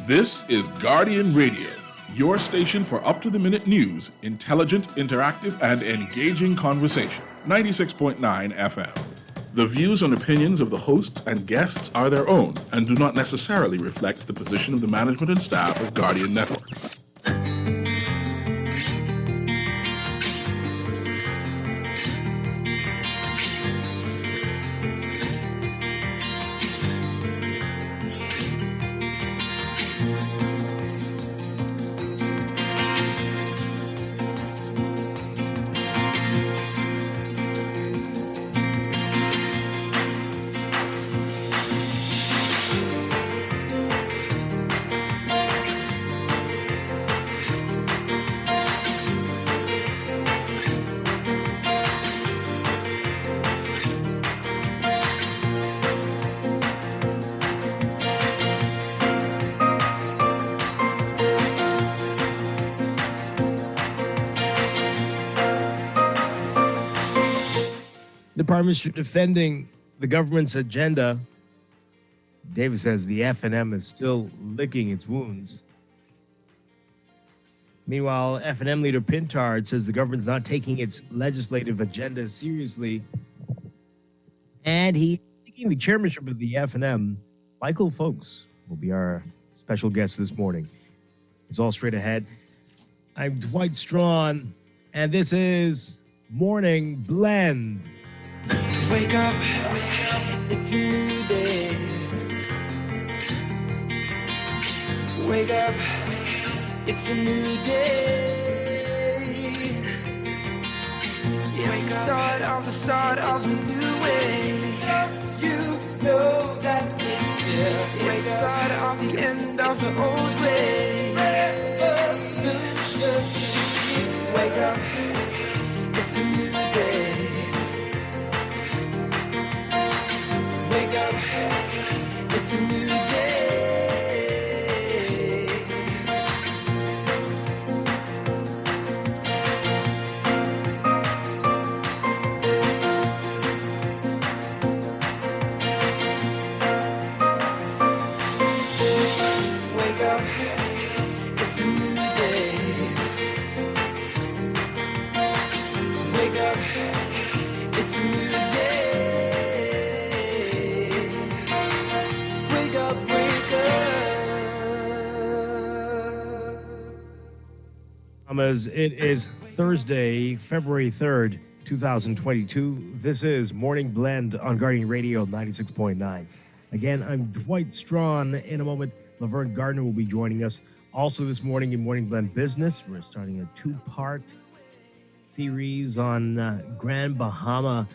This is Guardian Radio, your station for up-to-the-minute news, intelligent, interactive, and engaging conversation. 96.9 FM. The views and opinions of the hosts and guests are their own and do not necessarily reflect the position of the management and staff of Guardian Network. Departments are defending the government's agenda. Davis says the F&M is still licking its wounds. Meanwhile, F&M leader Pintard says the government's not taking its legislative agenda seriously. And he's taking the chairmanship of the F&M. Michael Folks will be our special guest this morning. It's all straight ahead. I'm Dwight Strachan, and this is Morning Blend. Wake up, it's a new day. Wake up, it's a new day. It's the start of a new way. You know that it's here. It's the start of the end of the old way. Revolution. Wake up, it's a new day. Wake up, it's a new day. Wake up, it's a new day. Wake up, it's a new day. It is Thursday, February 3rd, 2022. This is Morning Blend on Guardian Radio 96.9. Again, I'm Dwight Strachan. In a moment, Laverne Gardner will be joining us. Also this morning in Morning Blend Business, we're starting a two-part series on Grand Bahama,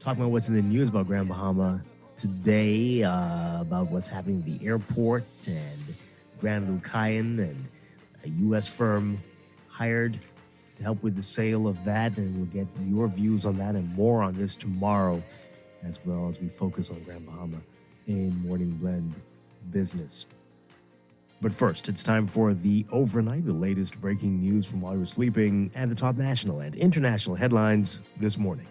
talking about what's in the news about Grand Bahama today, about what's happening at the airport and Grand Lucayan and a U.S. firm hired to help with the sale of that, and we'll get your views on that and more on this tomorrow, as well as we focus on Grand Bahama in Morning Blend Business. But first, it's time for the overnight, the latest breaking news from while you're sleeping, and the top national and international headlines this morning.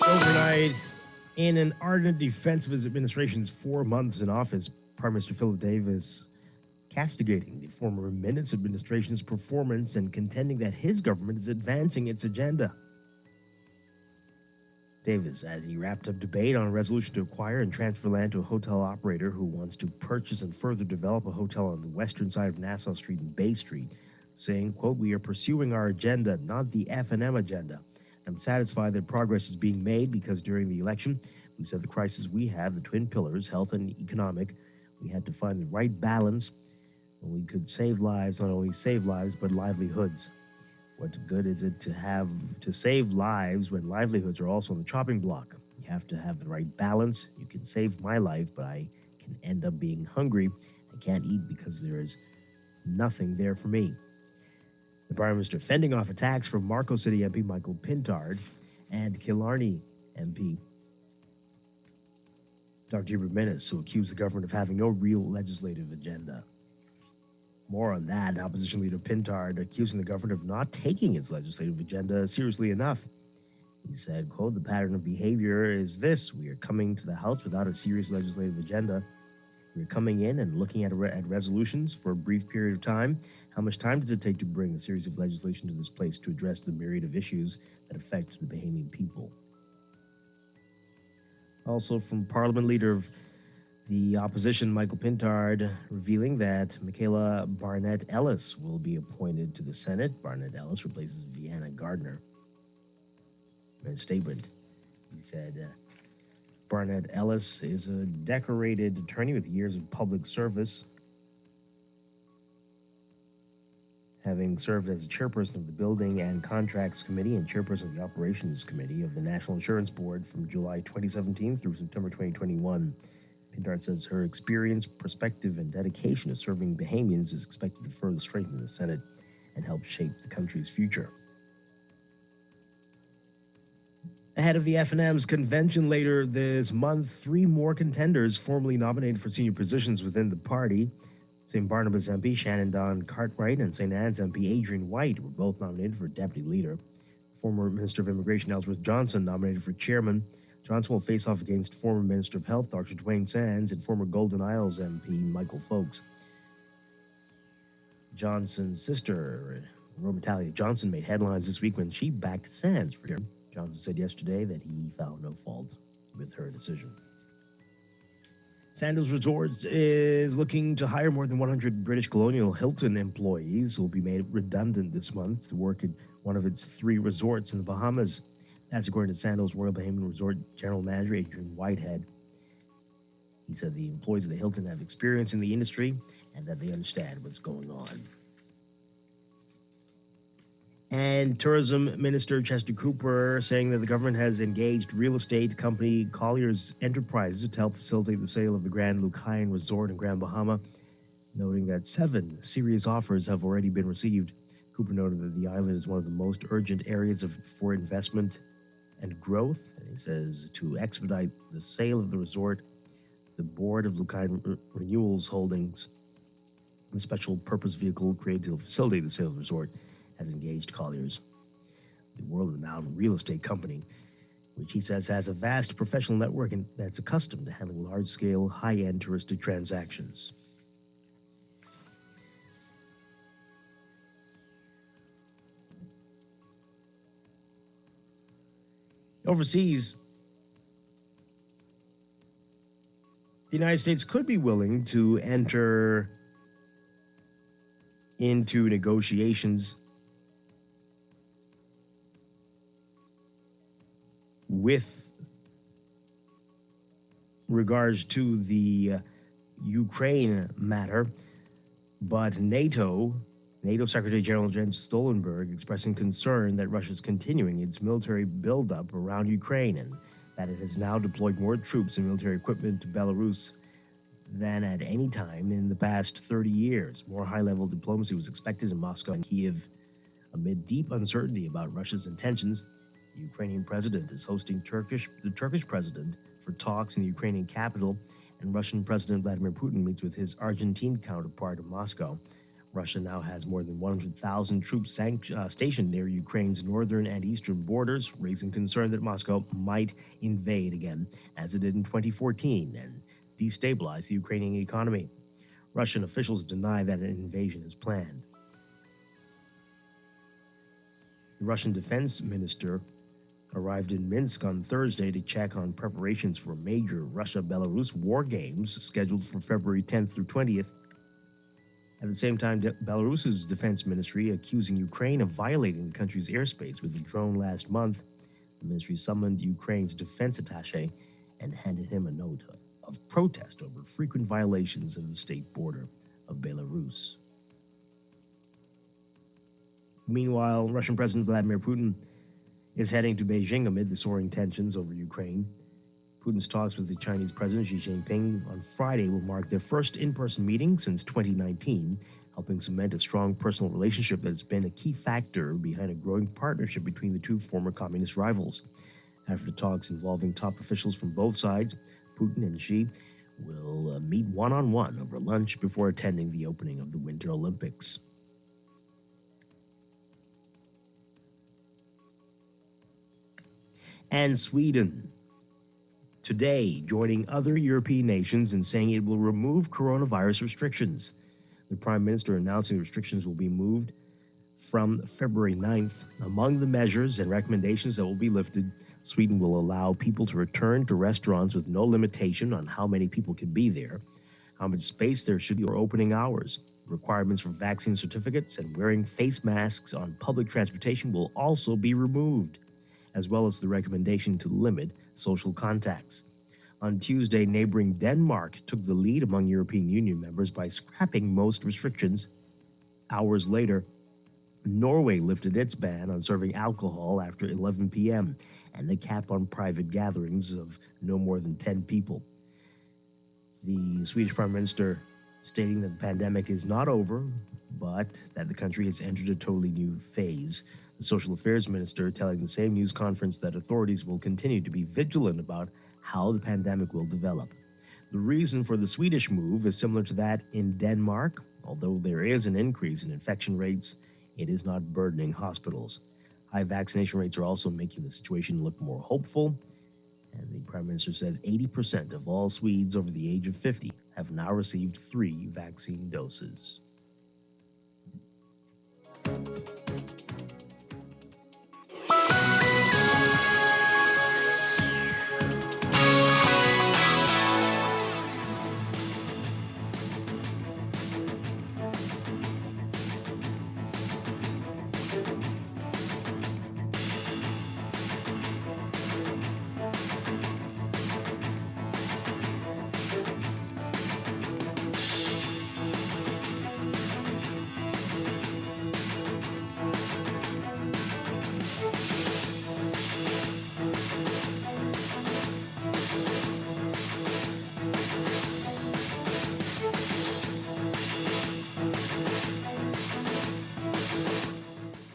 Overnight, in an ardent defense of his administration's 4 months in office, Prime Minister Philip Davis castigating the former Minutes administration's performance and contending that his government is advancing its agenda. Davis, as he wrapped up debate on a resolution to acquire and transfer land to a hotel operator who wants to purchase and further develop a hotel on the western side of Nassau Street and Bay Street, saying, quote, "We are pursuing our agenda, not the F&M agenda. I'm satisfied that progress is being made because during the election, we said the crisis we have, the twin pillars, health and economic, we had to find the right balance when we could save lives, not only save lives, but livelihoods. What good is it to save lives when livelihoods are also on the chopping block? You have to have the right balance. You can save my life, but I can end up being hungry. I can't eat because there is nothing there for me. The Prime Minister fending off attacks from Marco City MP Michael Pintard and Killarney MP Dr. Hubert Minnis, who accused the government of having no real legislative agenda. More on that, opposition leader Pintard accusing the government of not taking its legislative agenda seriously enough. He said, quote, "The pattern of behavior is this. We are coming to the House without a serious legislative agenda. We're coming in and looking at resolutions for a brief period of time. How much time does it take to bring a series of legislation to this place to address the myriad of issues that affect the Bahamian people?" Also from Parliament Leader of the Opposition, Michael Pintard, revealing that Michaela Barnett Ellis will be appointed to the Senate. Barnett Ellis replaces Vienna Gardner. In a statement, he said, Barnett Ellis is a decorated attorney with years of public service, having served as chairperson of the Building and Contracts Committee and chairperson of the Operations Committee of the National Insurance Board from July 2017 through September 2021. Pintard says her experience, perspective, and dedication to serving Bahamians is expected to further strengthen the Senate and help shape the country's future. Ahead of the F&M's convention later this month, 3 more contenders formally nominated for senior positions within the party. St. Barnabas MP Shannon Don Cartwright and St. Anne's MP Adrian White were both nominated for deputy leader. Former Minister of Immigration Ellsworth Johnson nominated for chairman. Johnson will face off against former Minister of Health Dr. Dwayne Sands and former Golden Isles MP Michael Folks. Johnson's sister, Romatalia Johnson, made headlines this week when she backed Sands for chairman. Johnson said yesterday that he found no fault with her decision. Sandals Resorts is looking to hire more than 100 British Colonial Hilton employees who will be made redundant this month to work at one of its 3 resorts in the Bahamas. That's according to Sandals Royal Bahamian Resort General Manager Adrian Whitehead. He said the employees of the Hilton have experience in the industry and that they understand what's going on. And Tourism Minister Chester Cooper saying that the government has engaged real estate company Colliers Enterprises to help facilitate the sale of the Grand Lucayan Resort in Grand Bahama, noting that 7 serious offers have already been received. Cooper noted that the island is one of the most urgent areas for investment and growth, and he says to expedite the sale of the resort, the Board of Lucayan Renewals Holdings, the special purpose vehicle created to facilitate the sale of the resort, has engaged Colliers, the world-renowned real estate company, which he says has a vast professional network and that's accustomed to handling large-scale, high-end touristic transactions. Overseas, the United States could be willing to enter into negotiations with regards to the Ukraine matter, but NATO Secretary General Jens Stoltenberg expressing concern that Russia is continuing its military buildup around Ukraine and that it has now deployed more troops and military equipment to Belarus than at any time in the past 30 years. More high-level diplomacy was expected in Moscow and Kiev. Amid deep uncertainty about Russia's intentions, the Ukrainian president is hosting the Turkish president for talks in the Ukrainian capital, and Russian President Vladimir Putin meets with his Argentine counterpart in Moscow. Russia now has more than 100,000 troops stationed near Ukraine's northern and eastern borders, raising concern that Moscow might invade again, as it did in 2014, and destabilize the Ukrainian economy. Russian officials deny that an invasion is planned. The Russian defense minister arrived in Minsk on Thursday to check on preparations for major Russia-Belarus war games scheduled for February 10th through 20th. At the same time, Belarus's defense ministry accusing Ukraine of violating the country's airspace with a drone last month. The ministry summoned Ukraine's defense attaché and handed him a note of protest over frequent violations of the state border of Belarus. Meanwhile, Russian President Vladimir Putin is heading to Beijing amid the soaring tensions over Ukraine. Putin's talks with the Chinese President Xi Jinping on Friday will mark their first in-person meeting since 2019, helping cement a strong personal relationship that has been a key factor behind a growing partnership between the two former communist rivals. After talks involving top officials from both sides, Putin and Xi will meet one-on-one over lunch before attending the opening of the Winter Olympics. And Sweden, today joining other European nations in saying it will remove coronavirus restrictions. The Prime Minister announcing restrictions will be moved from February 9th. Among the measures and recommendations that will be lifted, Sweden will allow people to return to restaurants with no limitation on how many people can be there, how much space there should be, or opening hours. Requirements for vaccine certificates and wearing face masks on public transportation will also be removed, as well as the recommendation to limit social contacts. On Tuesday, neighboring Denmark took the lead among European Union members by scrapping most restrictions. Hours later, Norway lifted its ban on serving alcohol after 11 p.m. and the cap on private gatherings of no more than 10 people. The Swedish Prime Minister stating that the pandemic is not over, but that the country has entered a totally new phase. The Social Affairs Minister telling the same news conference that authorities will continue to be vigilant about how the pandemic will develop. The reason for the Swedish move is similar to that in Denmark. Although there is an increase in infection rates, it is not burdening hospitals. High vaccination rates are also making the situation look more hopeful. And the Prime Minister says 80% of all Swedes over the age of 50 have now received 3 vaccine doses.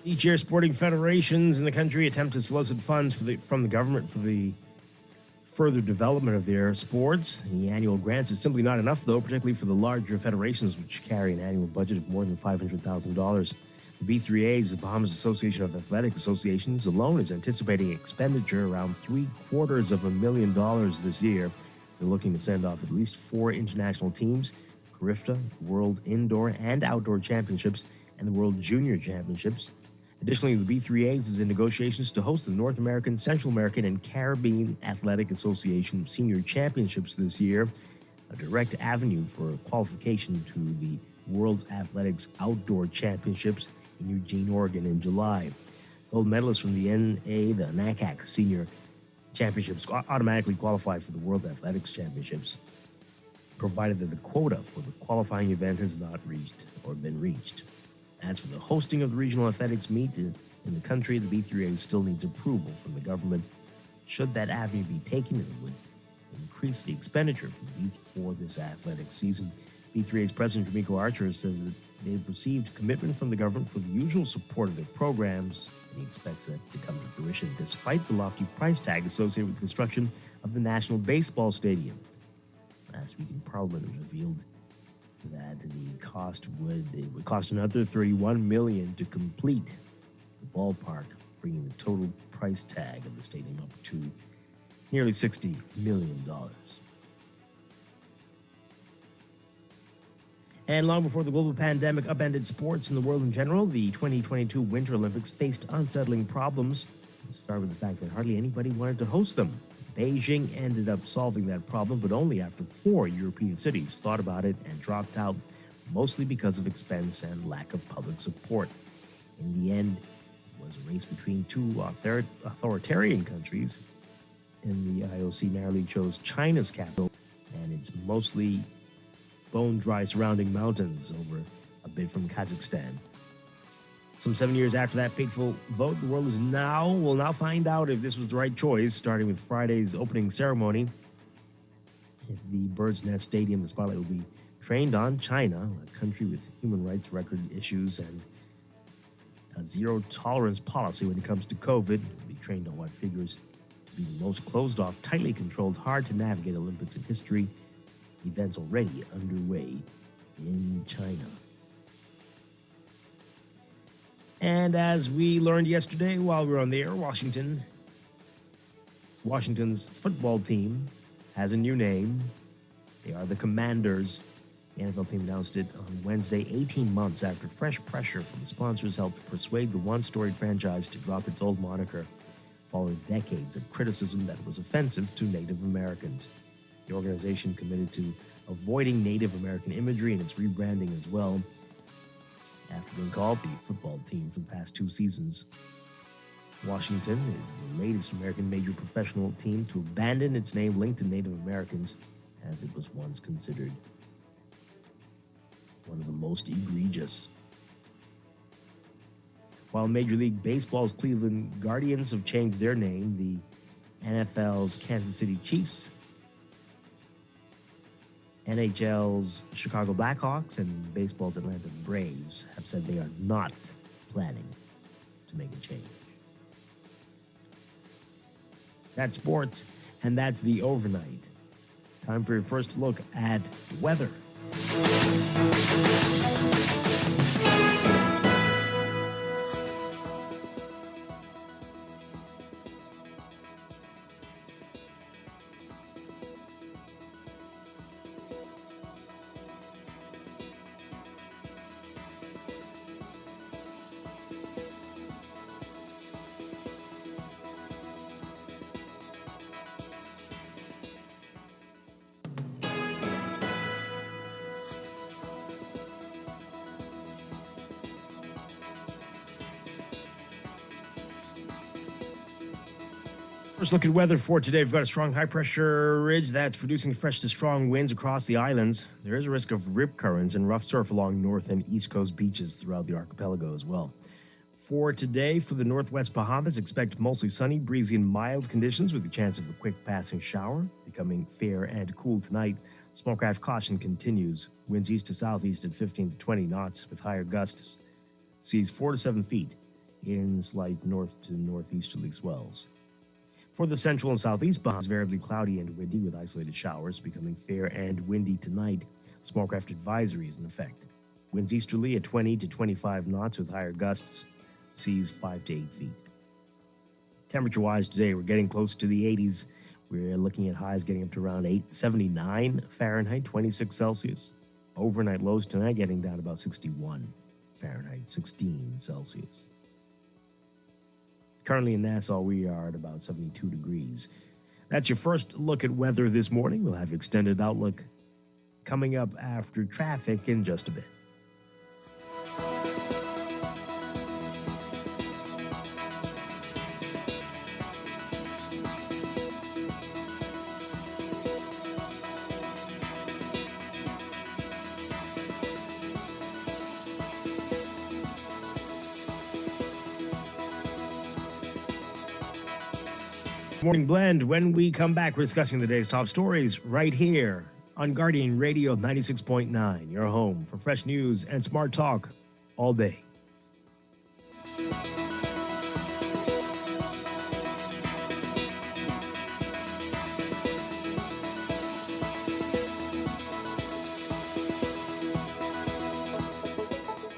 Each year, sporting federations in the country attempt to solicit funds from the government for the further development of their sports. The annual grants are simply not enough, though, particularly for the larger federations, which carry an annual budget of more than $500,000. The B3A's, the Bahamas Association of Athletic Associations, alone is anticipating expenditure around $750,000 this year. They're looking to send off at least 4 international teams, CARIFTA, World Indoor and Outdoor Championships, and the World Junior Championships. Additionally, the B3A's is in negotiations to host the North American, Central American, and Caribbean Athletic Association Senior Championships this year, a direct avenue for qualification to the World Athletics Outdoor Championships in Eugene, Oregon in July. Gold medalists from the the NACAC Senior Championships automatically qualify for the World Athletics Championships, provided that the quota for the qualifying event has not reached or been reached. As for the hosting of the regional athletics meet in the country, the B3A still needs approval from the government. Should that avenue be taken, it would increase the expenditure for this athletic season. B3A's president, D'Amico Archer, says that they've received commitment from the government for the usual support of their programs, and he expects that to come to fruition despite the lofty price tag associated with the construction of the National Baseball Stadium. Last week in Parliament, it was revealed that the cost would cost another $31 million to complete the ballpark, bringing the total price tag of the stadium up to nearly $60 million. And long before the global pandemic upended sports in the world in general, the 2022 Winter Olympics faced unsettling problems. Let's start with the fact that hardly anybody wanted to host them. Beijing ended up solving that problem, but only after 4 European cities thought about it and dropped out, mostly because of expense and lack of public support. In the end, it was a race between 2 authoritarian countries, and the IOC narrowly chose China's capital and its mostly bone-dry surrounding mountains over a bit from Kazakhstan. Some 7 years after that fateful vote, the world will now find out if this was the right choice, starting with Friday's opening ceremony. At the Bird's Nest Stadium, the spotlight will be trained on China, a country with human rights record issues and a zero-tolerance policy when it comes to COVID. It will be trained on what figures to be the most closed-off, tightly controlled, hard-to-navigate Olympics in history. Events already underway in China. And as we learned yesterday while we were on the air, Washington's football team has a new name. They are the Commanders. The NFL team announced it on Wednesday, 18 months after fresh pressure from sponsors helped persuade the once-storied franchise to drop its old moniker, following decades of criticism that it was offensive to Native Americans. The organization committed to avoiding Native American imagery in its rebranding as well, after being called the football team for the past 2 seasons. Washington is the latest American major professional team to abandon its name linked to Native Americans, as it was once considered one of the most egregious. While Major League Baseball's Cleveland Guardians have changed their name, the NFL's Kansas City Chiefs, NHL's Chicago Blackhawks, and baseball's Atlanta Braves have said they are not planning to make a change. That's sports, and that's the overnight. Time for your first look at weather. First look at weather for today. We've got a strong high-pressure ridge that's producing fresh to strong winds across the islands. There is a risk of rip currents and rough surf along north and east coast beaches throughout the archipelago as well. For today, for the northwest Bahamas, expect mostly sunny, breezy, and mild conditions with the chance of a quick passing shower. Becoming fair and cool tonight. Smokecraft caution continues. Winds east to southeast at 15 to 20 knots with higher gusts. Seas 4 to 7 feet in slight north to northeasterly swells. For the central and southeast Bahamas, variably cloudy and windy with isolated showers. Becoming fair and windy tonight. Smokecraft advisory is in effect. Winds easterly at 20 to 25 knots with higher gusts. Seas 5 to 8 feet. Temperature-wise today, we're getting close to the 80s. We're looking at highs getting up to around 79 Fahrenheit, 26 Celsius. Overnight lows tonight getting down to about 61 Fahrenheit, 16 Celsius. Currently in Nassau, we are at about 72 degrees. That's your first look at weather this morning. We'll have your extended outlook coming up after traffic in just a bit. Morning Blend. When we come back, we're discussing the day's top stories right here on Guardian Radio 96.9, your home for fresh news and smart talk all day.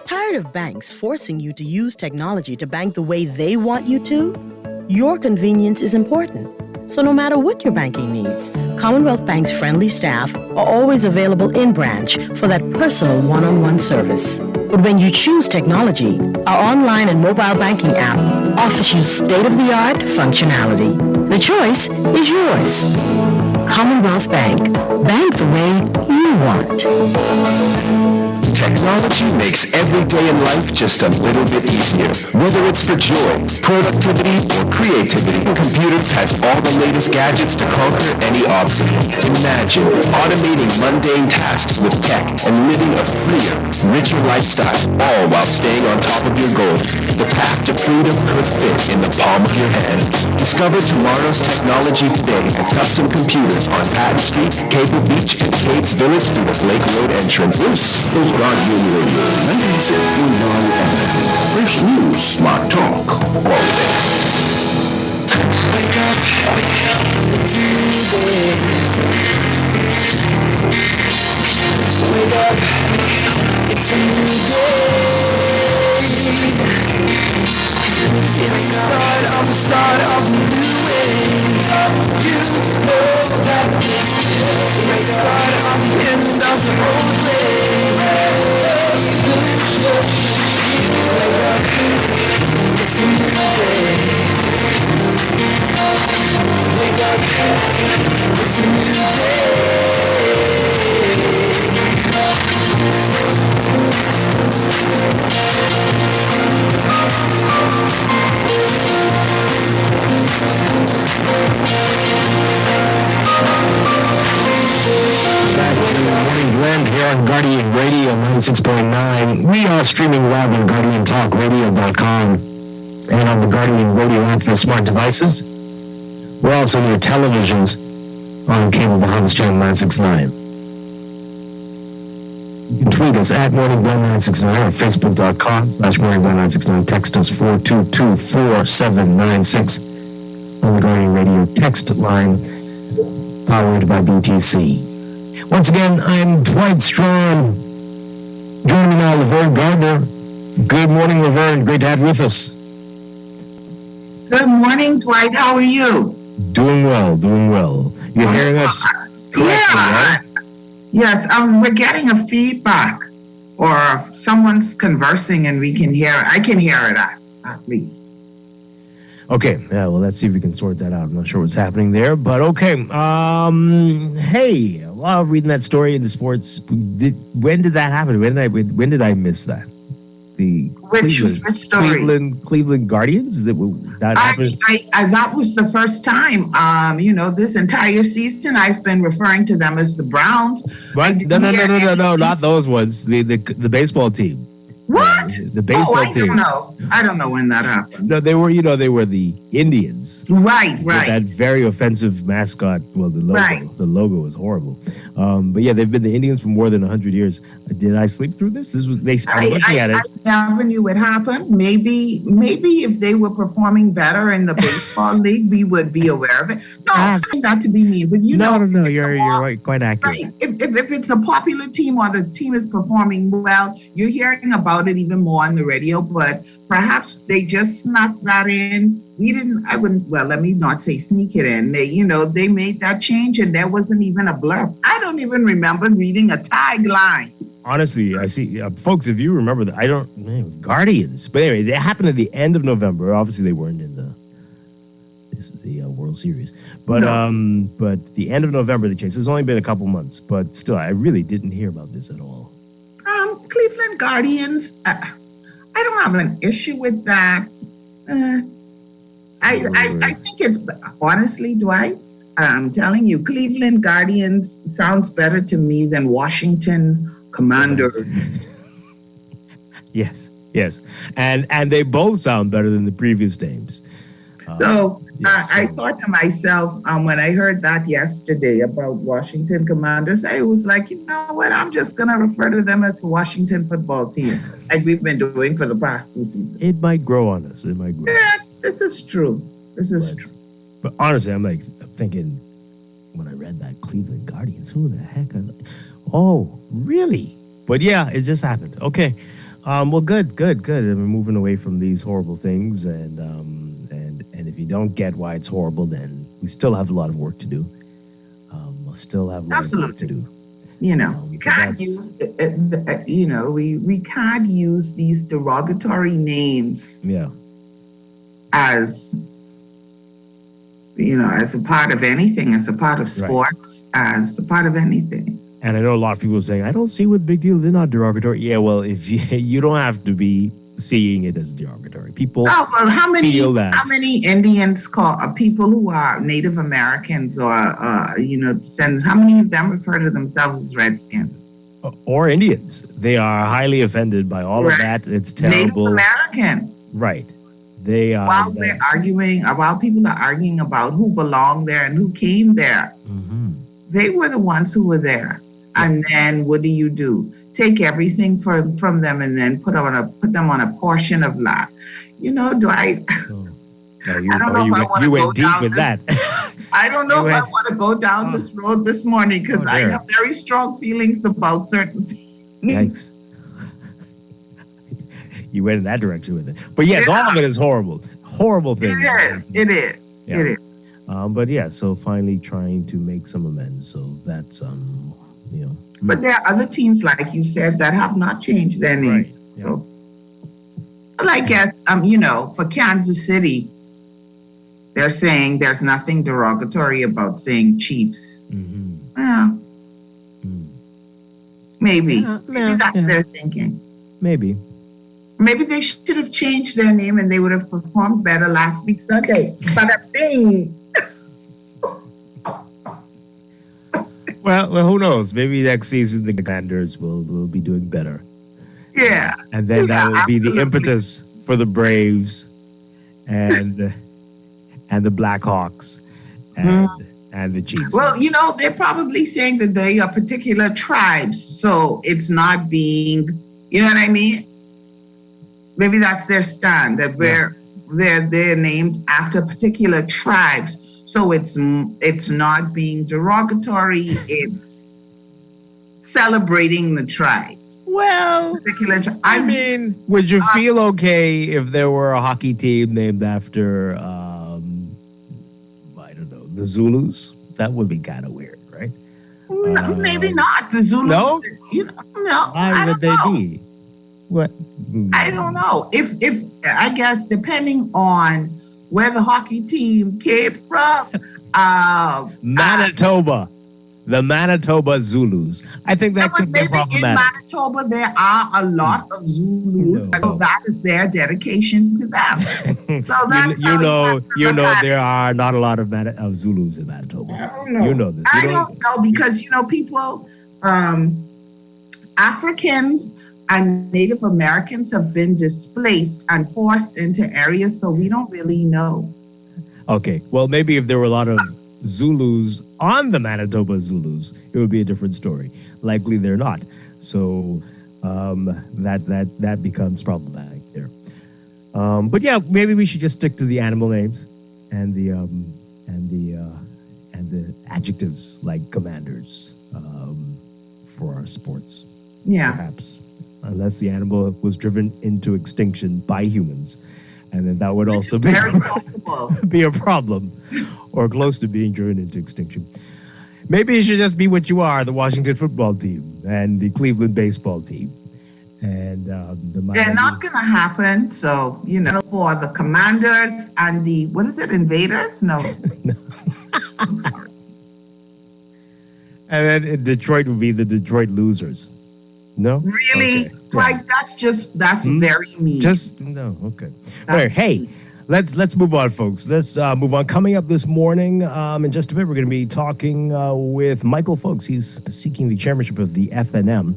Tired of banks forcing you to use technology to bank the way they want you to? Your convenience is important. So no matter what your banking needs, Commonwealth Bank's friendly staff are always available in branch for that personal one-on-one service. But when you choose technology, our online and mobile banking app offers you state-of-the-art functionality. The choice is yours. Commonwealth Bank. Bank the way you want. Technology makes every day in life just a little bit easier. Whether it's for joy, productivity, or creativity, Computers has all the latest gadgets to conquer any obstacle. Imagine automating mundane tasks with tech and living a freer, richer lifestyle, all while staying on top of your goals. The path to freedom could fit in the palm of your hand. Discover tomorrow's technology today at Custom Computers on Patton Street, Cable Beach, and Caves Village through the Blake Road entrance. This is Guardian Radio 96.9 FM. Fresh news, smart talk, all day. Wake up today. Wake up, it's a new day. It's the start of a new way. You know that it's the start of the end of the old way. Wake up, it's a new day. Wake up, it's a new day. Morning Blend here on Guardian Radio 96.9. We are streaming live on GuardianTalkRadio.com and on the Guardian Radio app for smart devices. We're also on your televisions on cable Bahamas Channel 969. You can tweet us at MorningBlend969 or Facebook.com/MorningBlend969. Text us 422-4796 on the Guardian Radio text line powered by BTC. Once again, I'm Dwight Strachan. Joining me now, Laverne Gardner. Good morning, Laverne. Great to have you with us. Good morning, Dwight. How are you? Doing well, doing well. You're hearing us correctly, right? Yes, we're getting a feedback, or someone's conversing and I can hear it at least. Okay, yeah, well, let's see if we can sort that out. I'm not sure what's happening there, but okay. Hey, while reading that story in the sports, when did that happen? When did I miss that? Which story? Cleveland Guardians. That happened. That was the first time. This entire season I've been referring to them as the Browns. What? No, not those ones. The baseball team. What? The baseball team. I don't know when that happened. No, they were the Indians. Right. With that very offensive mascot. Well, the logo. Right. The logo was horrible. But yeah, they've been the Indians for more than 100 years. Did I sleep through this? I'm looking at it. I never knew it happened. Maybe if they were performing better in the baseball league, we would be aware of it. No, not to be mean, but No, you're quite accurate. Right. If it's a popular team or the team is performing well, you're hearing about it even more on the radio, but perhaps they just snuck that in. Let me not say sneak it in. They made that change and there wasn't even a blurb. I don't even remember reading a tagline. Honestly, I see, folks, if you remember that, Guardians. But anyway, it happened at the end of November. Obviously, they weren't in the World Series. But the end of November, they changed. It's only been a couple months, but still, I really didn't hear about this at all. Cleveland Guardians, I don't have an issue with that. I think it's, honestly, Dwight, I'm telling you, Cleveland Guardians sounds better to me than Washington Commanders. Yes. And they both sound better than the previous names. I thought to myself, when I heard that yesterday about Washington Commanders, I was like, you know what? I'm just going to refer to them as the Washington football team, like we've been doing for the past 2 seasons. It might grow on us. Yeah, this is true. True. But honestly, I'm thinking, when I read that, Cleveland Guardians, who the heck? Oh, really? But yeah, it just happened. Okay. Well, good. We're moving away from these horrible things, and if you don't get why it's horrible, then we still have a lot of work to do. We'll still have a lot of work to do. You can't use, we can't use these derogatory names. Yeah. As a part of anything, as a part of sports, as a part of anything. And I know a lot of people are saying, I don't see what the big deal. They're not derogatory. Yeah, well, if you don't have to be seeing it as derogatory. People how feel that. many Indians people who are Native Americans or descendants? How many of them refer to themselves as Redskins? Or Indians. They are highly offended by all of that. It's terrible. Native Americans. Right. They are. While people are arguing about who belonged there and who came there, they were the ones who were there. And then what do? Take everything from them and then put them on a portion of land. Dwight. I don't know if I want to go deep with that. I don't know if I want to go down this road this morning because I have very strong feelings about certain things. Yikes. You went in that direction with it. But yes, all of it is horrible. Horrible thing. It is. But yeah, so finally trying to make some amends. So that's, But there are other teams, like you said, that have not changed their names. Right. So, well, I guess, for Kansas City, they're saying there's nothing derogatory about saying Chiefs. Yeah. Maybe. Maybe that's their thinking. Maybe. Maybe they should have changed their name and they would have performed better last week Sunday. Bada bing. Well, who knows? Maybe next season the Commanders will be doing better. Yeah. And then that will be the impetus for the Braves and the Blackhawks and the Chiefs. Well, they're probably saying that they are particular tribes, so it's not being, you know what I mean? Maybe that's their stand, that they're named after particular tribes. So it's not being derogatory, it's celebrating the tribe. Well, would you feel okay if there were a hockey team named after, I don't know, the Zulus? That would be kind of weird, right? Maybe not. The Zulus. No? No. Why would they be? What? I don't know. If I guess depending on where the hockey team came from. Manitoba. The Manitoba Zulus. I think that could be problematic. In Manitoba, there are a lot of Zulus. So that is their dedication to them. So that's there are not a lot of Zulus in Manitoba. I don't know. You know this. I don't know because, people, Africans and Native Americans have been displaced and forced into areas, so we don't really know. Okay, well, maybe if there were a lot of Zulus on the Manitoba Zulus, it would be a different story. Likely they're not, so that becomes problematic there. But yeah, maybe we should just stick to the animal names and the adjectives like commanders for our sports. Yeah, perhaps. Unless the animal was driven into extinction by humans. And then that would also be a problem or close to being driven into extinction. Maybe it should just be what you are, the Washington football team and the Cleveland baseball team. And they're not going to happen. So, for the Commanders and the, what is it, Invaders? No. I'm sorry. And then Detroit would be the Detroit Losers. No? Really? Okay. Like, that's very mean. Okay. All right, hey, let's move on, folks. Let's move on. Coming up this morning, in just a bit, we're going to be talking with Michael Folks. He's seeking the chairmanship of the FNM,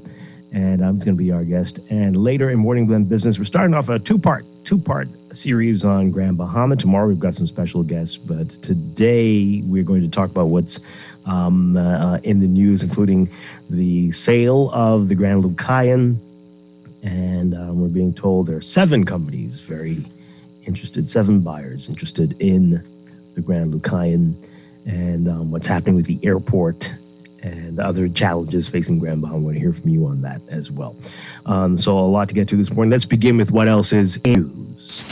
and he's going to be our guest. And later in Morning Blend Business, we're starting off a two-part series on Grand Bahama. Tomorrow, we've got some special guests, but today we're going to talk about what's in the news, including the sale of the Grand Lucayan. And we're being told there are 7 companies very interested, 7 buyers interested in the Grand Lucayan, and what's happening with the airport and other challenges facing Grand Bahama. I want to hear from you on that as well. So a lot to get to this morning. Let's begin with what else is news.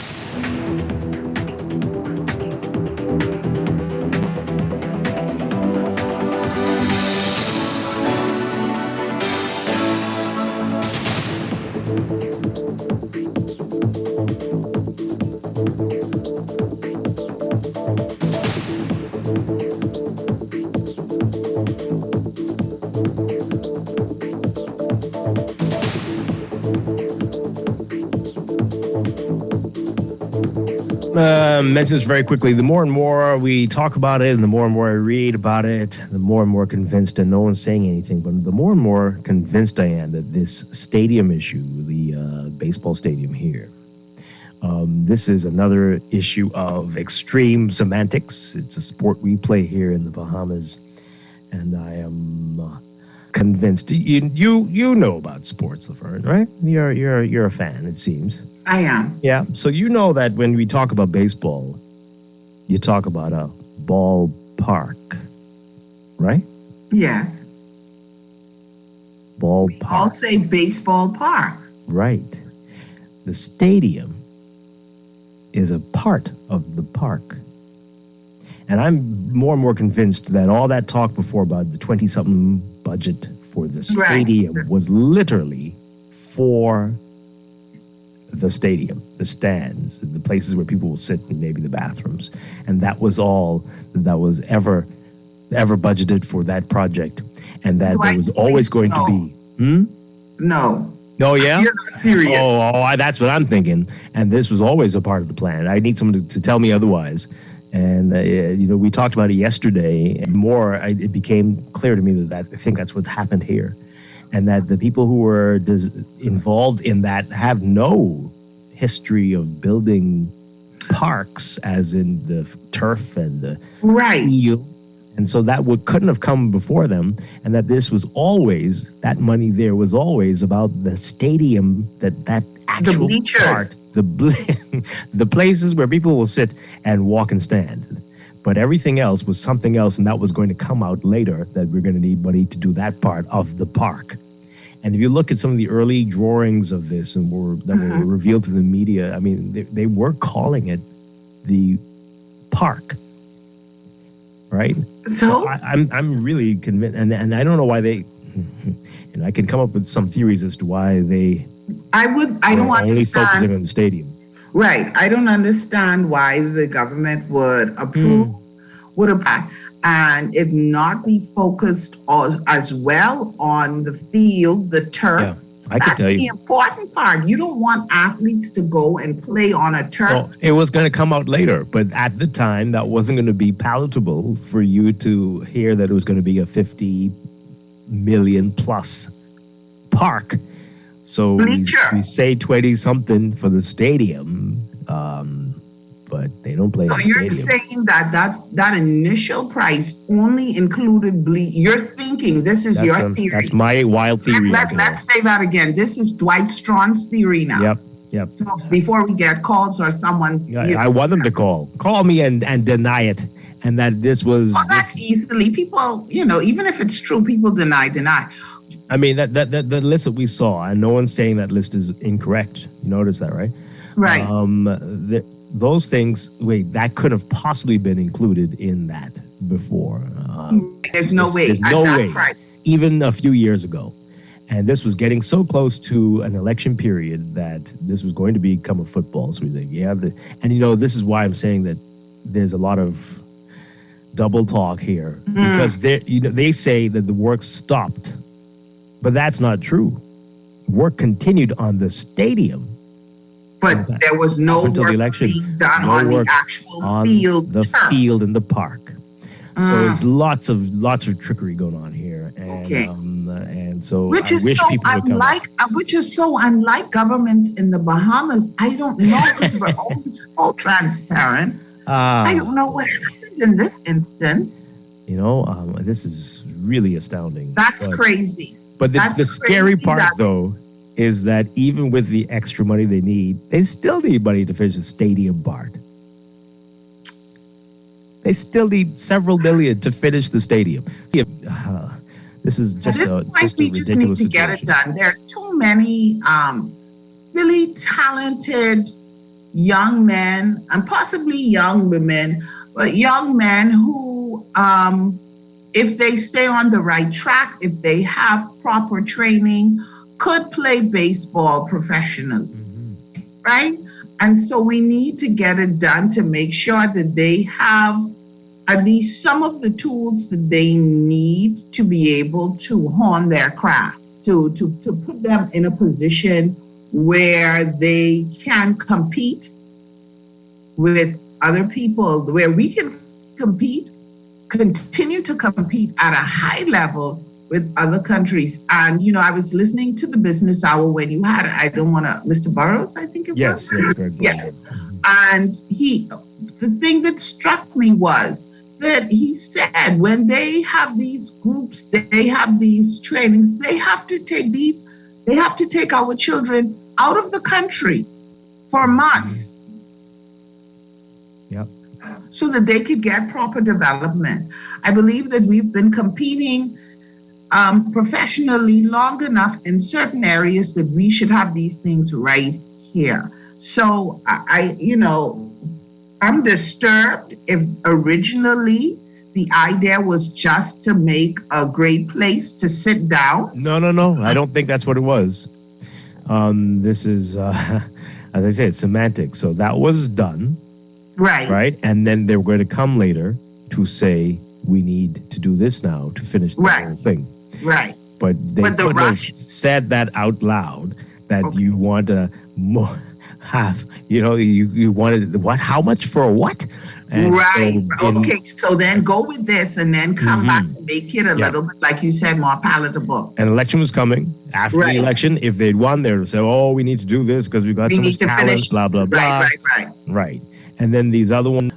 mention this very quickly. The more and more we talk about it and the more I read about it, the more and more convinced, and no one's saying anything, but the more and more convinced I am that this stadium issue, the baseball stadium here, this is another issue of extreme semantics. It's a sport we play here in the Bahamas, and I am convinced. You know about sports, Laverne, right? You're a fan, it seems. I am. Yeah. So you know that when we talk about baseball, you talk about a ballpark, right? Yes. Ballpark. I'll say baseball park. Right. The stadium is a part of the park. And I'm more and more convinced that all that talk before about the 20-something budget for the stadium was literally for the stadium, the stands, the places where people will sit, and maybe the bathrooms. And that was all that was ever budgeted for that project. And that there was always going to be. No. Oh, yeah? You're not serious. That's what I'm thinking. And this was always a part of the plan. I need someone to tell me otherwise. And, we talked about it yesterday. And it became clear to me that I think that's what's happened here. And that the people who were involved in that have no history of building parks, as in the turf and the field. And so that couldn't have come before them. And that this was always, that money there was always about the stadium, that actual part, the places where people will sit and walk and stand. But everything else was something else, and that was going to come out later, that we're going to need money to do that part of the park. And if you look at some of the early drawings of this that were revealed to the media, I mean, they were calling it the park, right? So I'm really convinced, and I don't know why they, and I can come up with some theories as to why they don't only focusing on the stadium. Right. I don't understand why the government would approve, and it not be focused as well on the field, the turf. Yeah, I could tell you. That's the important part. You don't want athletes to go and play on a turf. Well, it was going to come out later, but at the time, that wasn't going to be palatable for you to hear that it was going to be a 50 million plus park. So we say 20 something for the stadium, but they don't play in the stadium. So you're saying that initial price only included You're thinking this is your theory. That's my wild theory. Let's say that again. This is Dwight Strachan's theory now. Yep. So before we get calls or someone's... I want them to call me and deny it. And that this was... that's easily. People, even if it's true, people deny. I mean, the list that we saw, and no one's saying that list is incorrect. You notice that, right? Right. Those things, that could have possibly been included in that before. There's no way. There's no way. Price. Even a few years ago. And this was getting so close to an election period that this was going to become a football. So we think, this is why I'm saying that there's a lot of double talk here. Because they say that the work stopped. But that's not true. Work continued on the stadium. But there was no work being done on the actual field. The field and the park. So there's lots of trickery going on here. And, and so I wish people would come. Which is so unlike governments in the Bahamas. I don't know if we're always so transparent. I don't know what happened in this instance. This is really astounding. That's crazy. But the scary part, though, is that even with the extra money they need, they still need money to finish the stadium part. They still need several million to finish the stadium. This is just a ridiculous situation. We just need to get it done. There are too many really talented young men and possibly young women, but young men who, if they stay on the right track, if they have proper training, could play baseball professionally, right? And so we need to get it done to make sure that they have at least some of the tools that they need to be able to hone their craft, to put them in a position where they can compete with other people where we can compete, continue to compete at a high level with other countries. And, I was listening to the business hour when you had, I don't want to, Mr. Burrows, I think it was. Yes, Greg Burrows. Yes. And the thing that struck me was that he said when they have these groups, they have these trainings, they have to take our children out of the country for months. Yep. So that they could get proper development. I believe that we've been competing professionally long enough in certain areas that we should have these things right here. So I'm disturbed if originally the idea was just to make a great place to sit down. No. I don't think that's what it was. This is, as I said, semantics. So that was done. Right. And then they were going to come later to say, we need to do this now to finish the whole thing. Right. But they couldn't have said that out loud that you want to have, you wanted what? How much for what? And so then go with this and then come back to make it a little bit, like you said, more palatable. An election was coming. After the election, if they'd won, they would say, oh, we need to do this because we've got so much talent, blah, blah, blah. Right. And then these other ones,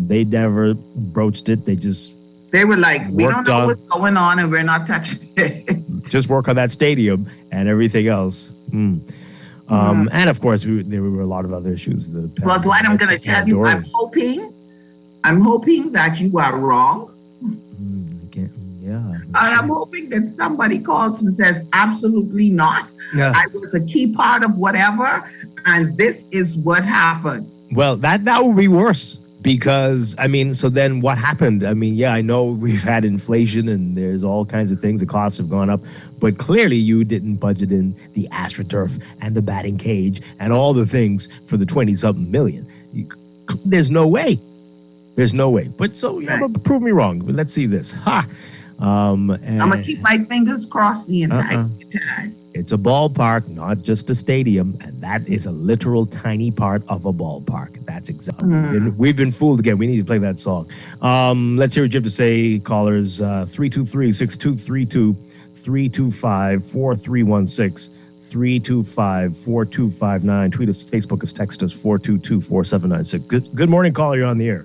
they never broached it. They were like, we don't know what's going on and we're not touching it. Just work on that stadium and everything else. And of course, there were a lot of other issues. Well, Dwight, I'm going to tell you, I'm hoping that you are wrong. And I'm hoping that somebody calls and says, absolutely not. Yeah. I was a key part of whatever, and this is what happened. Well, that would be worse. Because, so then what happened? I know we've had inflation and there's all kinds of things. The costs have gone up. But clearly you didn't budget in the AstroTurf and the batting cage and all the things for the 20-something million. There's no way. But but prove me wrong. But let's see this. I'm going to keep my fingers crossed the entire time. It's a ballpark, not just a stadium, and that is a literal tiny part of a ballpark. That's exactly. We've been fooled again. We need to play that song. Let's hear what you have to say, callers. 323-6232, 325-4316, 325-4259. Tweet us, Facebook us, text us, 422-4796. Good morning, caller. You're on the air.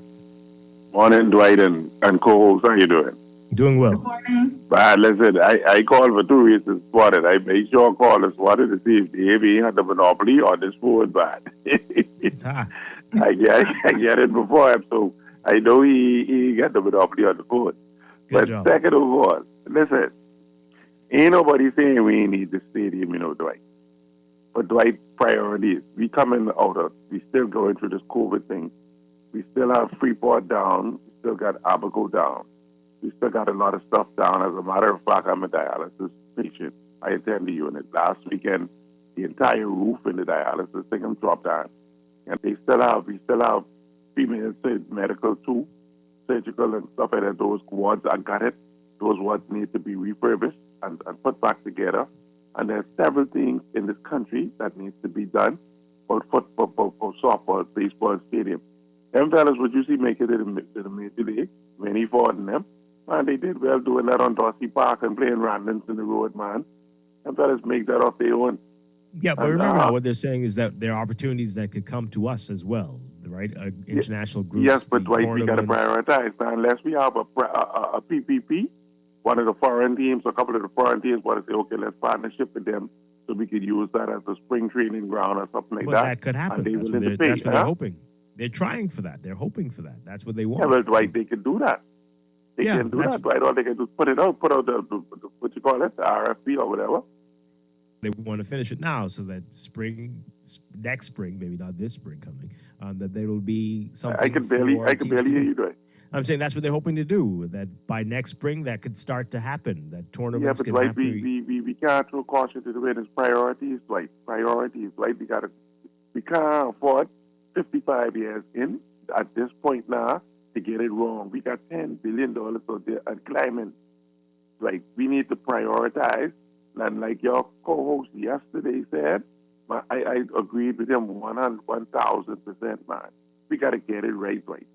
Morning, Dwight and co-host. How you doing? Doing well. Good morning. But listen, I called for 2 reasons. Spotted. I made sure I called and spotted to see if the AB had the monopoly on this forward bat. I get it before him, so I know he got the monopoly on the forward. But job. Second of all, listen, ain't nobody saying we need the stadium, Dwight. But Dwight, priorities. We still going through this COVID thing. We still have Freeport down. We still got Abaco down. We still got a lot of stuff down. As a matter of fact, I'm a dialysis patient. I attend the unit. Last weekend, the entire roof in the dialysis thing dropped down. And we still have female medical too, surgical and stuff like that. Those wards, I got it. Those wards need to be refurbished and put back together. And there's several things in this country that needs to be done for softball, baseball, stadium. Them fellas, would you see make it to the major league? Many Ford and them. Man, they did well doing that on Dorsey Park and playing randoms in the road, man. Them fellas make that off their own. Yeah, but remember what they're saying is that there are opportunities that could come to us as well, right? International groups. Yes, but Dwight, we got to prioritize. Now, unless we have a PPP, one of the foreign teams, a couple of the foreign teams want to say, okay, let's partnership with them so we could use that as a spring training ground or something like that. Well, that could happen. That's what they're hoping. They're trying for that. They're hoping for that. That's what they want. Yeah, well, Dwight, they can do that. They can do that, right? All they can do is put it out, put out the what you call it, the RFP or whatever. They want to finish it now so that next spring, maybe not this spring coming, that there will be something. I can barely hear you, Dwight. I'm saying that's what they're hoping to do. That by next spring, that could start to happen. That tournaments can happen. We can't throw caution to the wind. It's priorities, Dwight. Priorities, Dwight. We can't afford 55 years in at this point now to get it wrong. We got $10 billion out there and climbing. Like, we need to prioritize. And like your co-host yesterday said, I agreed with him 1,000%, man. we got to get it right, Dwight.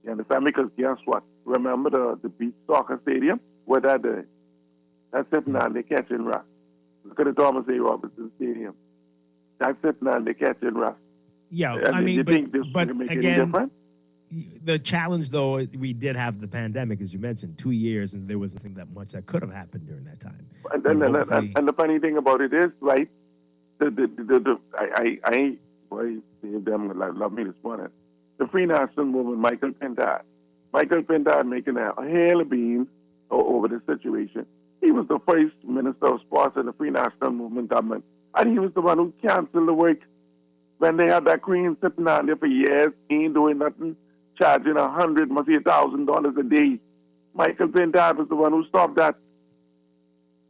You understand? Because guess what? Remember the beach soccer stadium? Where that's sitting down, they catching rust. Look at the Thomas A. Robinson Stadium. That's sitting down, they catching rust. Yeah, And I mean, you think this but will make any again, difference? the challenge, though, we did have the pandemic, as you mentioned, 2 years, and there wasn't that much that could have happened during that time. And the funny thing about it is, right? Boy, them love me this morning. The Free National Movement, Michael Pintard making a hail of beans over the situation. He was the first Minister of Sports in the Free National Movement government, and he was the one who canceled the work when they had that queen sitting down there for years, ain't doing nothing, charging $100, must be $1,000 a day. Michael Pintard was the one who stopped that.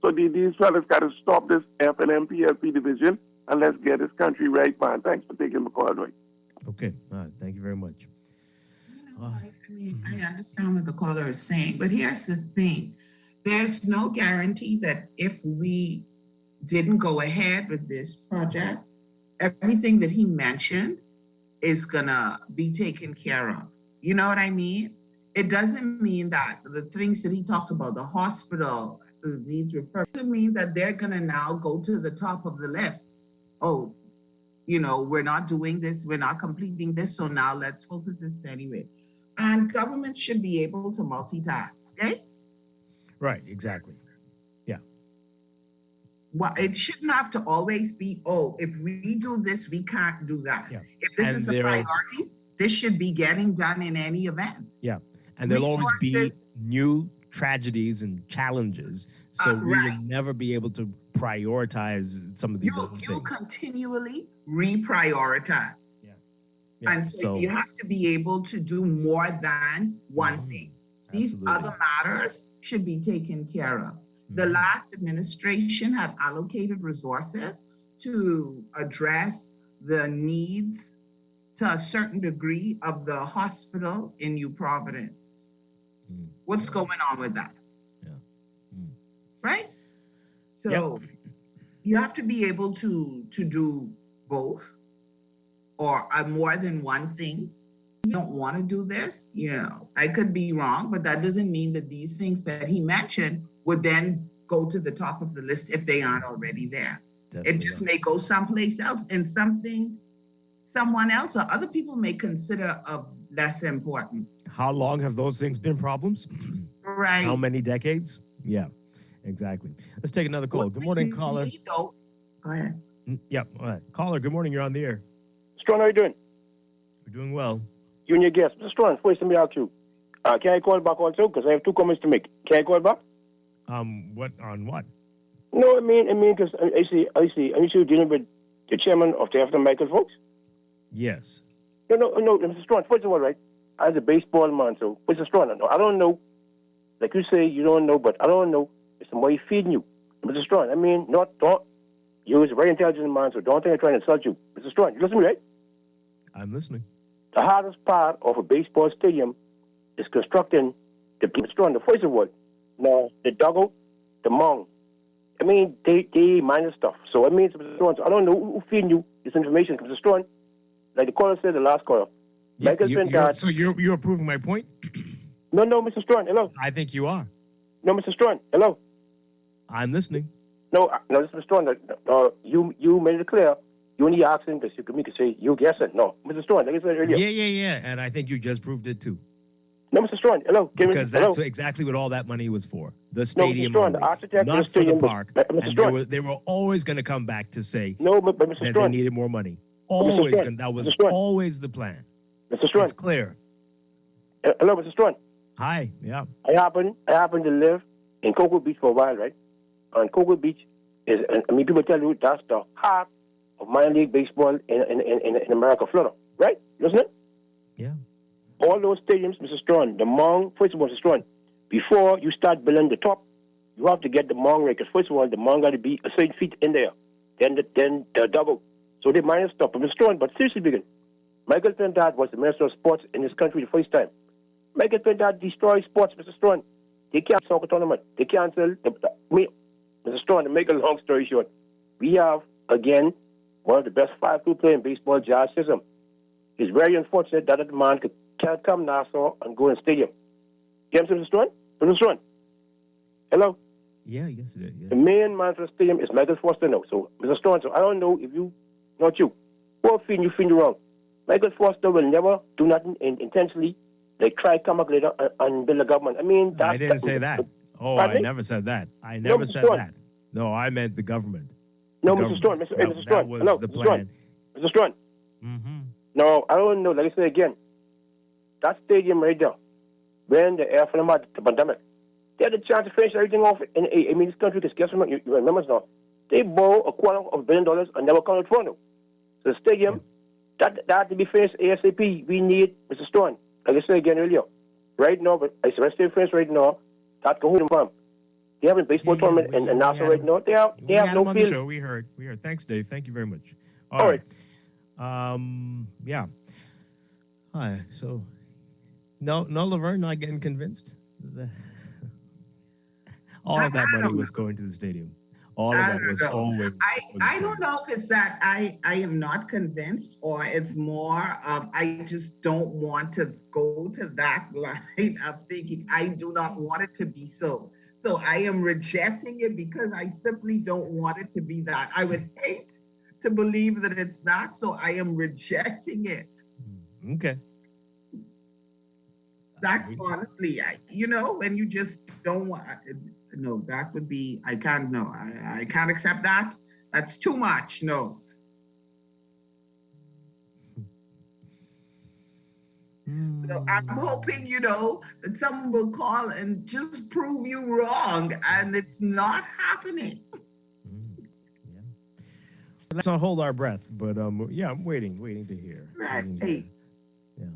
So these fellas got to stop this FNM-PLP division, and let's get this country right, man. Thanks for taking the call, Dwight. Okay, all right, thank you very much. I understand what the caller is saying, but here's the thing. There's no guarantee that if we didn't go ahead with this project, everything that he mentioned is gonna be taken care of. You know what I mean? It doesn't mean that the things that he talked about, the hospital needs referred, doesn't mean that they're gonna now go to the top of the list. Oh, we're not doing this, we're not completing this, so now let's focus this anyway. And government should be able to multitask, okay? Right, exactly. Yeah. Well, it shouldn't have to always be, if we do this, we can't do that. Yeah. If this is a priority, this should be getting done in any event. Yeah, and there'll always be new tragedies and challenges, so we will never be able to prioritize some of these other things. You continually reprioritize. Yeah, and so you have to be able to do more than one thing. These other matters should be taken care of. The last administration had allocated resources to address the needs to a certain degree of the hospital in New Providence. What's going on with that? Right? So you have to be able to do both or more than one thing. You don't want to do this, I could be wrong, but that doesn't mean that these things that he mentioned would then go to the top of the list if they aren't already there. Definitely it just may go someplace else and someone else or other people may consider of less importance. How long have those things been problems? Right. How many decades? Yeah, exactly. Let's take another call. Good morning, caller. Go ahead. Yeah, all right. Caller, good morning. You're on the air. Strachan, how are you doing? We're doing well. You and your guest. Mr. Strachan, first let me ask you. Can I call back also? Because I have two comments to make. Can I call back? What on what? No, I mean, because I see, you're dealing with the chairman of the After Michael folks? Yes. No, Mr. Strachan, first of all, right, as a baseball man, so, Mr. Strachan, I don't know, like you say, you don't know, but I don't know if somebody feeding you. Mr. Strachan, I mean, you're a very intelligent man, so don't think I'm trying to insult you. Mr. Strachan, you listen to me, right? I'm listening. The hardest part of a baseball stadium is constructing the Strachan, the first of all. Now, the dugout, the mound. I mean, they minor stuff. So, I mean, Mr. Strachan, I don't know who feeding you this information. Mr. Strachan, like the caller said, the last caller. So you're approving my point? No, Mr. Strachan, hello. I think you are. No, Mr. Strachan, hello. I'm listening. No, Mr. Strachan, you made it clear. You only asking because you could say you guessing. No, Mr. Strachan, like I said earlier. Yeah, and I think you just proved it too. No, Mr. Strachan, hello. Because that's exactly what all that money was for. The stadium, no, Mr. Strachan, the architect not the stadium, for the park. And they were always going to come back to say but Mr. that Strachan, they needed more money. Always, that was always the plan. Mr. Strachan, it's clear. Hello, Mr. Strachan. Hi, yeah. I happen to live in Cocoa Beach for a while, right? And Cocoa Beach is, people tell you that's the heart of minor league baseball in America, Florida, right? Isn't it? Yeah. All those stadiums, Mr. Strachan, the mound, first of all, Mr. Strachan, before you start building the top, you have to get the mound right. Because first of all, the mound got to be a certain feet in there. Then the double. So they minor stuff. But Mr. Strachan, but seriously speaking, Michael Pintard was the Minister of Sports in this country the first time. Michael Pintard destroyed sports, Mr. Strachan. They can't soccer tournament. They cancel. Mr. Strachan, to make a long story short, we have, again, one of the best 5-2 player in baseball, Josh Sissom. It's very unfortunate that the man can't come Nassau and go in the stadium. You understand, Mr. Strachan? Mr. Strachan? Hello? Yeah, yes, it is. Yes. The main man for the stadium is Michael Foster now. So, Mr. Strachan, so I don't know if you, not you, who feeling you wrong. Michael Foster will never do nothing intentionally. They try to come up later and build a government. I mean, I didn't say that. Oh, I never said that. I never said that. No, I meant the government. No, Mr. Strachan. Mr. Strachan. That was the plan. Mr. Strachan. Mm-hmm. No, I don't know. Like I say again, that stadium right there, when the air from the pandemic, they had a chance to finish everything off. I mean, this country, guess what? You remember now? They borrow $250 million and never come to Toronto. So the stadium, that had to be finished ASAP. We need, Mr. Strachan, like I said again earlier, right now, but I said, stay finished right now. That go home, ma'am. They have a baseball tournament in Nassau right now. They have no field. Show. We heard. Thanks, Dave. Thank you very much. All right. Yeah. All right. So, no, Laverne not getting convinced. All of that money was going to the stadium. All of that was always. I don't know if it's that I am not convinced, or it's more of I just don't want to go to that line of thinking. I do not want it to be so. So I am rejecting it because I simply don't want it to be that. I would hate to believe that it's not, so I am rejecting it. Okay. That's honestly, when you just don't want, no, that would be, I can't accept that. That's too much, no. So I'm hoping, that someone will call and just prove you wrong, and it's not happening. Yeah. Let's not hold our breath, but I'm waiting to hear. Right. Yeah.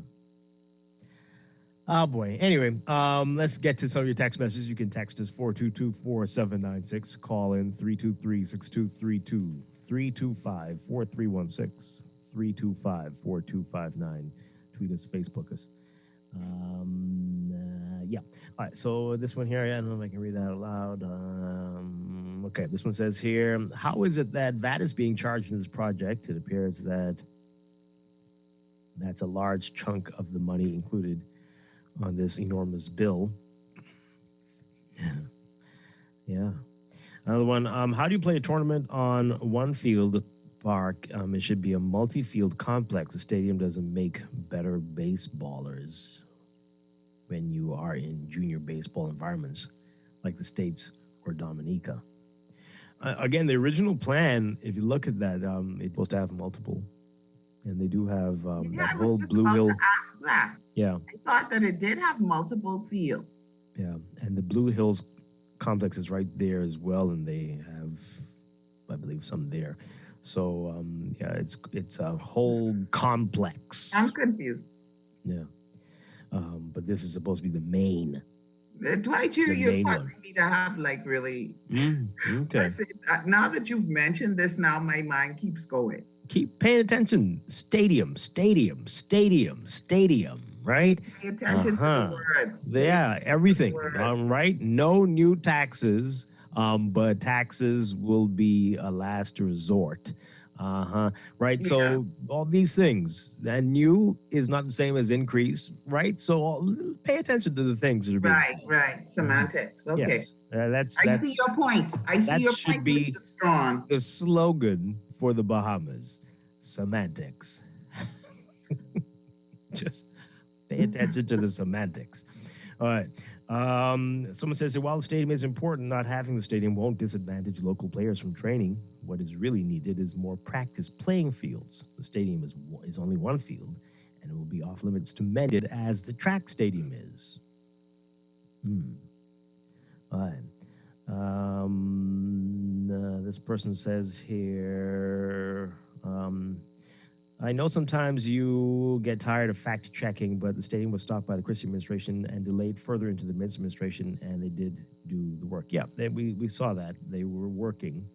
Oh boy. Anyway, let's get to some of your text messages. You can text us 422-4796. Call in 323-6232, 325-4316, 325-4259. Tweet us, Facebook us. Yeah. All right. So this one here, I don't know if I can read that out loud. Okay. This one says here, how is it that VAT is being charged in this project? It appears that that's a large chunk of the money included on this enormous bill. Yeah. Another one. How do you play a tournament on one field park? It should be a multi-field complex. The stadium doesn't make better baseballers when you are in junior baseball environments like the States or Dominica. Again, the original plan, if you look at that, it's supposed to have multiple. And they do have that whole Blue Hill. To ask that. Yeah. I thought that it did have multiple fields. Yeah. And the Blue Hills complex is right there as well. And they have, I believe, some there. So, it's a whole complex. I'm confused. Yeah. But this is supposed to be the main. Dwight, you're causing me to have really. Okay. Now that you've mentioned this, now my mind keeps going. Keep paying attention. Stadium, right? Pay attention to the words. Yeah, everything. Right? No new taxes, but taxes will be a last resort. Right? Yeah. So all these things. And new is not the same as increase, right? So pay attention to the things that are being Right. Semantics. Okay. Yes. I see your point. Should be Mr. Strong. The slogan for the Bahamas. Semantics. Just pay attention to the semantics. All right. Someone says that while the stadium is important, not having the stadium won't disadvantage local players from training. What is really needed is more practice playing fields. The stadium is only one field, and it will be off limits to mend it as the track stadium is. All right. This person says here, I know sometimes you get tired of fact checking, but the stadium was stopped by the Christie administration and delayed further into the Mintz administration, and they did do the work. Yeah, we saw that. They were working.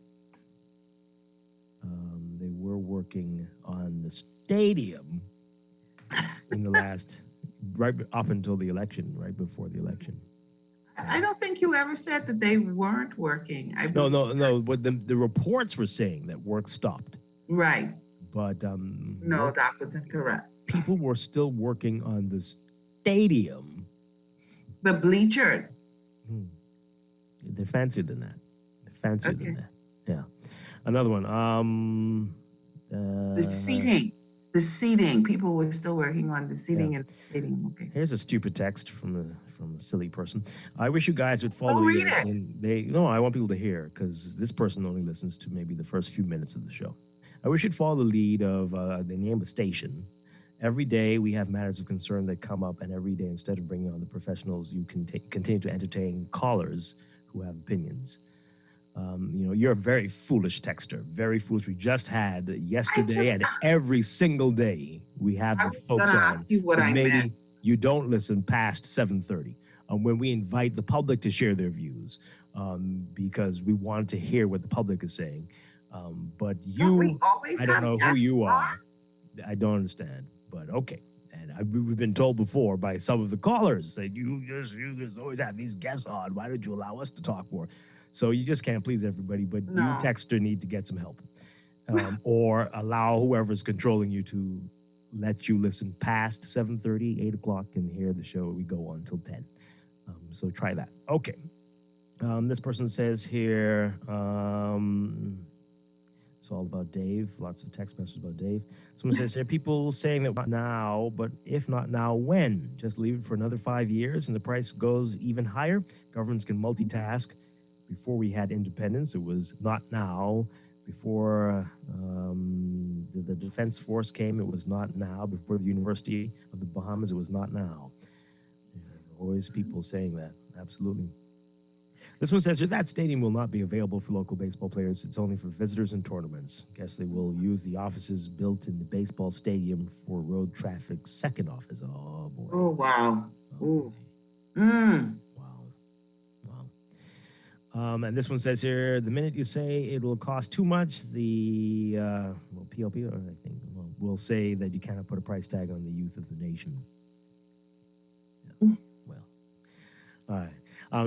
They were working on the stadium in the last, right up until the election, right before the election. I don't think you ever said that they weren't working. No. But the reports were saying that work stopped. Right. But no, that wasn't correct. people were still working on the stadium. The bleachers. They're fancier than that. Yeah. Another one. The seating. The seating. People were still working on the seating in the stadium. Okay. Here's a stupid text from a silly person. I wish you guys would follow. Read it. I want people to hear, because this person only listens to maybe the first few minutes of the show. I wish you'd follow the lead of the name of the station. Every day we have matters of concern that come up, and every day, instead of bringing on the professionals, you can continue to entertain callers who have opinions. You're a very foolish texter, very foolish. We just had yesterday and every single day we have the folks on. Maybe you don't listen past 7:30 when we invite the public to share their views, because we want to hear what the public is saying. But you, I don't know who you are. I don't understand, but okay. And we've been told before by some of the callers that you just always have these guests on. Why don't you allow us to talk more? So you just can't please everybody, but you texter need to get some help, or allow whoever's controlling you to let you listen past 7:30, 8 o'clock, and hear the show. We go on till 10. So try that. Okay. This person says here, it's all about Dave. Lots of text messages about Dave. Someone says there are people saying that not now, but if not now, when? Just leave it for another 5 years and the price goes even higher. Governments can multitask. Before we had independence, it was not now. Before the Defense Force came, it was not now. Before the University of the Bahamas, it was not now. Always people saying that. Absolutely. This one says that stadium will not be available for local baseball players. It's only for visitors and tournaments. Guess they will use the offices built in the baseball stadium for road traffic's second office. Oh, boy. Oh, wow. Oh, Wow. And this one says here, the minute you say it will cost too much, the PLP, I think, will say that you cannot put a price tag on the youth of the nation. Yeah. Well, all right.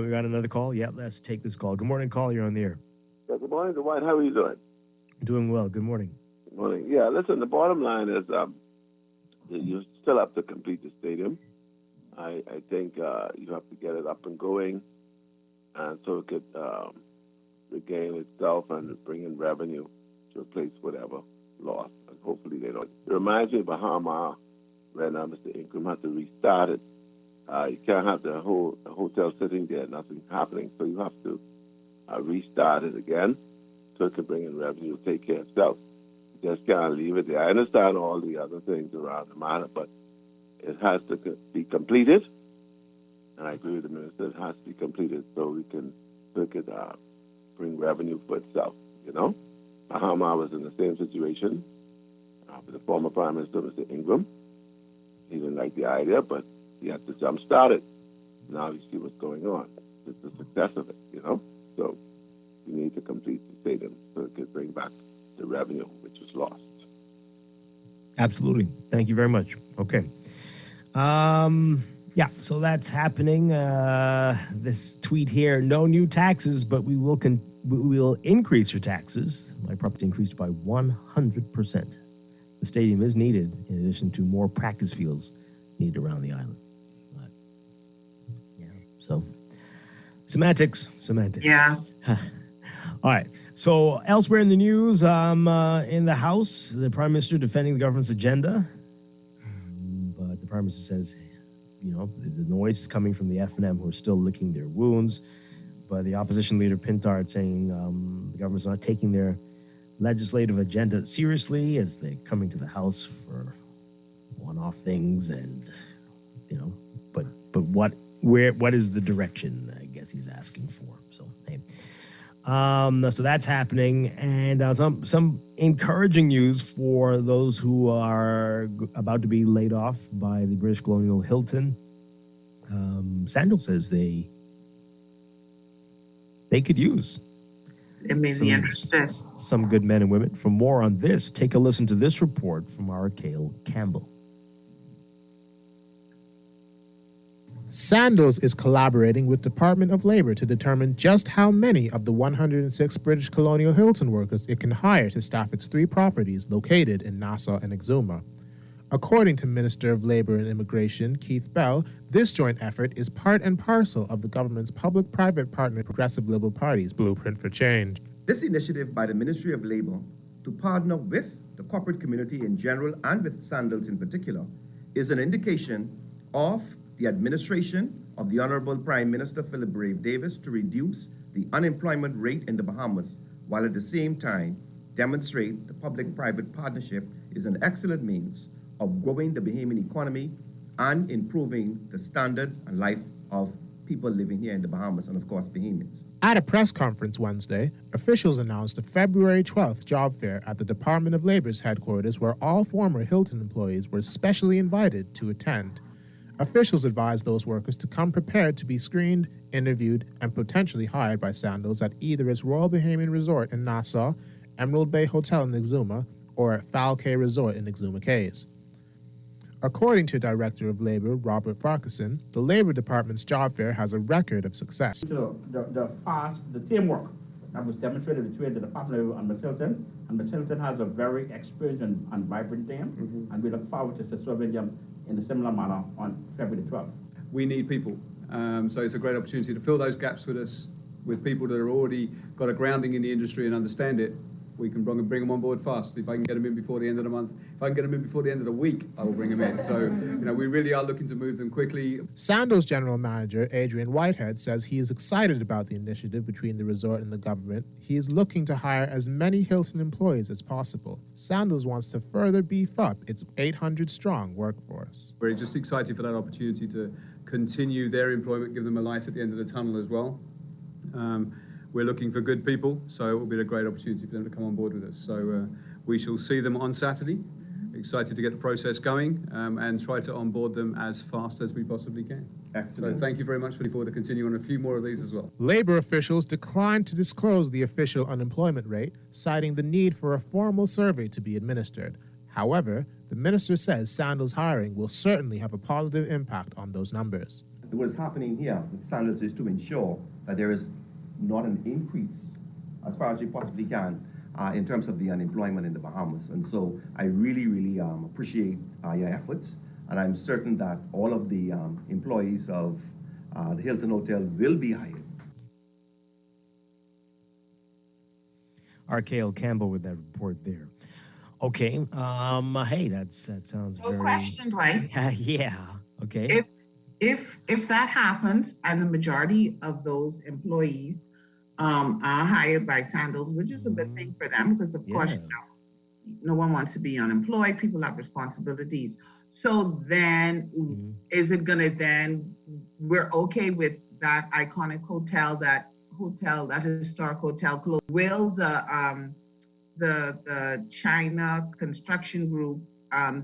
We got another call. Yeah, let's take this call. Good morning, call. You're on the air. Good morning, Dwight. How are you doing? Doing well. Good morning. Good morning. Yeah, listen, the bottom line is you still have to complete the stadium. I think you have to get it up and going, and so it could regain itself and bring in revenue to replace whatever loss. And hopefully they don't. It reminds me of Bahama when Mr. Ingram had to restart it. You can't have the whole hotel sitting there, nothing happening. So you have to restart it again so it can bring in revenue, take care of itself. You just can't leave it there. I understand all the other things around the matter, but it has to be completed. And I agree with the minister, it has to be completed so it could bring revenue for itself, you know? Bahama was in the same situation with the former Prime Minister, Mr. Ingram. He didn't like the idea, but he had to jumpstart it. Now you see what's going on. It's the success of it, you know? So you need to complete the stadium so it could bring back the revenue which was lost. Absolutely. Thank you very much. Okay. Yeah, so that's happening. This tweet here, no new taxes, but we will increase your taxes. My property increased by 100%. The stadium is needed in addition to more practice fields needed around the island. So, semantics. Yeah. All right. So, elsewhere in the news, in the House, the Prime Minister defending the government's agenda. But the Prime Minister says, the noise is coming from the F&M who are still licking their wounds. But the opposition leader, Pintard, saying the government's not taking their legislative agenda seriously as they're coming to the House for one-off things. And, but what is the direction, I guess he's asking for. So, hey. So that's happening. And some encouraging news for those who are about to be laid off by the British Colonial Hilton. Sandal says they could use. It may be interested. Some good men and women. For more on this, take a listen to this report from our Cale Campbell. Sandals is collaborating with Department of Labor to determine just how many of the 106 British Colonial Hilton workers it can hire to staff its 3 properties located in Nassau and Exuma. According to Minister of Labor and Immigration Keith Bell, this joint effort is part and parcel of the government's public-private partner Progressive Liberal Party's Blueprint for Change. This initiative by the Ministry of Labor to partner with the corporate community in general and with Sandals in particular is an indication of the administration of the Honorable Prime Minister Philip Brave Davis to reduce the unemployment rate in the Bahamas, while at the same time demonstrate the public-private partnership is an excellent means of growing the Bahamian economy and improving the standard and life of people living here in the Bahamas and, of course, Bahamians. At a press conference Wednesday, officials announced a February 12th job fair at the Department of Labor's headquarters where all former Hilton employees were specially invited to attend. Officials advised those workers to come prepared to be screened, interviewed, and potentially hired by Sandals at either its Royal Bahamian Resort in Nassau, Emerald Bay Hotel in Exuma, or Fowl Cay Resort in Exuma Cays. According to Director of Labor Robert Farquharson, the Labor Department's job fair has a record of success. The teamwork that was demonstrated between the Department of Labor and Ms. Hilton, and Ms. Hilton has a very experienced and vibrant team, and we look forward to serving them in a similar manner on February 12th. We need people, so it's a great opportunity to fill those gaps with us, with people that are already got a grounding in the industry and understand it. We can bring them on board fast. If I can get them in before the end of the month, if I can get them in before the end of the week, I will bring them in. So, we really are looking to move them quickly. Sandals General Manager Adrian Whitehead says he is excited about the initiative between the resort and the government. He is looking to hire as many Hilton employees as possible. Sandals wants to further beef up its 800-strong workforce. We're just excited for that opportunity to continue their employment, give them a light at the end of the tunnel as well. We're looking for good people, so it will be a great opportunity for them to come on board with us. So we shall see them on Saturday. Excited to get the process going and try to onboard them as fast as we possibly can. Excellent. So thank you very much. Looking forward to continue on a few more of these as well. Labor officials declined to disclose the official unemployment rate, citing the need for a formal survey to be administered. However, the minister says Sandals hiring will certainly have a positive impact on those numbers. What is happening here with Sandals is to ensure that there is not an increase as far as we possibly can in terms of the unemployment in the Bahamas. And so I really appreciate your efforts, and I'm certain that all of the employees of the Hilton Hotel will be hired. RKL Campbell with that report there. Okay, hey, that sounds No very... question, Dwight. Yeah, okay. If that happens and the majority of those employees are hired by Sandals, which is a good thing for them because, of course, no one wants to be unemployed. People have responsibilities. So then, is it gonna then we're okay with that iconic hotel, that historic hotel close? Will the China construction group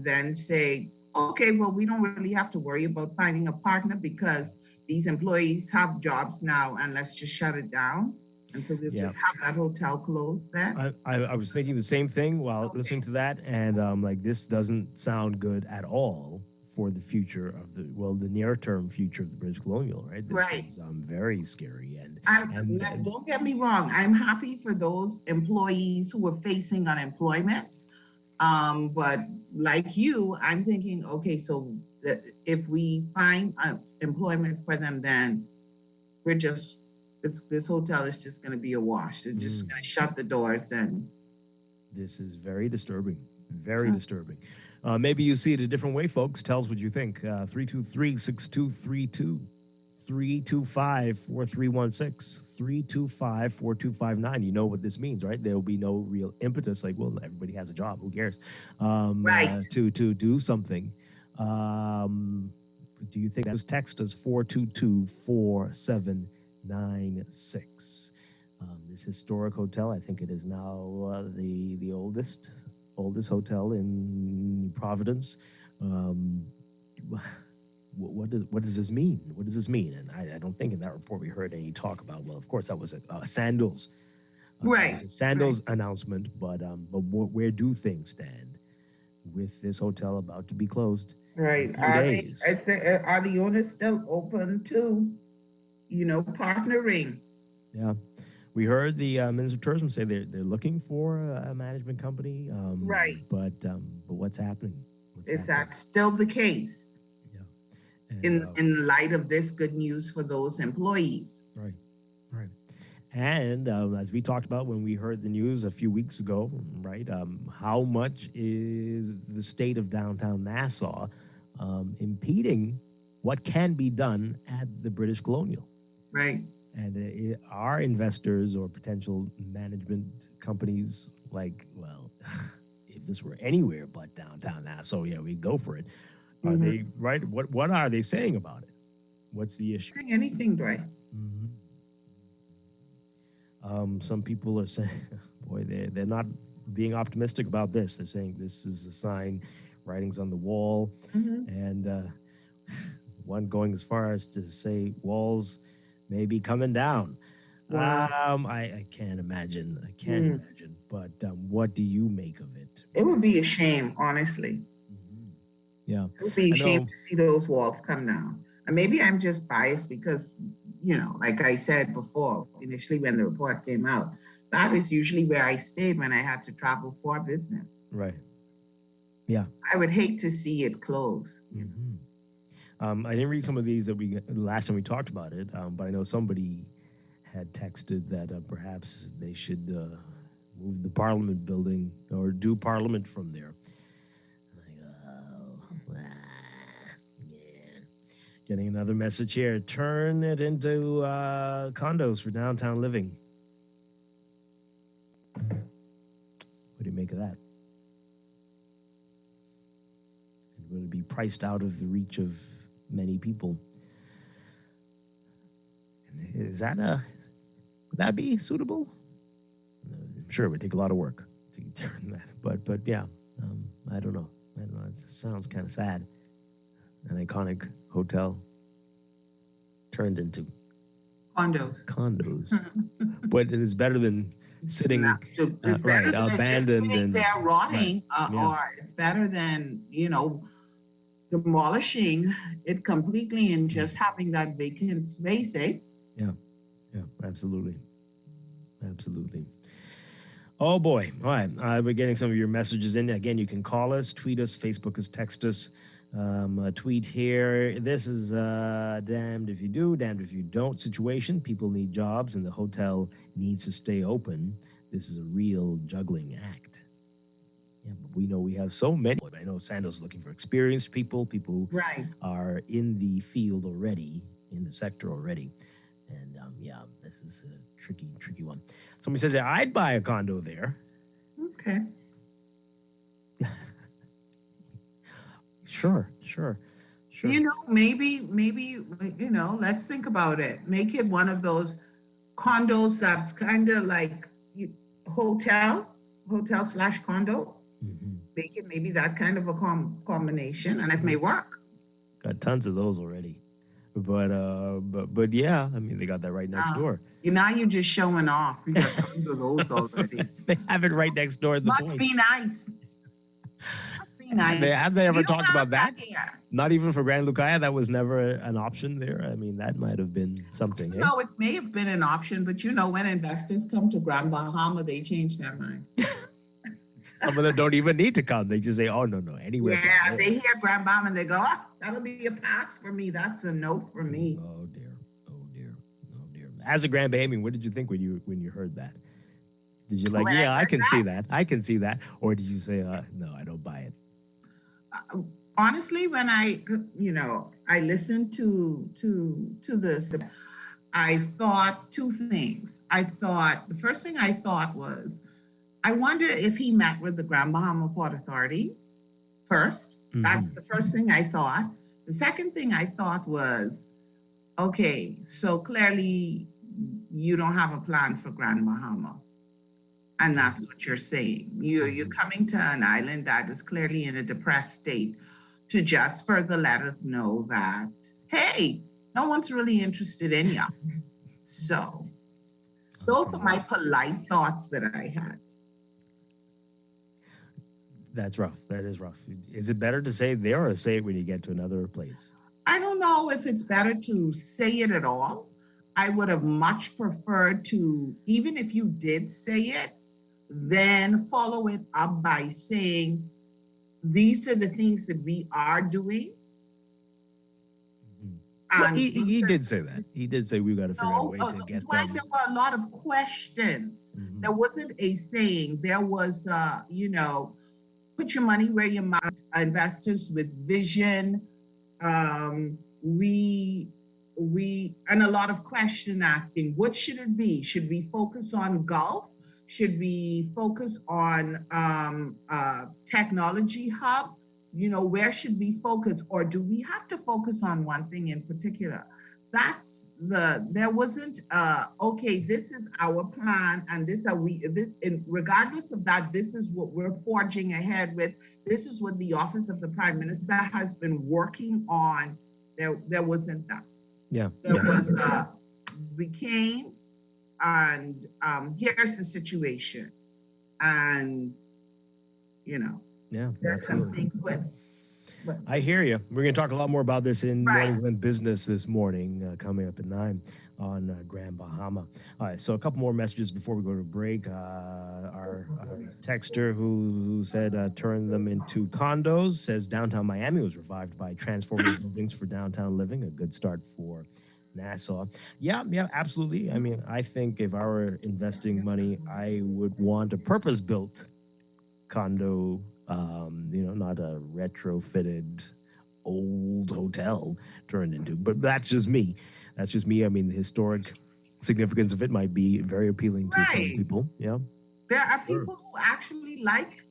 then say, okay, well, we don't really have to worry about finding a partner because these employees have jobs now, and let's just shut it down? And so we'll just have that hotel closed then? I was thinking the same thing while listening to that, and this doesn't sound good at all for the future of the near-term future of the British Colonial, right? This is very scary. And don't get me wrong, I'm happy for those employees who are facing unemployment. But like you, I'm thinking, okay, so if we find employment for them, then we're just, this hotel is just going to be a wash. They're just going to shut the doors and. This is very disturbing, very disturbing. Maybe you see it a different way, folks. Tell us what you think. 323-6232, 325-4316, 325-4259. You know what this means, right? There will be no real impetus. Like, well, everybody has a job. Who cares? Right. To do something. Do you think that? Text us 422-4796. This historic hotel, I think it is now the oldest hotel in Providence. What does this mean? What does this mean? And I don't think in that report we heard any talk about. Well, of course that was a Sandals, announcement. But where do things stand with this hotel about to be closed? Right. Are the owners still open to, partnering? Yeah. We heard the Minister of Tourism say they're looking for a management company. Right. But what's happening? Is that still the case? Yeah. And, in light of this good news for those employees? Right. And as we talked about when we heard the news a few weeks ago, right, how much is the state of downtown Nassau impeding what can be done at the British Colonial? Right. And our investors or potential management companies like, well, if this were anywhere but downtown Nassau, yeah, we'd go for it. Are they right? What are they saying about it? What's the issue? Anything, Dwight. Some people are saying, boy, they're not being optimistic about this. They're saying this is a sign, writing's on the wall, and one going as far as to say walls may be coming down. Wow. I can't imagine. Imagine. But what do you make of it? It would be a shame, honestly. Yeah. It would be a shame to see those walls come down. And maybe I'm just biased because, like I said before, initially when the report came out, that is usually where I stayed when I had to travel for business. Right. Yeah. I would hate to see it close. I didn't read some of these that last time we talked about it, but I know somebody had texted that perhaps they should move the Parliament building or do Parliament from there. Getting another message here. Turn it into condos for downtown living. What do you make of that? And will it be priced out of the reach of many people? Would that be suitable? I'm sure it would take a lot of work to turn that. But yeah, I don't know. It sounds kind of sad. An iconic hotel turned into condos. But it is better than sitting abandoned and there rotting, or it's better than demolishing it completely and just having that vacant space, eh? Yeah, absolutely. Oh boy. All right, we're getting some of your messages in. Again, you can call us, tweet us, Facebook us, text us. A tweet here. This is damned if you do, damned if you don't situation. People need jobs and the hotel needs to stay open. This is a real juggling act. Yeah, but we know we have so many. I know Sandoz is looking for experienced people. People are in the field already, in the sector already. And this is a tricky one. Somebody says, I'd buy a condo there. Okay. Sure. Maybe, let's think about it. Make it one of those condos that's kind of like hotel/condo. Make it maybe that kind of a combination, and it may work. Got tons of those already. But yeah, I mean, they got that right next door. Now you're just showing off. We got tons of those already. They have it right next door. Must be nice. Nice. Have they ever talked about that? Not even for Grand Lucaya? That was never an option there? I mean, that might have been something. No, it may have been an option, but when investors come to Grand Bahama, they change their mind. Some of them don't even need to come. They just say, oh, no, anywhere. Yeah, they hear Grand Bahama and they go, that'll be a pass for me. That's a no for me. Oh, dear. As a Grand Bahamian, what did you think when you heard that? Did you I can see that. Or did you say, no, I don't buy it? Honestly, when I listened to this, I thought two things. The first thing I thought was, I wonder if he met with the Grand Bahama Port Authority first. That's the first thing I thought. The second thing I thought was, okay, so clearly you don't have a plan for Grand Bahama. And that's what you're saying. You're coming to an island that is clearly in a depressed state to just further let us know that, hey, no one's really interested in you. So those are my polite thoughts that I had. That's rough. That is rough. Is it better to say it there or say it when you get to another place? I don't know if it's better to say it at all. I would have much preferred to, even if you did say it, then follow it up by saying, these are the things that we are doing. Well, he did say that. He did say we've got to figure out a way to get Dwight, them. there were a lot of questions. There wasn't a saying. There was, put your money where your mouth. Investors with vision. We and a lot of question asking. What should it be? Should we focus on golf? Should we focus on technology hub? Where should we focus, or do we have to focus on one thing in particular? There wasn't okay, this is our plan, and regardless of that, this is what we're forging ahead with. This is what the office of the Prime Minister has been working on. There wasn't that. Yeah. There was we came and here's the situation. And yeah, there's absolutely. some things with. I hear you. We're going to talk a lot more about this in Right. Morning Blend Business this morning, coming up at 9 on Grand Bahama. All right, so a couple more messages before we go to break. Our texter who said turn them into condos says downtown Miami was revived by transforming buildings for downtown living. A good start for Nassau. Yeah, absolutely. I mean, I think if I were investing money, I would want a purpose-built condo, not a retrofitted old hotel turned into, but that's just me. I mean, the historic significance of it might be very appealing to some people. Yeah. There are people who actually like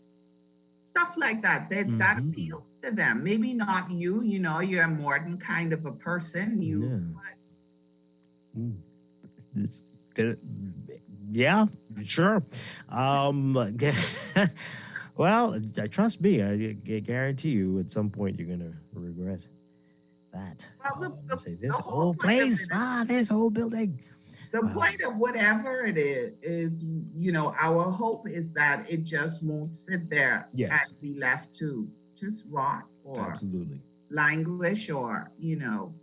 stuff like that. That appeals to them. Maybe not you, you're a modern kind of a person. It's good. Yeah, sure. Well, trust me, I guarantee you at some point you're going to regret that. Say, this whole place, this whole building. The point of whatever it is, our hope is that it just won't sit there and be left to just rot or absolutely languish or, you don't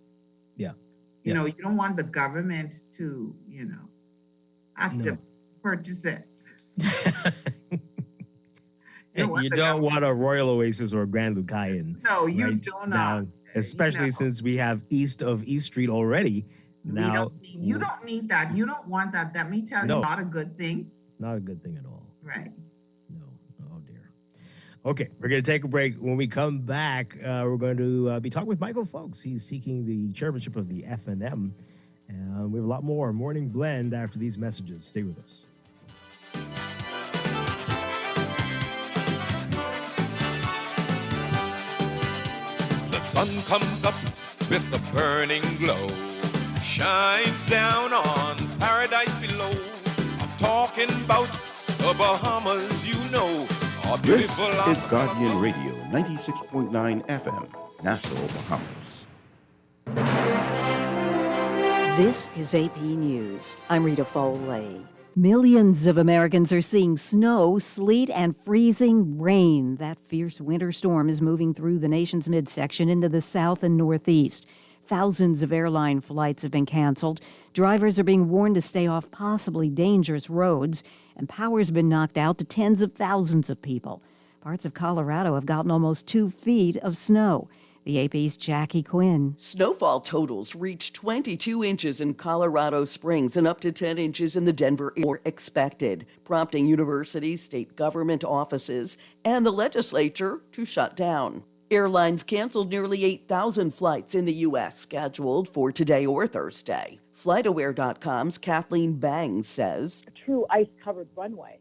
want the government to, have to purchase it. You don't want a Royal Oasis or a Grand Lucayan. No, you do not. Now, especially since we have east of East Street already. Now, you don't need that. You don't want that. Let me tell you, not a good thing. Not a good thing at all. Right. No. Oh, dear. Okay, we're going to take a break. When we come back, we're going to be talking with Michael Folks. He's seeking the chairmanship of the F&M. And we have a lot more Morning Blend after these messages. Stay with us. The sun comes up with a burning glow, shines down on paradise below. I'm talking about the Bahamas, our This beautiful is Guardian Radio, 96.9 FM, Nassau, Bahamas. This is AP News. I'm Rita Foley. Millions of Americans are seeing snow, sleet, and freezing rain. That fierce winter storm is moving through the nation's midsection into the south and northeast. Thousands of airline flights have been canceled. Drivers are being warned to stay off possibly dangerous roads, and power's been knocked out to tens of thousands of people. Parts of Colorado have gotten almost 2 feet of snow. The AP's Jackie Quinn. Snowfall totals reached 22 inches in Colorado Springs and up to 10 inches in the Denver area expected, prompting universities, state government offices, and the legislature to shut down. Airlines canceled nearly 8,000 flights in the U.S. scheduled for today or Thursday. FlightAware.com's Kathleen Bang says, a true ice-covered runway.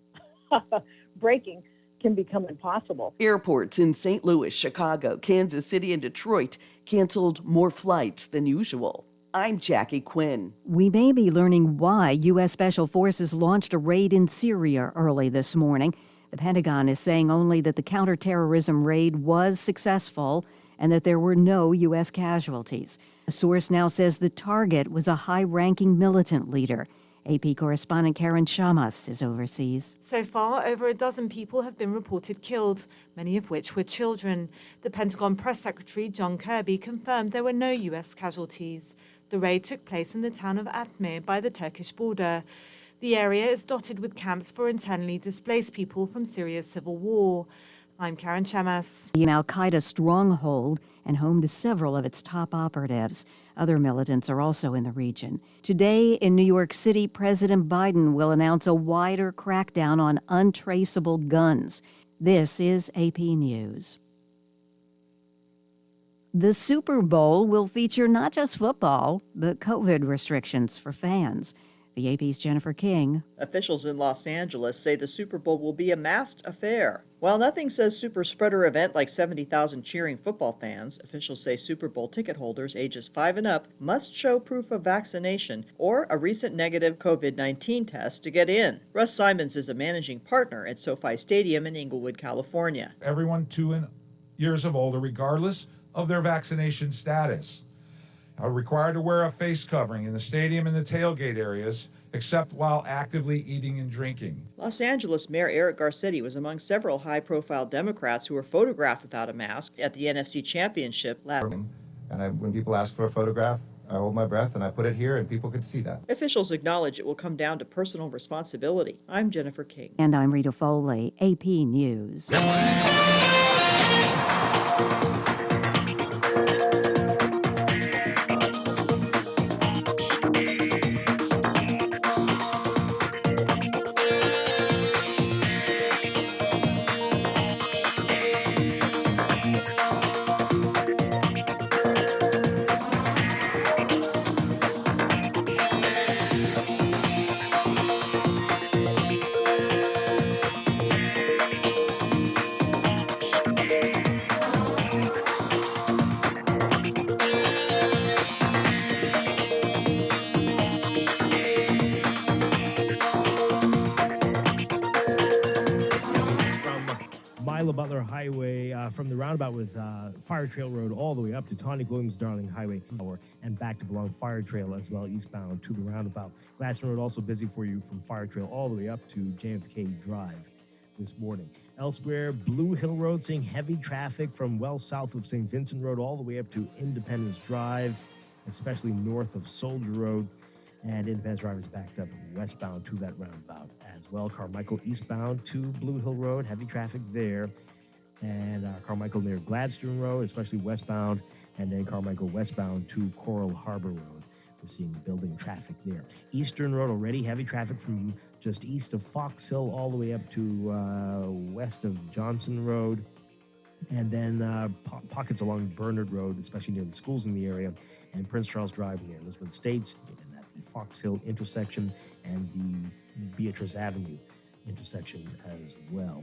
Braking can become impossible. Airports in St. Louis, Chicago, Kansas City, and Detroit canceled more flights than usual. I'm Jackie Quinn. We may be learning why U.S. Special Forces launched a raid in Syria early this morning. The Pentagon is saying only that the counterterrorism raid was successful and that there were no U.S. casualties. A source now says the target was a high-ranking militant leader. AP correspondent Karen Shamas is overseas. So far, over a dozen people have been reported killed, many of which were children. The Pentagon Press Secretary John Kirby confirmed there were no U.S. casualties. The raid took place in the town of Atmir by the Turkish border. The area is dotted with camps for internally displaced people from Syria's civil war. I'm Karen Chemas. An Al-Qaeda stronghold and home to several of its top operatives. Other militants are also in the region. Today in New York City, President Biden will announce a wider crackdown on untraceable guns. This is AP News. The Super Bowl will feature not just football, but COVID restrictions for fans. The AP's Jennifer King. Officials in Los Angeles say the Super Bowl will be a masked affair. While nothing says super spreader event like 70,000 cheering football fans, officials say Super Bowl ticket holders ages 5 and up must show proof of vaccination or a recent negative COVID-19 test to get in. Russ Simons is a managing partner at SoFi Stadium in Inglewood, California. Everyone 2 years of older, regardless of their vaccination status, are required to wear a face covering in the stadium and the tailgate areas, except while actively eating and drinking. Los Angeles Mayor Eric Garcetti was among several high-profile Democrats who were photographed without a mask at the NFC Championship last week. And when people ask for a photograph, I hold my breath and I put it here and people can see that. Officials acknowledge it will come down to personal responsibility. I'm Jennifer King. And I'm Rita Foley, AP News. Butler Highway from the roundabout with Fire Trail Road all the way up to Tawny Williams Darling Highway and back to Belong Fire Trail as well, eastbound to the roundabout. Glaston Road also busy for you from Fire Trail all the way up to JFK Drive this morning. Elsewhere, Blue Hill Road seeing heavy traffic from well south of St. Vincent Road all the way up to Independence Drive, especially north of Soldier Road. And Independence Drive is backed up westbound to that roundabout as well. Carmichael eastbound to Blue Hill Road, heavy traffic there. And Carmichael near Gladstone Road, especially westbound. And then Carmichael westbound to Coral Harbor Road. We're seeing building traffic there. Eastern Road already heavy traffic from just east of Fox Hill all the way up to west of Johnson Road. And then pockets along Bernard Road, especially near the schools in the area. And Prince Charles Drive near Elizabeth Estates, and at the Fox Hill intersection and the Beatrice Avenue intersection as well.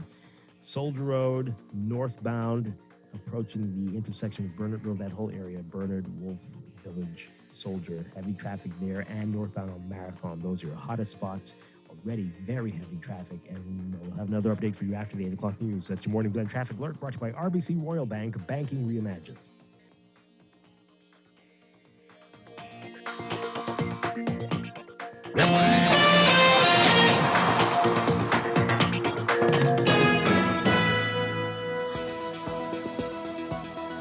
Soldier Road, northbound, approaching the intersection with Bernard Road, that whole area, Bernard, Wolf Village, Soldier, heavy traffic there, and northbound on Marathon. Those are your hottest spots. Already very heavy traffic, and we'll have another update for you after the 8 o'clock news. That's your Morning Blend Traffic Alert, brought to you by RBC Royal Bank, Banking Reimagined.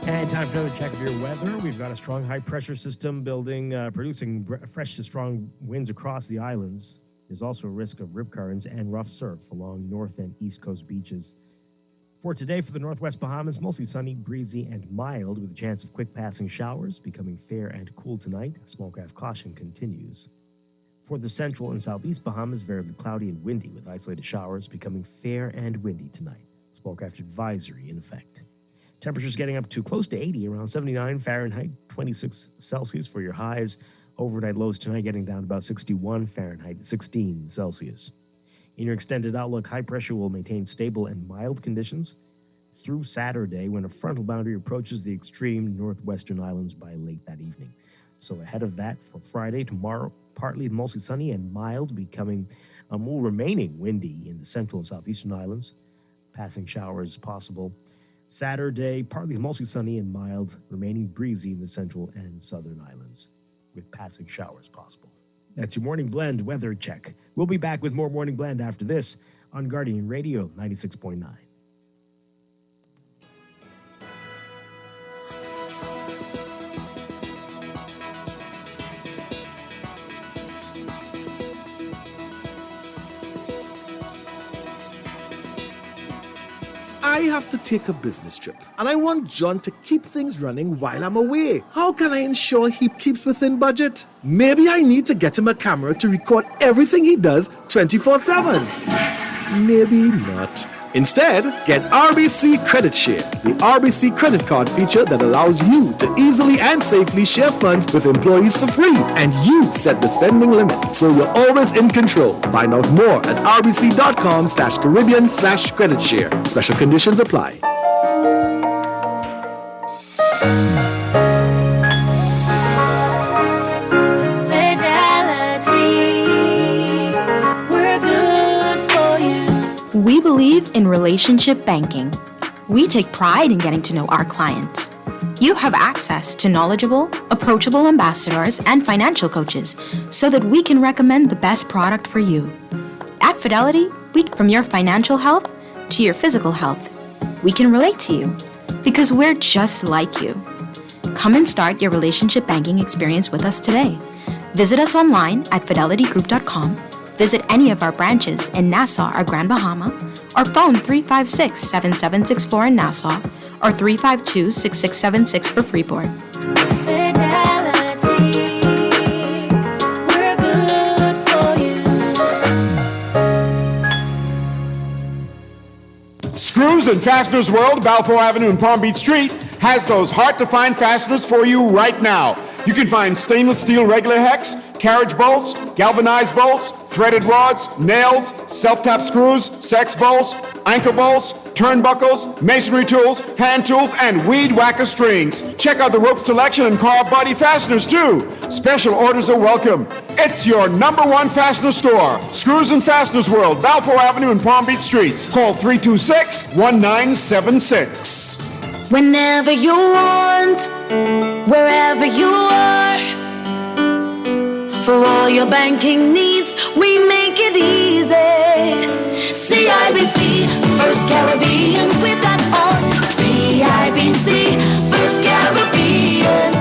And time for another check of your weather. We've got a strong high-pressure system building, producing fresh to strong winds across the islands. There's also a risk of rip currents and rough surf along north and east coast beaches. For today, for the northwest Bahamas, mostly sunny, breezy, and mild with a chance of quick passing showers, becoming fair and cool tonight. Small craft caution continues. For the central and southeast Bahamas, variably cloudy and windy with isolated showers, becoming fair and windy tonight. Small craft advisory in effect. Temperatures getting up to close to 80, around 79 Fahrenheit, 26 Celsius for your highs. Overnight lows tonight getting down to about 61 Fahrenheit, 16 Celsius. In your extended outlook, high pressure will maintain stable and mild conditions through Saturday when a frontal boundary approaches the extreme northwestern islands by late that evening. So ahead of that for Friday, tomorrow, partly mostly sunny and mild, becoming more remaining windy in the central and southeastern islands. Passing showers possible. Saturday, partly mostly sunny and mild, remaining breezy in the central and southern islands, with passing showers possible. That's your Morning Blend weather check. We'll be back with more Morning Blend after this on Guardian Radio 96.9. I have to take a business trip, and I want John to keep things running while I'm away. How can I ensure he keeps within budget? Maybe I need to get him a camera to record everything he does 24/7. Maybe not. Instead, get RBC Credit Share, the RBC credit card feature that allows you to easily and safely share funds with employees for free. And you set the spending limit, so you're always in control. Find out more at rbc.com/Caribbean/credit share. Special conditions apply. We believe in relationship banking. We take pride in getting to know our clients. You have access to knowledgeable, approachable ambassadors and financial coaches so that we can recommend the best product for you. At Fidelity, from your financial health to your physical health, we can relate to you because we're just like you. Come and start your relationship banking experience with us today. Visit us online at fidelitygroup.com. Visit any of our branches in Nassau or Grand Bahama, or phone 356-7764 in Nassau, or 352-6676 for Freeport. We're good for you. Screws and Fasteners World, Balfour Avenue and Palm Beach Street, has those hard-to-find fasteners for you right now. You can find stainless steel regular hex, carriage bolts, galvanized bolts, threaded rods, nails, self-tap screws, sex bolts, anchor bolts, turnbuckles, masonry tools, hand tools, and weed whacker strings. Check out the rope selection and car body fasteners too. Special orders are welcome. It's your #1 fastener store. Screws and Fasteners World, Balfour Avenue and Palm Beach Streets. Call 326-1976. Whenever you want, wherever you are, for all your banking needs, we make it easy. CIBC, First Caribbean, we've got all. CIBC, First Caribbean.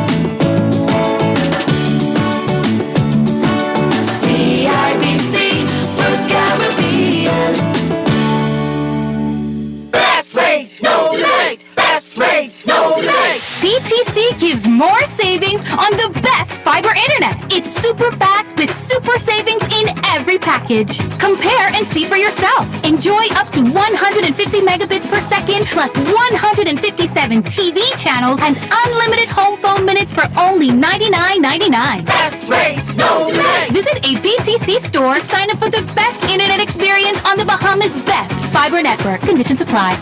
CIBC, First Caribbean. Best rate, no delay. Best rate, no delay. BTC gives more savings on the best fiber internet. It's super fast with super savings in every package. Compare and see for yourself. Enjoy up to 150 megabits per second plus 157 TV channels and unlimited home phone minutes for only $99.99. Best rate, no delay. Visit a BTC store to sign up for the best internet experience on the Bahamas' best fiber network. Conditions apply.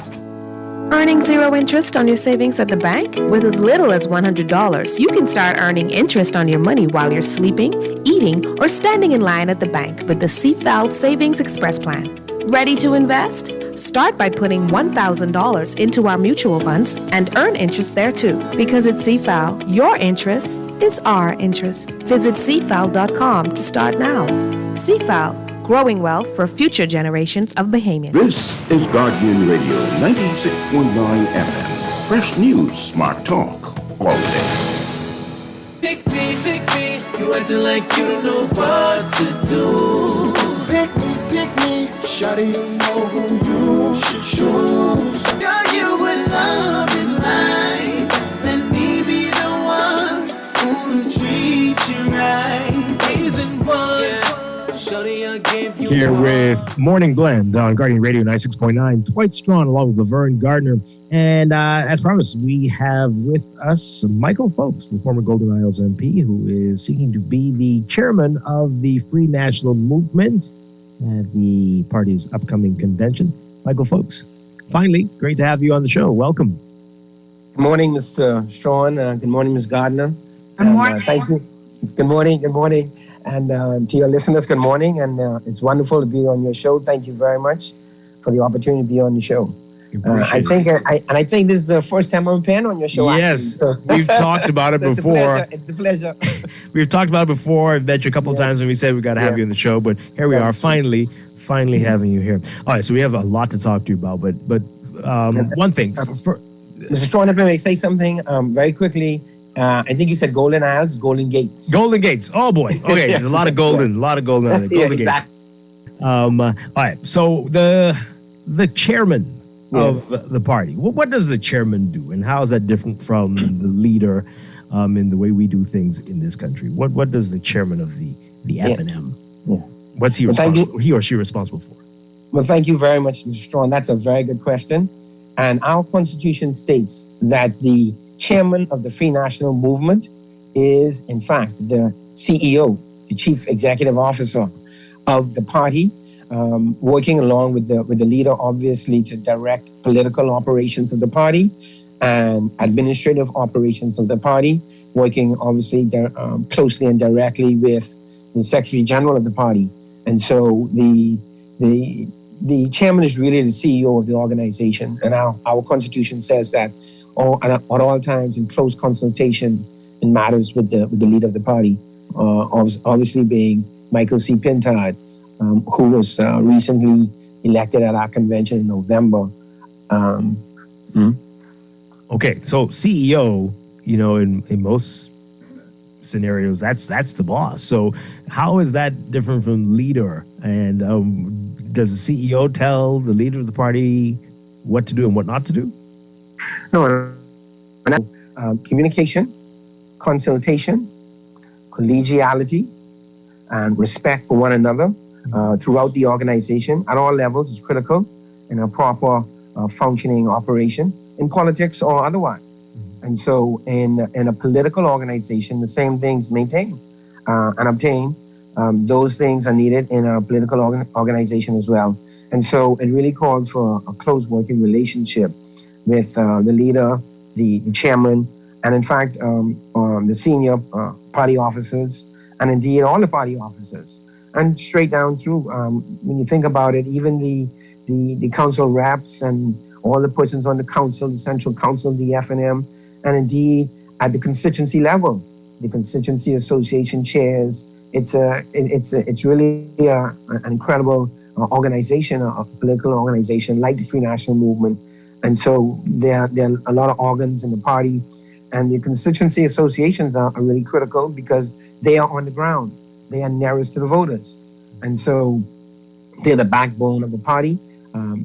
Earning zero interest on your savings at the bank? With as little as $100, you can start earning interest on your money while you're sleeping, eating, or standing in line at the bank with the CFAL Savings Express Plan. Ready to invest? Start by putting $1,000 into our mutual funds and earn interest there too. Because at CFAL, your interest is our interest. Visit CFAL.com to start now. CFAL, growing wealth for future generations of Bahamians. This is Guardian Radio 96.9 FM. Fresh news, smart talk, all day. Pick me, you acting like you don't know what to do. Pick me, shawty, you know who you should choose. Girl, you will love is mine, let me be the one who will treat you right. Reason one, shawty, I gave you Here with Morning Blend on Guardian Radio 96.9. Dwight Strachan along with Laverne Gardner. And as promised, we have with us Michael Phopes, the former Golden Isles MP, who is seeking to be the chairman of the Free National Movement at the party's upcoming convention. Michael Phopes, finally, great to have you on the show. Welcome. Good morning, Mr. Strachan. Good morning, Ms. Gardner. Good morning. Thank you. Good morning. And to your listeners, good morning. And it's wonderful to be on your show. Thank you very much for the opportunity to be on the show. I think this is the first time I'm appearing on your show. Yes, actually. we've talked about it before. It's a pleasure. We've talked about it before. I've met you a couple of times and we said we got to have you on the show, but here we are, finally having you here. All right, so we have a lot to talk to you about, but one thing. Mr. Strachan, if I may say something very quickly. I think you said Golden Isles, Golden Gates. Golden Gates. Oh boy. Okay, Yes. There's a lot of golden Gates. Exactly. All right. So the chairman Yes. of the party. What does the chairman do, and how is that different from the leader in the way we do things in this country? What does the chairman of the F&M? Yeah. What's he he or she responsible for? Well, thank you very much, Mr. Strong. That's a very good question. And our Constitution states that the chairman of the Free National Movement is, in fact, the CEO, the Chief Executive Officer of the party, working along with the leader, obviously, to direct political operations of the party and administrative operations of the party, working obviously closely and directly with the Secretary General of the party. And so the chairman is really the CEO of the organization, and our Constitution says that at all times in close consultation in matters with the leader of the party, obviously being Michael C. Pintard, who was recently elected at our convention in November. Okay, so CEO, in most scenarios, that's the boss. So how is that different from leader? And does the CEO tell the leader of the party what to do and what not to do? No, communication, consultation, collegiality, and respect for one another throughout the organization at all levels is critical in a proper functioning operation in politics or otherwise. And so in a political organization, the same things maintain and obtain. Those things are needed in a political organization as well. And so it really calls for a close working relationship with the leader, the chairman, and in fact, the senior party officers, and indeed all the party officers. And straight down through, when you think about it, even the council reps and all the persons on the council, the central council, the F&M, and indeed at the constituency level, the constituency association chairs. It's really an incredible organization, a political organization like the Free National Movement. And so there are a lot of organs in the party, and the constituency associations are really critical because they are on the ground. They are nearest to the voters. And so they're the backbone of the party.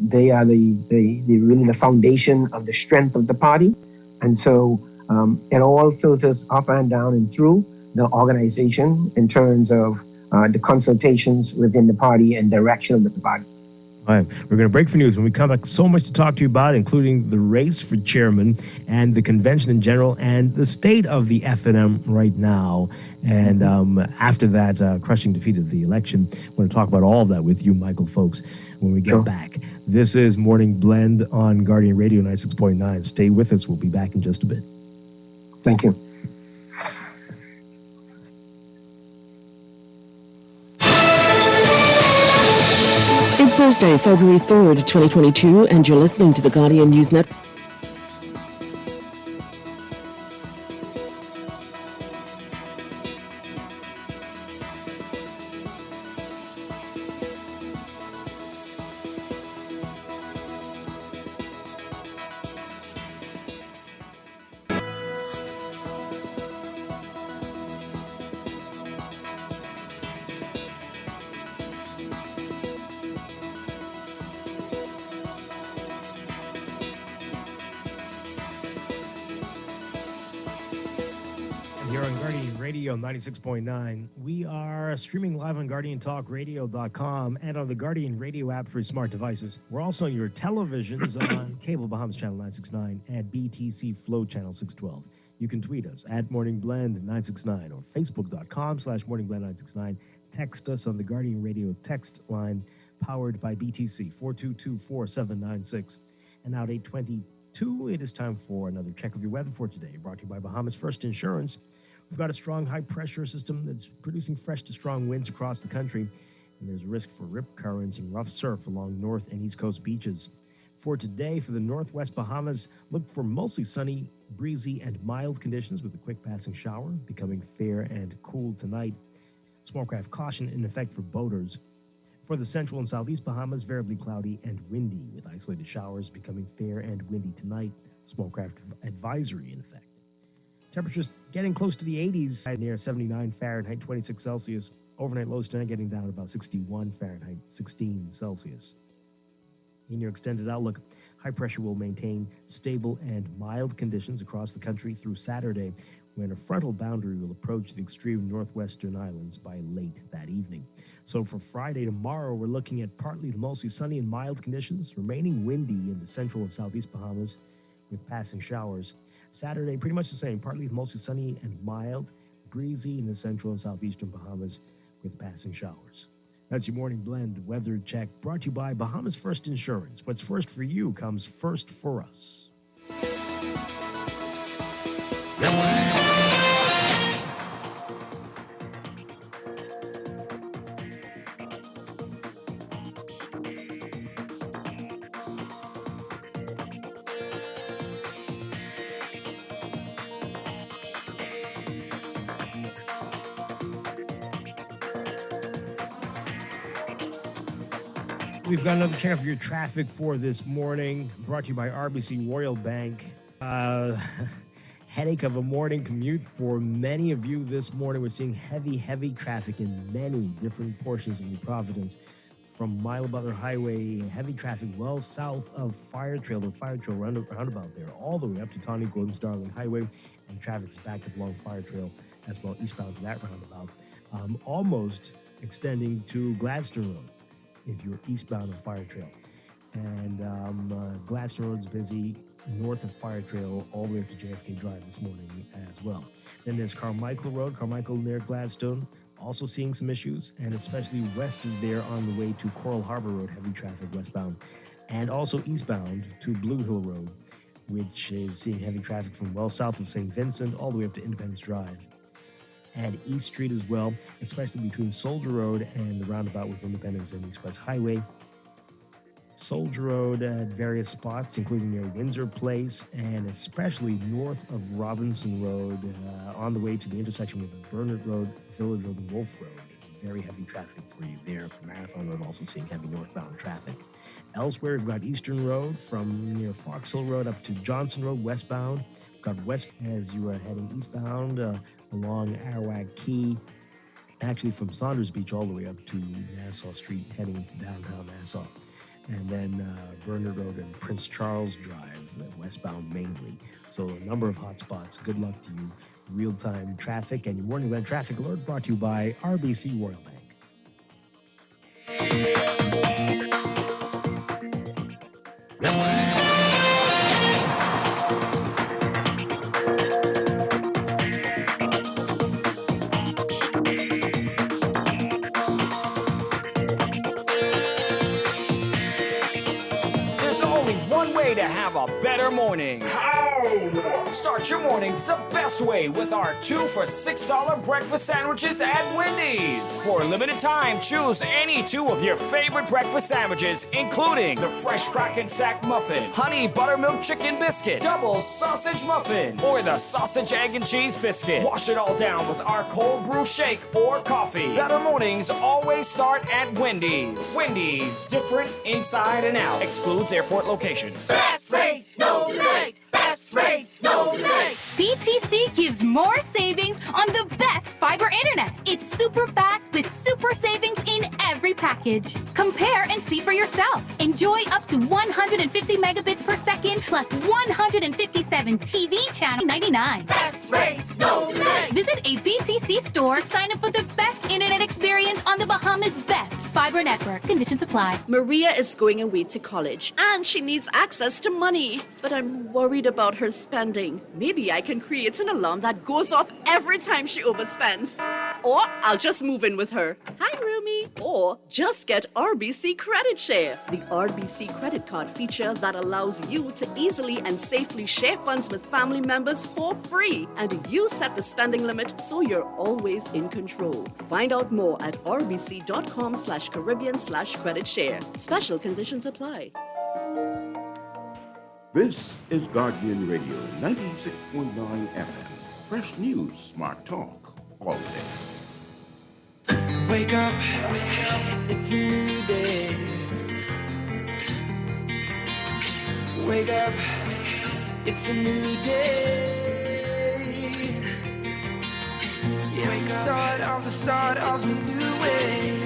They are really the foundation of the strength of the party. And so it all filters up and down and through the organization in terms of the consultations within the party and direction of the party. All right, we're going to break for news. When we come back, so much to talk to you about, including the race for chairman and the convention in general and the state of the F&M right now. And after that crushing defeat of the election, we're going to talk about all of that with you, Michael, folks, when we get back. This is Morning Blend on Guardian Radio 96.9. Stay with us. We'll be back in just a bit. Thank you. It's Thursday, February 3rd, 2022, and you're listening to the Guardian News Network. Here on Guardian Radio 96.9. We are streaming live on GuardianTalkRadio.com and on the Guardian Radio app for your smart devices. We're also on your televisions on Cable Bahamas Channel 969 and BTC Flow Channel 612. You can tweet us at MorningBlend969 or Facebook.com/MorningBlend969. Text us on the Guardian Radio text line powered by BTC 422-4796. And now at 8:22, it is time for another check of your weather for today, brought to you by Bahamas First Insurance. We've got a strong high-pressure system that's producing fresh to strong winds across the country, and there's a risk for rip currents and rough surf along north and east coast beaches. For today, for the northwest Bahamas, look for mostly sunny, breezy, and mild conditions with a quick passing shower, becoming fair and cool tonight. Small craft caution in effect for boaters. For the central and southeast Bahamas, variably cloudy and windy, with isolated showers becoming fair and windy tonight. Small craft advisory in effect. Temperatures getting close to the 80s, near 79 Fahrenheit, 26 Celsius. Overnight lows tonight getting down about 61 Fahrenheit, 16 Celsius. In your extended outlook, high pressure will maintain stable and mild conditions across the country through Saturday, when a frontal boundary will approach the extreme northwestern islands by late that evening. So for Friday, tomorrow, we're looking at partly to mostly sunny and mild conditions, remaining windy in the central and southeast Bahamas with passing showers. Saturday, pretty much the same, partly to mostly sunny and mild, breezy in the central and southeastern Bahamas with passing showers. That's your morning blend weather check, brought to you by Bahamas First Insurance. What's first for you comes first for us. We've got another check of your traffic for this morning, brought to you by RBC Royal Bank. Headache of a morning commute for many of you this morning. We're seeing heavy traffic in many different portions of the Providence. From Mile Butler Highway, heavy traffic well south of Fire Trail roundabout there, all the way up to Tawny Gordon Starling Highway, and traffic's backed up along Fire Trail as well, eastbound to that roundabout. Almost extending to Gladstone Road if you're eastbound on Fire Trail. And Gladstone Road's busy north of Fire Trail all the way up to JFK Drive this morning as well. Then there's Carmichael Road, Carmichael near Gladstone, also seeing some issues, and especially west of there on the way to Coral Harbor Road, heavy traffic westbound, and also eastbound to Blue Hill Road, which is seeing heavy traffic from well south of St. Vincent all the way up to Independence Drive. And East Street as well, especially between Soldier Road and the roundabout with Independence and East West Highway. Soldier Road at various spots, including near Windsor Place, and especially north of Robinson Road on the way to the intersection with Bernard Road, Village Road, and Wolf Road. Very heavy traffic for you there. Marathon Road also seeing heavy northbound traffic. Elsewhere, we've got Eastern Road from near Fox Hill Road up to Johnson Road westbound. We've got west as you are heading eastbound along Arawak Key, actually from Saunders Beach all the way up to Nassau Street, heading into downtown Nassau. And then Bernard Road and Prince Charles Drive, westbound mainly. So a number of hot spots. Good luck to you. Real-time traffic and your morning blend traffic alert brought to you by RBC Royal Bank. To have a better morning. How? Start your mornings the best way with our 2 for $6 breakfast sandwiches at Wendy's. For a limited time, choose any 2 of your favorite breakfast sandwiches, including the fresh Strachan sack muffin, honey buttermilk chicken biscuit, double sausage muffin, or the sausage egg and cheese biscuit. Wash it all down with our cold brew shake or coffee. Better mornings always start at Wendy's. Wendy's, different inside and out. Excludes airport locations. Best rate, no debate. Best rate, no debate. BTC gives more savings on the best fiber internet. It's super fast with super savings in every package. Compare and see for yourself. Enjoy up to 150 megabits per second plus 157 TV channel 99. Best rate, no debate. Visit a BTC store to sign up for the best internet experience on the Bahamas' best fiber network. Conditions apply. Maria is going away to college and she needs access to money. But I'm worried about her spending. Maybe I can create an alarm that goes off every time she overspends. Or I'll just move in with her. Hi, Rumi. Or just get RBC Credit Share, the RBC credit card feature that allows you to easily and safely share funds with family members for free. And you set the spending limit so you're always in control. Find out more at rbc.com/Caribbean/credit share. Special conditions apply. This is Guardian Radio 96.9 FM. Fresh news, smart talk, all day. Wake up, it's a new day. Wake up, it's a new day. It's the start of a new way.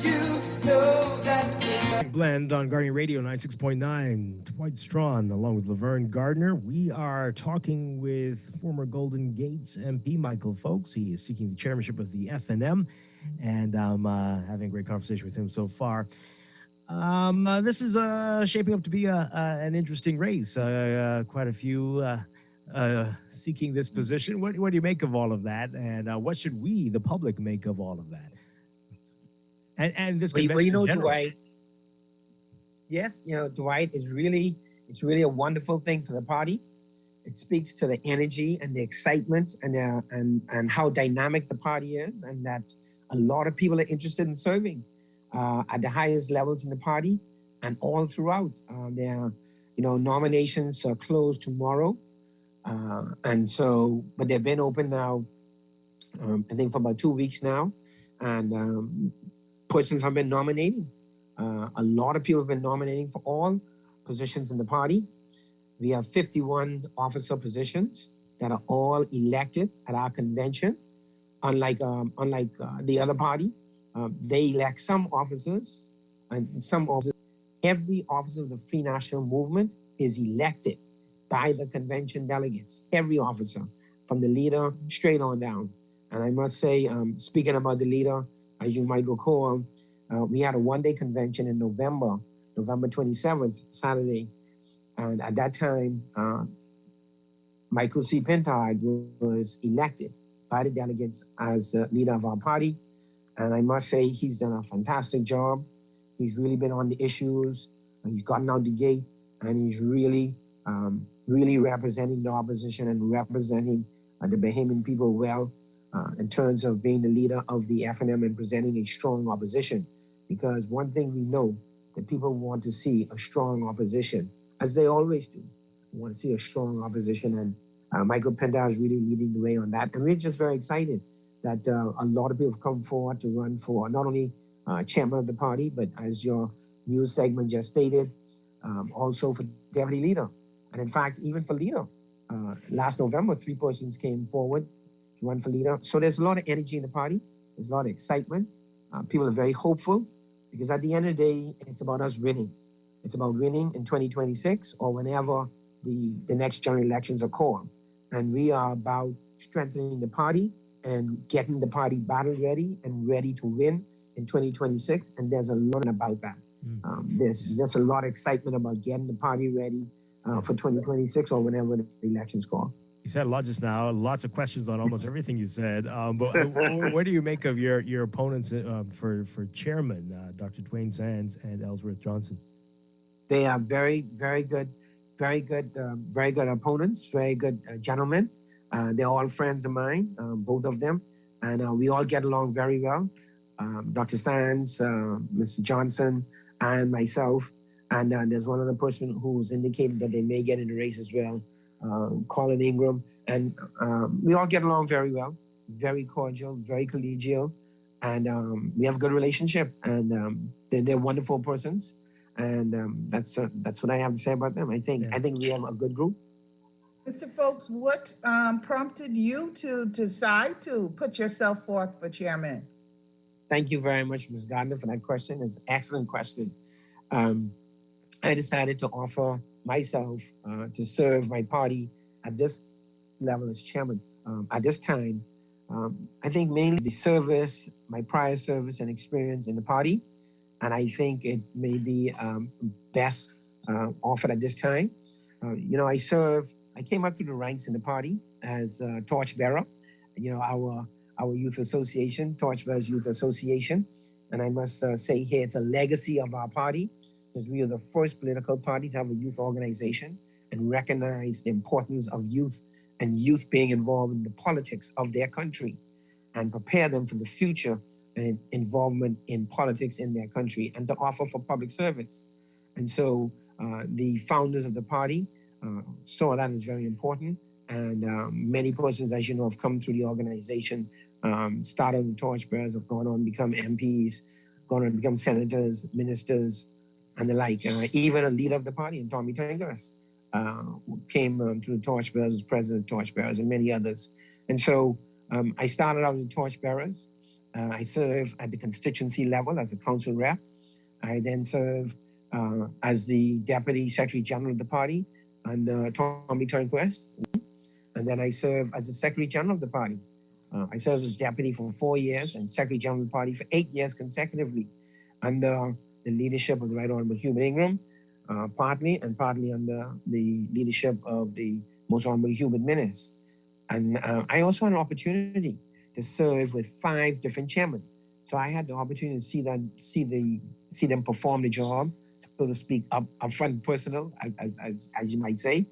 You know that. Blend on Guardian Radio 96.9. Dwight Strachan along with Laverne Gardner. We are talking with former Golden Gates MP Michael Folks. He is seeking the chairmanship of the FNM, and I'm having a great conversation with him so far. This is shaping up to be an interesting race. Quite a few seeking this position. What do you make of all of that? And what should we, the public, make of all of that? And this convention well, you know, in general. Dwight. Yes, you know, Dwight, it's really a wonderful thing for the party. It speaks to the energy and the excitement and how dynamic the party is, and that a lot of people are interested in serving at the highest levels in the party and all throughout. Nominations are closed tomorrow, but they've been open now, I think for about 2 weeks now, and persons have been nominating. A lot of people have been nominating for all positions in the party. We have 51 officer positions that are all elected at our convention. Unlike the other party, they elect some officers, and some officers. Every officer of the Free National Movement is elected by the convention delegates. Every officer, from the leader straight on down. And I must say, speaking about the leader, as you might recall, we had a one-day convention in November 27th, Saturday. And at that time, Michael C. Pintard was elected by the delegates as leader of our party. And I must say, he's done a fantastic job. He's really been on the issues. He's gotten out the gate, and he's really representing the opposition and representing the Bahamian people well in terms of being the leader of the FNM and presenting a strong opposition. Because one thing we know, that people want to see a strong opposition, as they always do. We want to see a strong opposition, and Michael Pintard is really leading the way on that. And we're just very excited that a lot of people have come forward to run for not only chairman of the party, but as your news segment just stated, also for deputy leader. And in fact, even for leader, last November, 3 persons came forward to run for leader. So there's a lot of energy in the party. There's a lot of excitement. People are very hopeful, because at the end of the day, it's about us winning. It's about winning in 2026 or whenever the next general elections are called. And we are about strengthening the party and getting the party battle ready and ready to win in 2026. And there's a lot about that. There's just a lot of excitement about getting the party ready for 2026 or whenever the elections call. You said a lot just now, lots of questions on almost everything you said. But what do you make of your opponents for chairman, Dr. Dwayne Sands and Ellsworth Johnson? They are very, very good opponents, very good gentlemen. They're all friends of mine, both of them, and we all get along very well. Dr. Sands, Mr. Johnson, and myself. And there's one other person who's indicated that they may get in the race as well, Colin Ingram. And we all get along very well, very cordial, very collegial. And we have a good relationship. And they're wonderful persons. And that's what I have to say about them. I think we have a good group. Mr. Folks, what prompted you to decide to put yourself forth for chairman? Thank you very much, Ms. Gardner, for that question. It's an excellent question. I decided to offer myself to serve my party at this level as chairman. At this time, I think mainly the service, my prior service and experience in the party, and I think it may be best offered at this time. I came up through the ranks in the party as torchbearer. Our youth association, Torchbearers Youth Association. And I must say here, it's a legacy of our party, because we are the first political party to have a youth organization and recognize the importance of youth and youth being involved in the politics of their country and prepare them for the future and involvement in politics in their country and to offer for public service. And so the founders of the party saw that as very important. And many persons, as you know, have come through the organization, started with torchbearers, have gone on to become MPs, gone on to become senators, ministers, and the like. Even a leader of the party, Tommy Tangas, came through the torchbearers, as president of torchbearers, and many others. And so I started out with torchbearers. I serve at the constituency level as a council rep. I then served as the Deputy Secretary General of the party under Tommy Turnquist. And then I served as the Secretary General of the party. I served as Deputy for 4 years and Secretary General of the party for 8 years consecutively under the leadership of the Right Honorable Hubert Ingram, partly under the leadership of the Most Honorable Hubert Minnis. And I also had an opportunity to serve with 5 different chairmen. So I had the opportunity to see them perform the job, so to speak, up front personal, as you might say.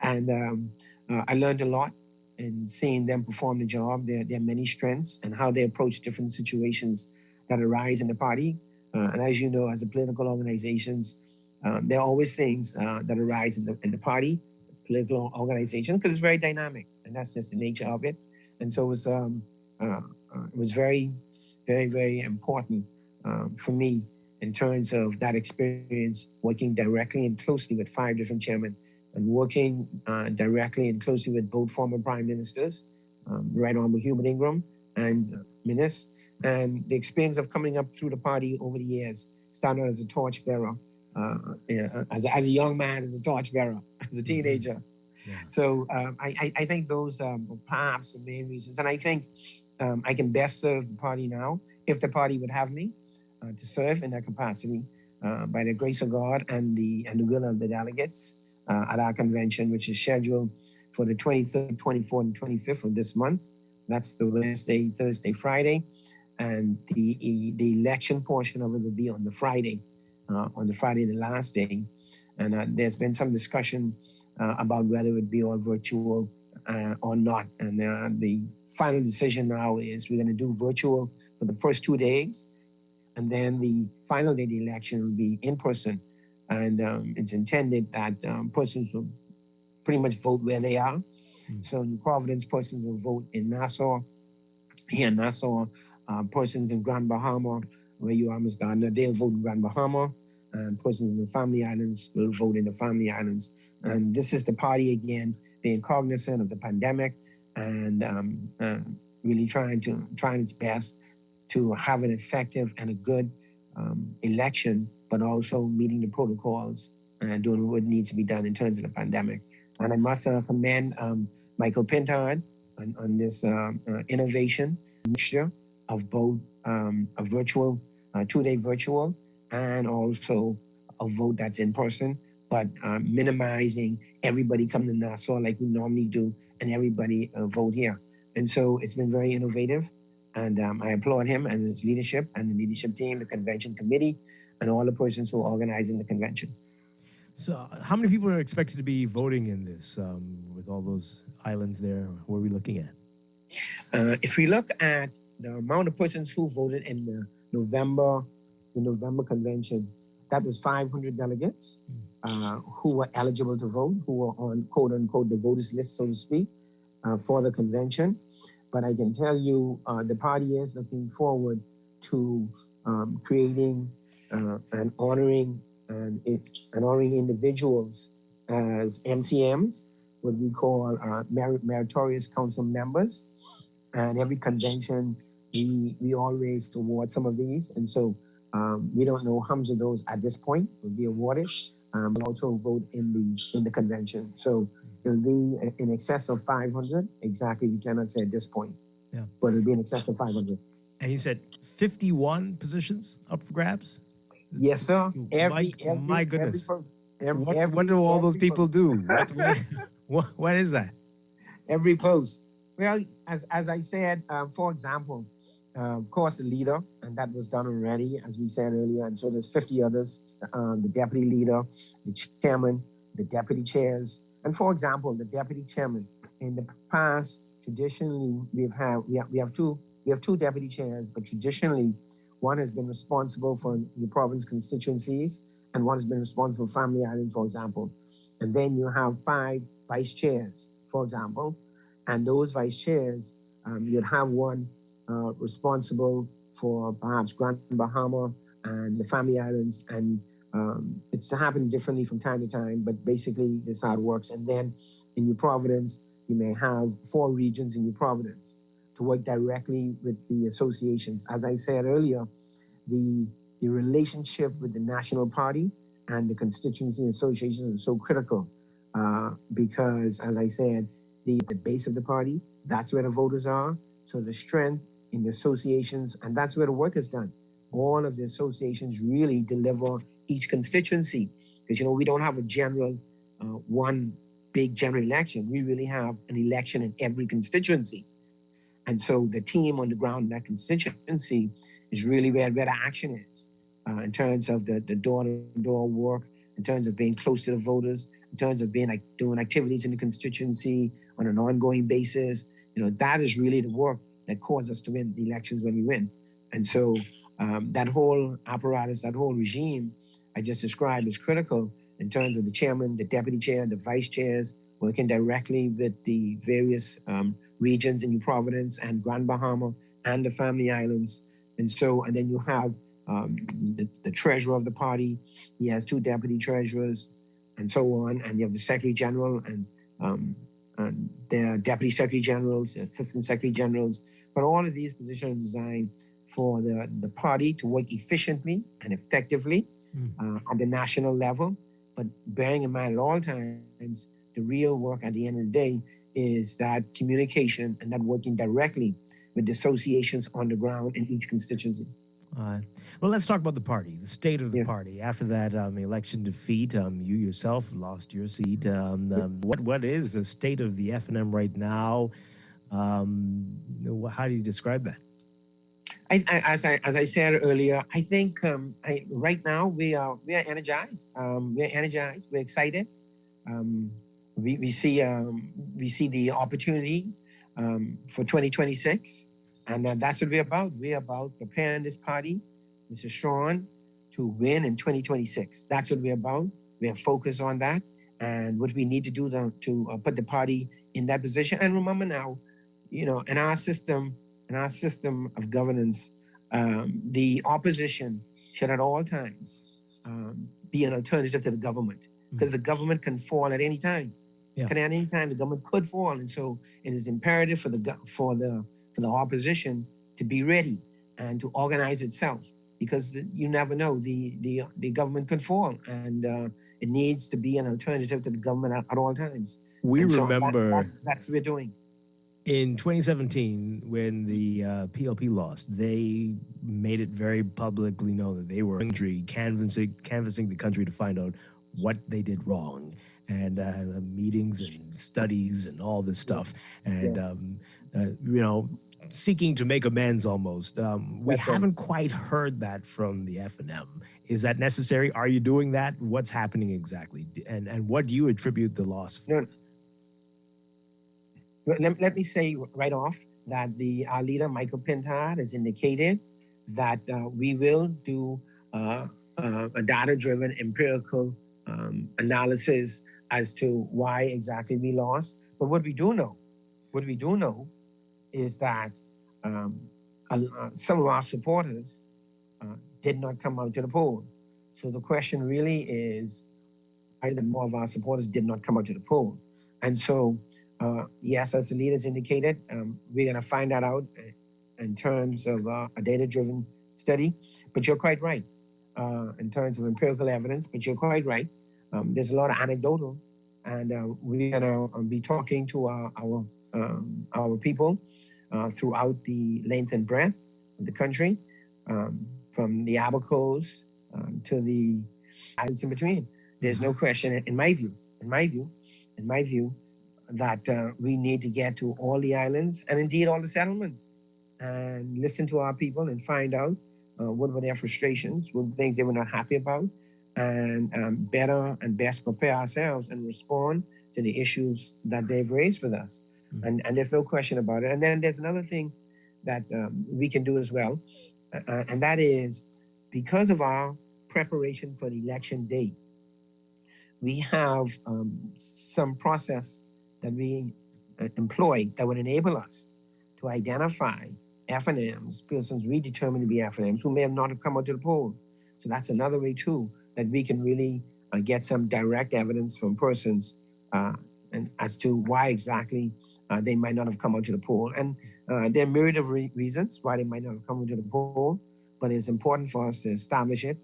And I learned a lot in seeing them perform the job, their many strengths, and how they approach different situations that arise in the party. And as you know, as a political organizations, there are always things that arise in the party, political organization, because it's very dynamic, and that's just the nature of it. And so it was very, very, very important for me in terms of that experience, working directly and closely with 5 different chairmen, and working directly and closely with both former prime ministers, Right Honorable Hubert Ingram and Minnis, and the experience of coming up through the party over the years, starting out as a torchbearer, as a young man, as a torchbearer, as a teenager. Yeah. So I think those are perhaps the main reasons. And I think I can best serve the party now, if the party would have me to serve in that capacity, by the grace of God and the will of the delegates at our convention, which is scheduled for the 23rd, 24th, and 25th of this month. That's the Wednesday, Thursday, Friday. And the election portion of it will be on the Friday, the last day. And there's been some discussion about whether it would be all virtual or not. And the final decision now is we're going to do virtual for the first 2 days. And then the final day of the election will be in person. And it's intended that persons will pretty much vote where they are. So in Providence, persons will vote in Nassau. Here in Nassau, persons in Grand Bahama, where you are, Ms. Gardner, they'll vote in Grand Bahama. And persons in the Family Islands will vote in the Family Islands. And this is the party, again, being cognizant of the pandemic and really trying its best to have an effective and a good election, but also meeting the protocols and doing what needs to be done in terms of the pandemic. And I must commend Michael Pintard on this innovation mixture of both a virtual, 2-day virtual, and also a vote that's in person, but minimizing everybody come to Nassau like we normally do, and everybody vote here. And so it's been very innovative. And I applaud him and his leadership and the leadership team, the convention committee, and all the persons who are organizing the convention. So how many people are expected to be voting in this with all those islands there? What are we looking at? If we look at the amount of persons who voted in the November convention, that was 500 delegates who were eligible to vote, who were on quote unquote the voters list, so to speak, for the convention. But I can tell you the party is looking forward to creating and honoring individuals as MCMs, what we call meritorious council members. And every convention, we always award some of these. And so we don't know how much of those at this point will be awarded, but also vote in the convention. So it'll be in excess of 500. Exactly, we cannot say at this point. Yeah. But it'll be in excess of 500. And you said 51 positions up for grabs? Yes, sir. My goodness. What do all those people do? What is that? Every post. Well, as I said, for example, of course, the leader, and that was done already, as we said earlier. And so there's 50 others, the deputy leader, the chairman, the deputy chairs. And for example, the deputy chairman, in the past, traditionally, we have two deputy chairs, but traditionally, one has been responsible for the province constituencies, and one has been responsible for Family Island, for example. And then you have 5 vice chairs, for example, and those vice chairs, you'd have one responsible for perhaps Grand Bahama and the Family Islands, and it's happened differently from time to time, but basically this is how it works. And then in New Providence, you may have 4 regions in New Providence to work directly with the associations. As I said earlier, the the relationship with the national party and the constituency associations is so critical because, as I said, the base of the party, that's where the voters are. So the strength in the associations, and that's where the work is done. All of the associations really deliver each constituency because, we don't have a general, one big general election. We really have an election in every constituency. And so the team on the ground in that constituency is really where the action is in terms of the door-to-door work, in terms of being close to the voters, in terms of being doing activities in the constituency on an ongoing basis. That is really the work that caused us to win the elections when we win. And so that whole apparatus, that whole regime I just described is critical in terms of the chairman, the deputy chair, the vice chairs, working directly with the various regions in New Providence and Grand Bahama and the Family Islands. And then you have the treasurer of the party. He has 2 deputy treasurers and so on. And you have the secretary general and the deputy secretary generals, the assistant secretary generals. But all of these positions are designed for the party to work efficiently and effectively on the national level. But bearing in mind at all times, the real work at the end of the day is that communication and that working directly with the associations on the ground in each constituency. Well, let's talk about the party, the state of the party. After that election defeat, you yourself lost your seat. What is the state of the F&M right now? How do you describe that? As I said earlier, I think right now we are energized. We're energized. We're excited. We see the opportunity for 2026, and that's what we're about. We're about preparing this party, Mr. Strachan, to win in 2026. That's what we're about. We are focused on that, and what we need to do to put the party in that position. And remember now, in our system of governance, the opposition should at all times be an alternative to the government, because the government can fall at any time. At any time, the government could fall, and so it is imperative for the opposition to be ready and to organize itself, because you never know, the government could fall, and it needs to be an alternative to the government at all times. We remember that's what we're doing. In 2017, when the PLP lost, they made it very publicly known that they were canvassing the country to find out what they did wrong, and meetings and studies and all this stuff, and seeking to make amends almost. We haven't quite heard that from the F&M. Is that necessary? Are you doing that? What's happening exactly? And what do you attribute the loss for? Let me say right off that our leader, Michael Pintard, has indicated that we will do a data-driven empirical analysis as to why exactly we lost. But what we do know is that some of our supporters did not come out to the poll. So the question really is, why that more of our supporters did not come out to the poll? And so, yes, as the leaders indicated, we're going to find that out in terms of a data-driven study. But you're quite right in terms of empirical evidence, but you're quite right. There's a lot of anecdotal, and we're going to be talking to our people throughout the length and breadth of the country, from the Abacos to the islands in between. There's no question, in my view, that we need to get to all the islands and indeed all the settlements and listen to our people and find out what were their frustrations, what were the things they were not happy about, and better and best prepare ourselves and respond to the issues that they've raised with us. And there's no question about it. And then there's another thing that we can do as well, and that is, because of our preparation for the election day, we have some process that we employ that would enable us to identify F&Ms, persons we determine to be F&Ms, who may have not have come out to the poll. So that's another way too that we can really get some direct evidence from persons and as to why exactly they might not have come out to the poll. And there are myriad of reasons why they might not have come out to the poll. but it's important for us to establish it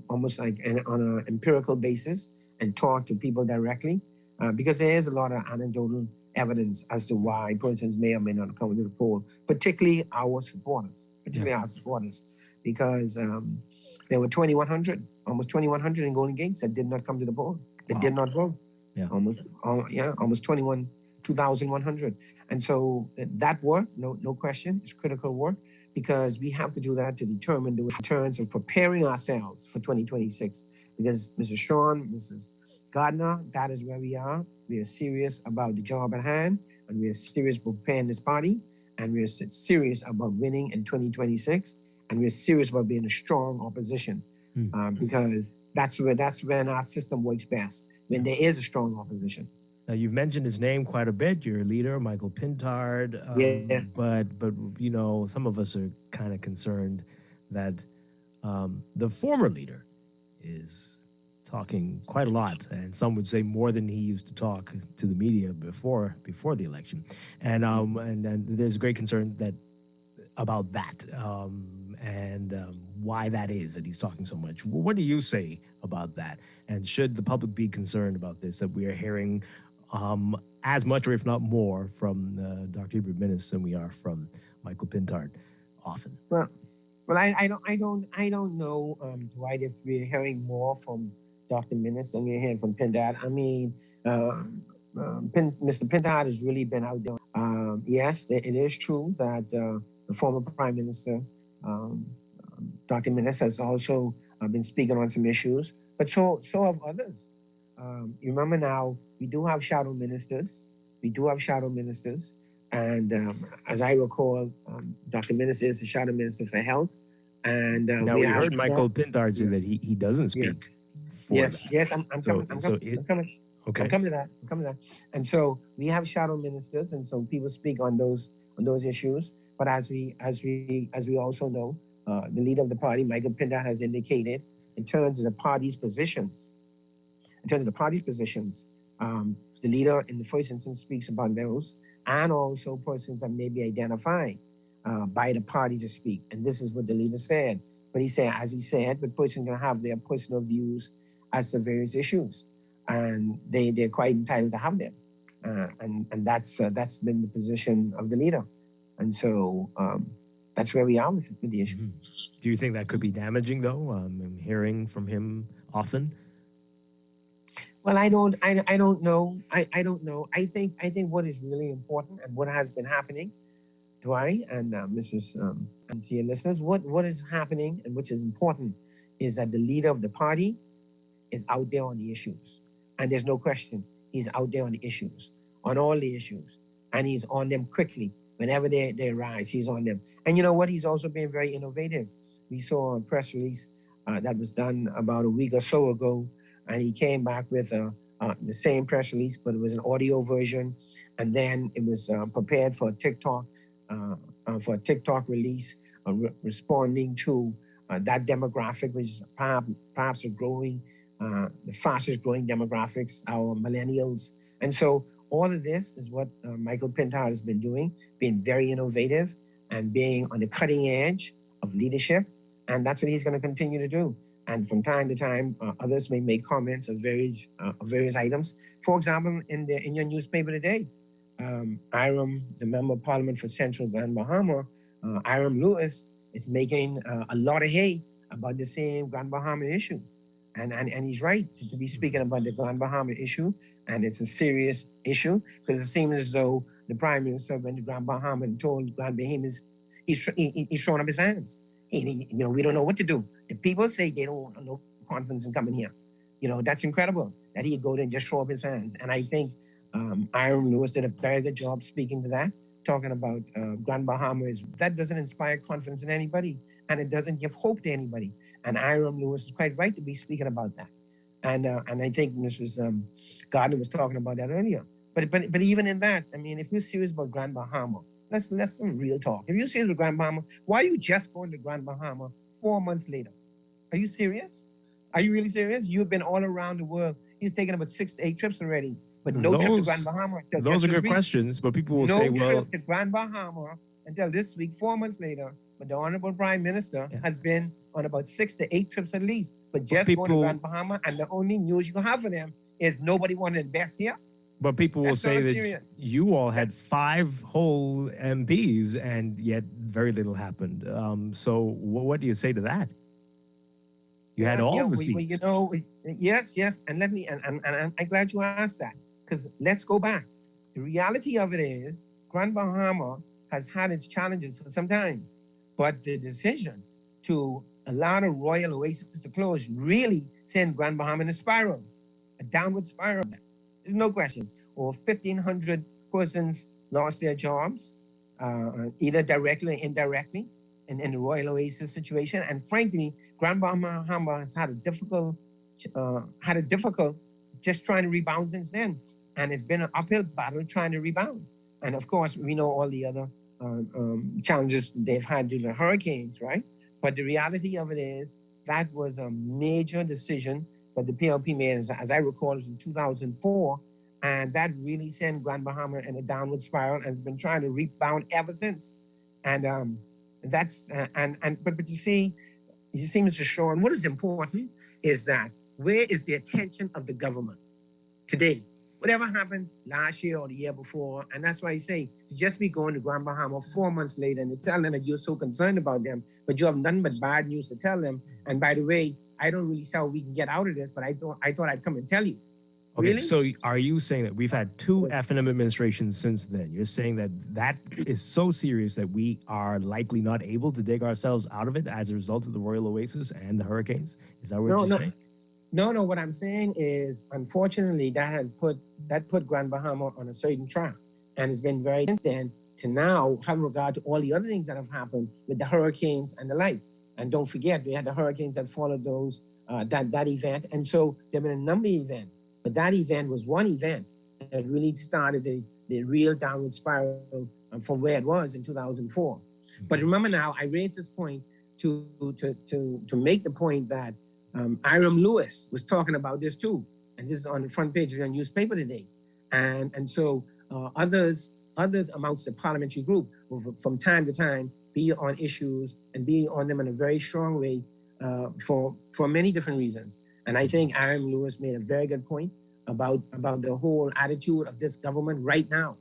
almost like on an empirical basis and talk to people directly, because there is a lot of anecdotal evidence as to why persons may or may not come to the poll, particularly our supporters, because there were 2,100, almost 2,100 in Golden Gates that did not come to the poll, that did not vote. Yeah. Almost 2,100. And so that work, no question, is critical work, because we have to do that to determine the returns of preparing ourselves for 2026. Because Mrs. Sean, Mrs. Gardner, that is where we are. We are serious about the job at hand, and we are serious about preparing this party, and we are serious about winning in 2026, and we are serious about being a strong opposition, because that's when our system works best, when there is a strong opposition. Now, you've mentioned his name quite a bit, your leader, Michael Pintard, but you know, some of us are kind of concerned that the former leader is talking quite a lot, and some would say more than he used to talk to the media before the election, and there's a great concern about that, and why that is that he's talking so much. What do you say about that? And should the public be concerned about this, that we are hearing as much, or if not more, from Dr. Hubert Minnis than we are from Michael Pintard often? Well, I don't know, Dwight, if we're hearing more from Dr. Minnis than we're hearing from Pintard. I mean, Mr. Pintard has really been out there. Yes, it is true that the former Prime Minister, Dr. Minnis, has also been speaking on some issues, but so have others. You remember now, we do have shadow ministers. And as I recall, Dr. Minnis is the shadow minister for health. And now we heard Michael Pintard say that he doesn't speak. Yes, I'm coming to that. And so we have shadow ministers, and so people speak on those issues. But as we also know, the leader of the party, Michael Pintard, has indicated in terms of the party's positions. The leader in the first instance speaks about those, and also persons that may be identified by the party to speak. And this is what the leader said. But he said, but persons can have their personal views as to various issues, and they're quite entitled to have them. And that's been the position of the leader. And so that's where we are with the issue. Mm-hmm. Do you think that could be damaging, though? I'm hearing from him often. Well, I don't know. I don't know. I think what is really important and what has been happening, Dwight and Mrs. And to your listeners, what is happening and which is important is that the leader of the party is out there on the issues, and there's no question he's out there on the issues, on all the issues, and he's on them quickly whenever they arise. He's on them, and you know what? He's also been very innovative. We saw a press release that was done about a week or so ago. And he came back with the same press release, but it was an audio version. And then it was prepared for a TikTok release, responding to that demographic, which is perhaps a growing, the fastest growing demographics, our millennials. And so all of this is what Michael Pintard has been doing, being very innovative and being on the cutting edge of leadership. And that's what he's going to continue to do. And from time to time, others may make comments of various items. For example, in your newspaper today, Iram, the Member of Parliament for Central Grand Bahama, Iram Lewis, is making a lot of hay about the same Grand Bahama issue. And he's right to be speaking about the Grand Bahama issue. And it's a serious issue, because it seems as though the Prime Minister went to Grand Bahama and told Grand Bahamians he's throwing up his hands. We don't know what to do. The people say they don't want no confidence in coming here. That's incredible that he'd go there and just throw up his hands. And I think Iram Lewis did a very good job speaking to that, talking about Grand Bahama. That doesn't inspire confidence in anybody, and it doesn't give hope to anybody. And Iram Lewis is quite right to be speaking about that. And I think Mrs. Gardner was talking about that earlier. But even in that, I mean, if you're serious about Grand Bahama, let's some real talk. If you're serious with Grand Bahama, why are you just going to Grand Bahama 4 months later? Are you serious? Are you really serious? You've been all around the world. He's taken about 6 to 8 trips already, but no trip to Grand Bahama. Those are good questions, but people will say, well, no trip to Grand Bahama until this week, 4 months later. But the Honorable Prime Minister has been on about 6 to 8 trips at least. But just going to Grand Bahama, and the only news you can have for them is nobody want to invest here. But people will That's say not that serious. you all had 5 whole MPs and yet very little happened. So what do you say to that? You had all the seats. Yes. And let me, and I'm glad you asked that, because let's go back. The reality of it is Grand Bahama has had its challenges for some time, but the decision to allow the Royal Oasis to close really sent Grand Bahama in a spiral, a downward spiral. There's no question. Over 1,500 persons lost their jobs, either directly or indirectly, in the Royal Oasis situation. And frankly, Grand Bahama has had a difficult just trying to rebound since then. And it's been an uphill battle trying to rebound. And of course, we know all the other challenges they've had due to hurricanes, right? But the reality of it is that was a major decision that the PLP made, as I recall, it was in 2004. And that really sent Grand Bahama in a downward spiral and has been trying to rebound ever since. And but you see, Mr. Strachan, what is important is that where is the attention of the government today? Whatever happened last year or the year before, and that's why I say to just be going to Grand Bahama 4 months later and to tell them that you're so concerned about them, but you have nothing but bad news to tell them. And by the way, I don't really see how we can get out of this, but I thought I'd come and tell you. Okay, Really? so are you saying that we've had 2 F&M administrations since then? You're saying that is so serious that we are likely not able to dig ourselves out of it as a result of the Royal Oasis and the hurricanes? Is that what you're saying? No. What I'm saying is, unfortunately, that put Grand Bahama on a certain track, and it's been very since then to now, having regard to all the other things that have happened with the hurricanes and the like. And don't forget, we had the hurricanes that followed those that event, and so there've been a number of events. But that event was one event that really started the real downward spiral from where it was in 2004. But remember now, I raised this point to make the point that Hiram Lewis was talking about this too, and this is on the front page of your newspaper today. And so others amongst the parliamentary group will from time to time be on issues and be on them in a very strong way for many different reasons. And I think Hiram Lewis made a very good point about the whole attitude of this government right now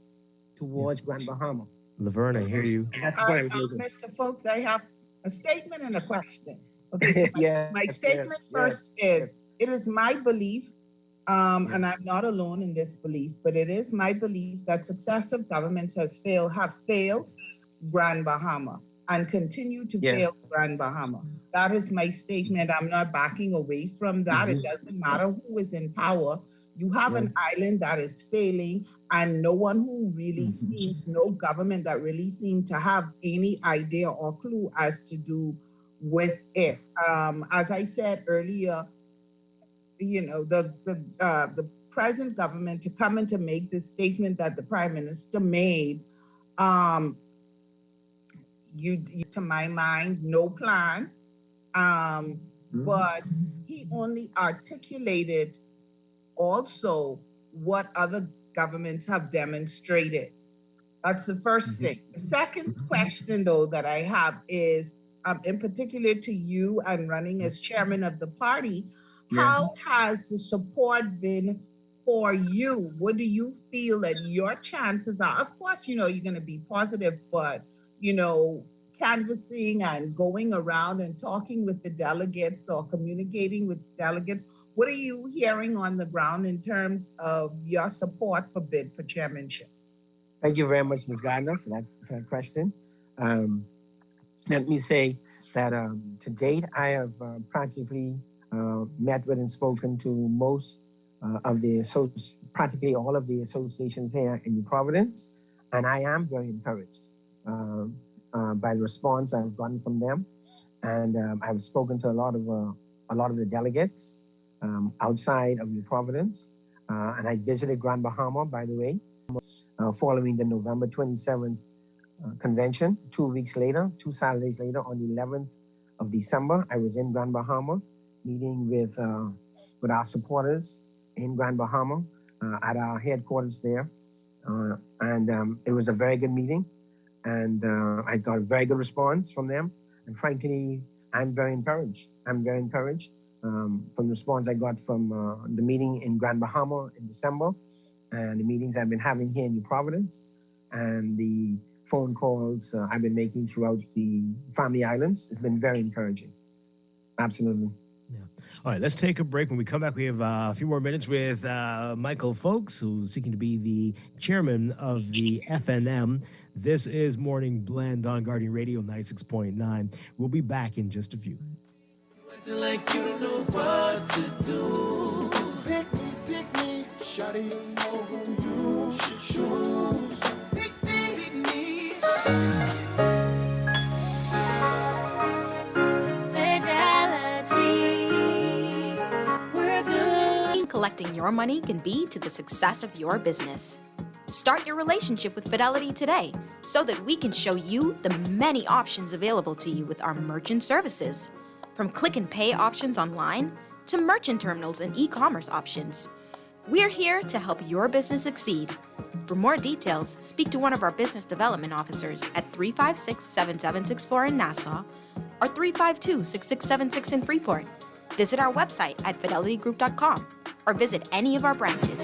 towards Grand Bahama. Laverne, I hear you. That's what I was making. Mr. Folks, I have a statement and a question. Okay, so my statement first is, it is my belief, and I'm not alone in this belief, but it is my belief that successive governments have failed Grand Bahama and continue to fail Grand Bahama. That is my statement. I'm not backing away from that. It doesn't matter who is in power. You have an island that is failing, and no one who really seems, no government that really seems to have any idea or clue as to do with it. As I said earlier, the present government to come and to make this statement that the Prime Minister made, to my mind, no plan. But he only articulated also what other governments have demonstrated. That's the first thing. The second question, though, that I have is, in particular to you and running as chairman of the party, how has the support been for you? What do you feel that your chances are? Of course, you're going to be positive, but, canvassing and going around and talking with the delegates or communicating with delegates, what are you hearing on the ground in terms of your support for bid for chairmanship? Thank you very much, Ms. Gardner, for that question. Let me say that to date, I have practically met with and spoken to most practically all of the associations here in New Providence, and I am very encouraged by the response I've gotten from them. And I've spoken to a lot of the delegates outside of New Providence, and I visited Grand Bahama, by the way, following the November 27th convention. 2 weeks later, 2 Saturdays later, on the 11th of December, I was in Grand Bahama meeting with our supporters in Grand Bahama at our headquarters there. And it was a very good meeting. and I got a very good response from them. And frankly, I'm very encouraged. I'm very encouraged from the response I got from the meeting in Grand Bahama in December, and the meetings I've been having here in New Providence, and the phone calls I've been making throughout the Family Islands. It's been very encouraging. Absolutely. Yeah. All right, let's take a break. When we come back, we have a few more minutes with Michael Folks, who's seeking to be the chairman of the FNM. This is Morning Blend on Guardian Radio 96.9. We'll be back in just a few. Acting like you don't know what to do. Pick me, shawty, you know who you should choose. Pick me. Collecting your money can be to the success of your business. Start your relationship with Fidelity today so that we can show you the many options available to you with our merchant services. From click and pay options online to merchant terminals and e-commerce options. We're here to help your business succeed. For more details, speak to one of our business development officers at 356-7764 in Nassau or 352-6676 in Freeport. Visit our website at fidelitygroup.com or visit any of our branches.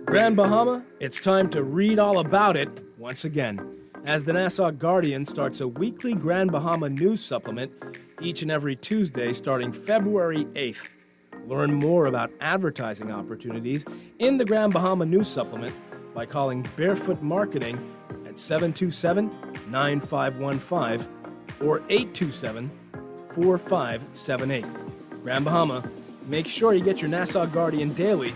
Grand Bahama, it's time to read all about it once again, as the Nassau Guardian starts a weekly Grand Bahama news supplement each and every Tuesday starting February 8th. Learn more about advertising opportunities in the Grand Bahama news supplement by calling Barefoot Marketing at 727-9515 or 827-4578. Grand Bahama, make sure you get your Nassau Guardian daily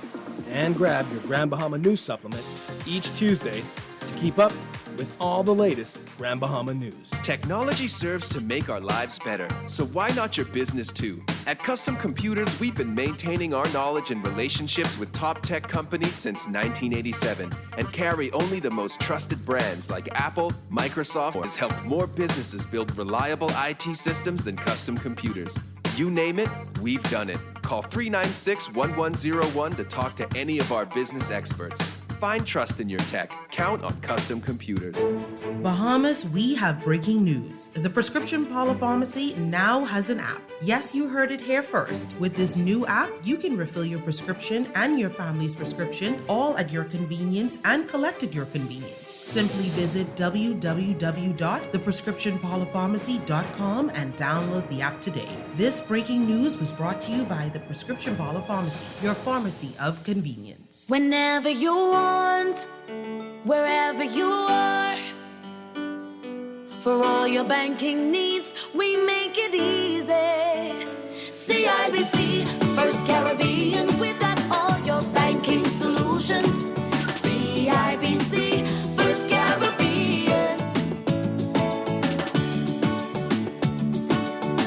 and grab your Grand Bahama news supplement each Tuesday to keep up with all the latest Grand Bahama news. Technology serves to make our lives better, so why not your business too? At Custom Computers, we've been maintaining our knowledge and relationships with top tech companies since 1987 and carry only the most trusted brands like Apple, Microsoft has helped more businesses build reliable IT systems than Custom Computers. You name it, we've done it. Call 396-1101 to talk to any of our business experts. Find trust in your tech. Count on Custom Computers. Bahamas, we have breaking news. The Prescription Polypharmacy now has an app. Yes, you heard it here first. With this new app, you can refill your prescription and your family's prescription all at your convenience and collect at your convenience. Simply visit www.theprescriptionpolypharmacy.com and download the app today. This breaking news was brought to you by the Prescription Polypharmacy, your pharmacy of convenience. Whenever you want, wherever you are, for all your banking needs, we make it easy. CIBC, First Caribbean, we've got all your banking solutions. CIBC, First Caribbean.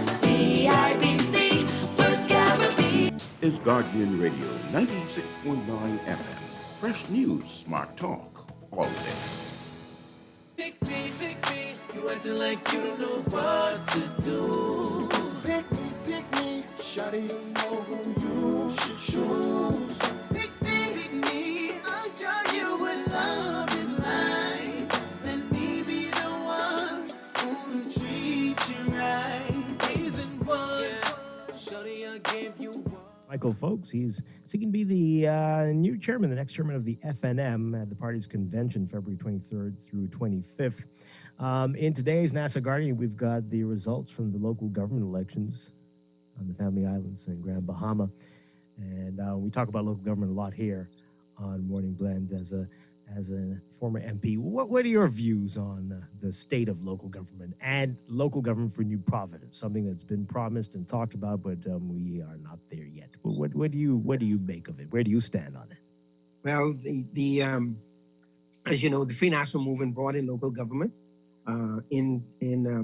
CIBC, First Caribbean. Is Guardian Radio 96.9 FM. Fresh news, smart talk, all day. Pick me, you acting like you don't know what to do. Pick me, shawty, you know who you should choose. Pick me, I'll show you what love is like. Let me be the one who'll treat you right. Reason one, shawty, I'll give you one. Michael Folks, he's seeking to be the new chairman, the next chairman of the FNM at the party's convention, February 23rd through 25th. In today's Nassau Guardian, we've got the results from the local government elections on the Family Islands and Grand Bahama. And we talk about local government a lot here on Morning Blend as a former MP. What are your views on the state of local government and local government for New Providence? Something that's been promised and talked about, but we are not there yet. What do you make of it? Where do you stand on it? Well, as you know, the Free National Movement brought in local government in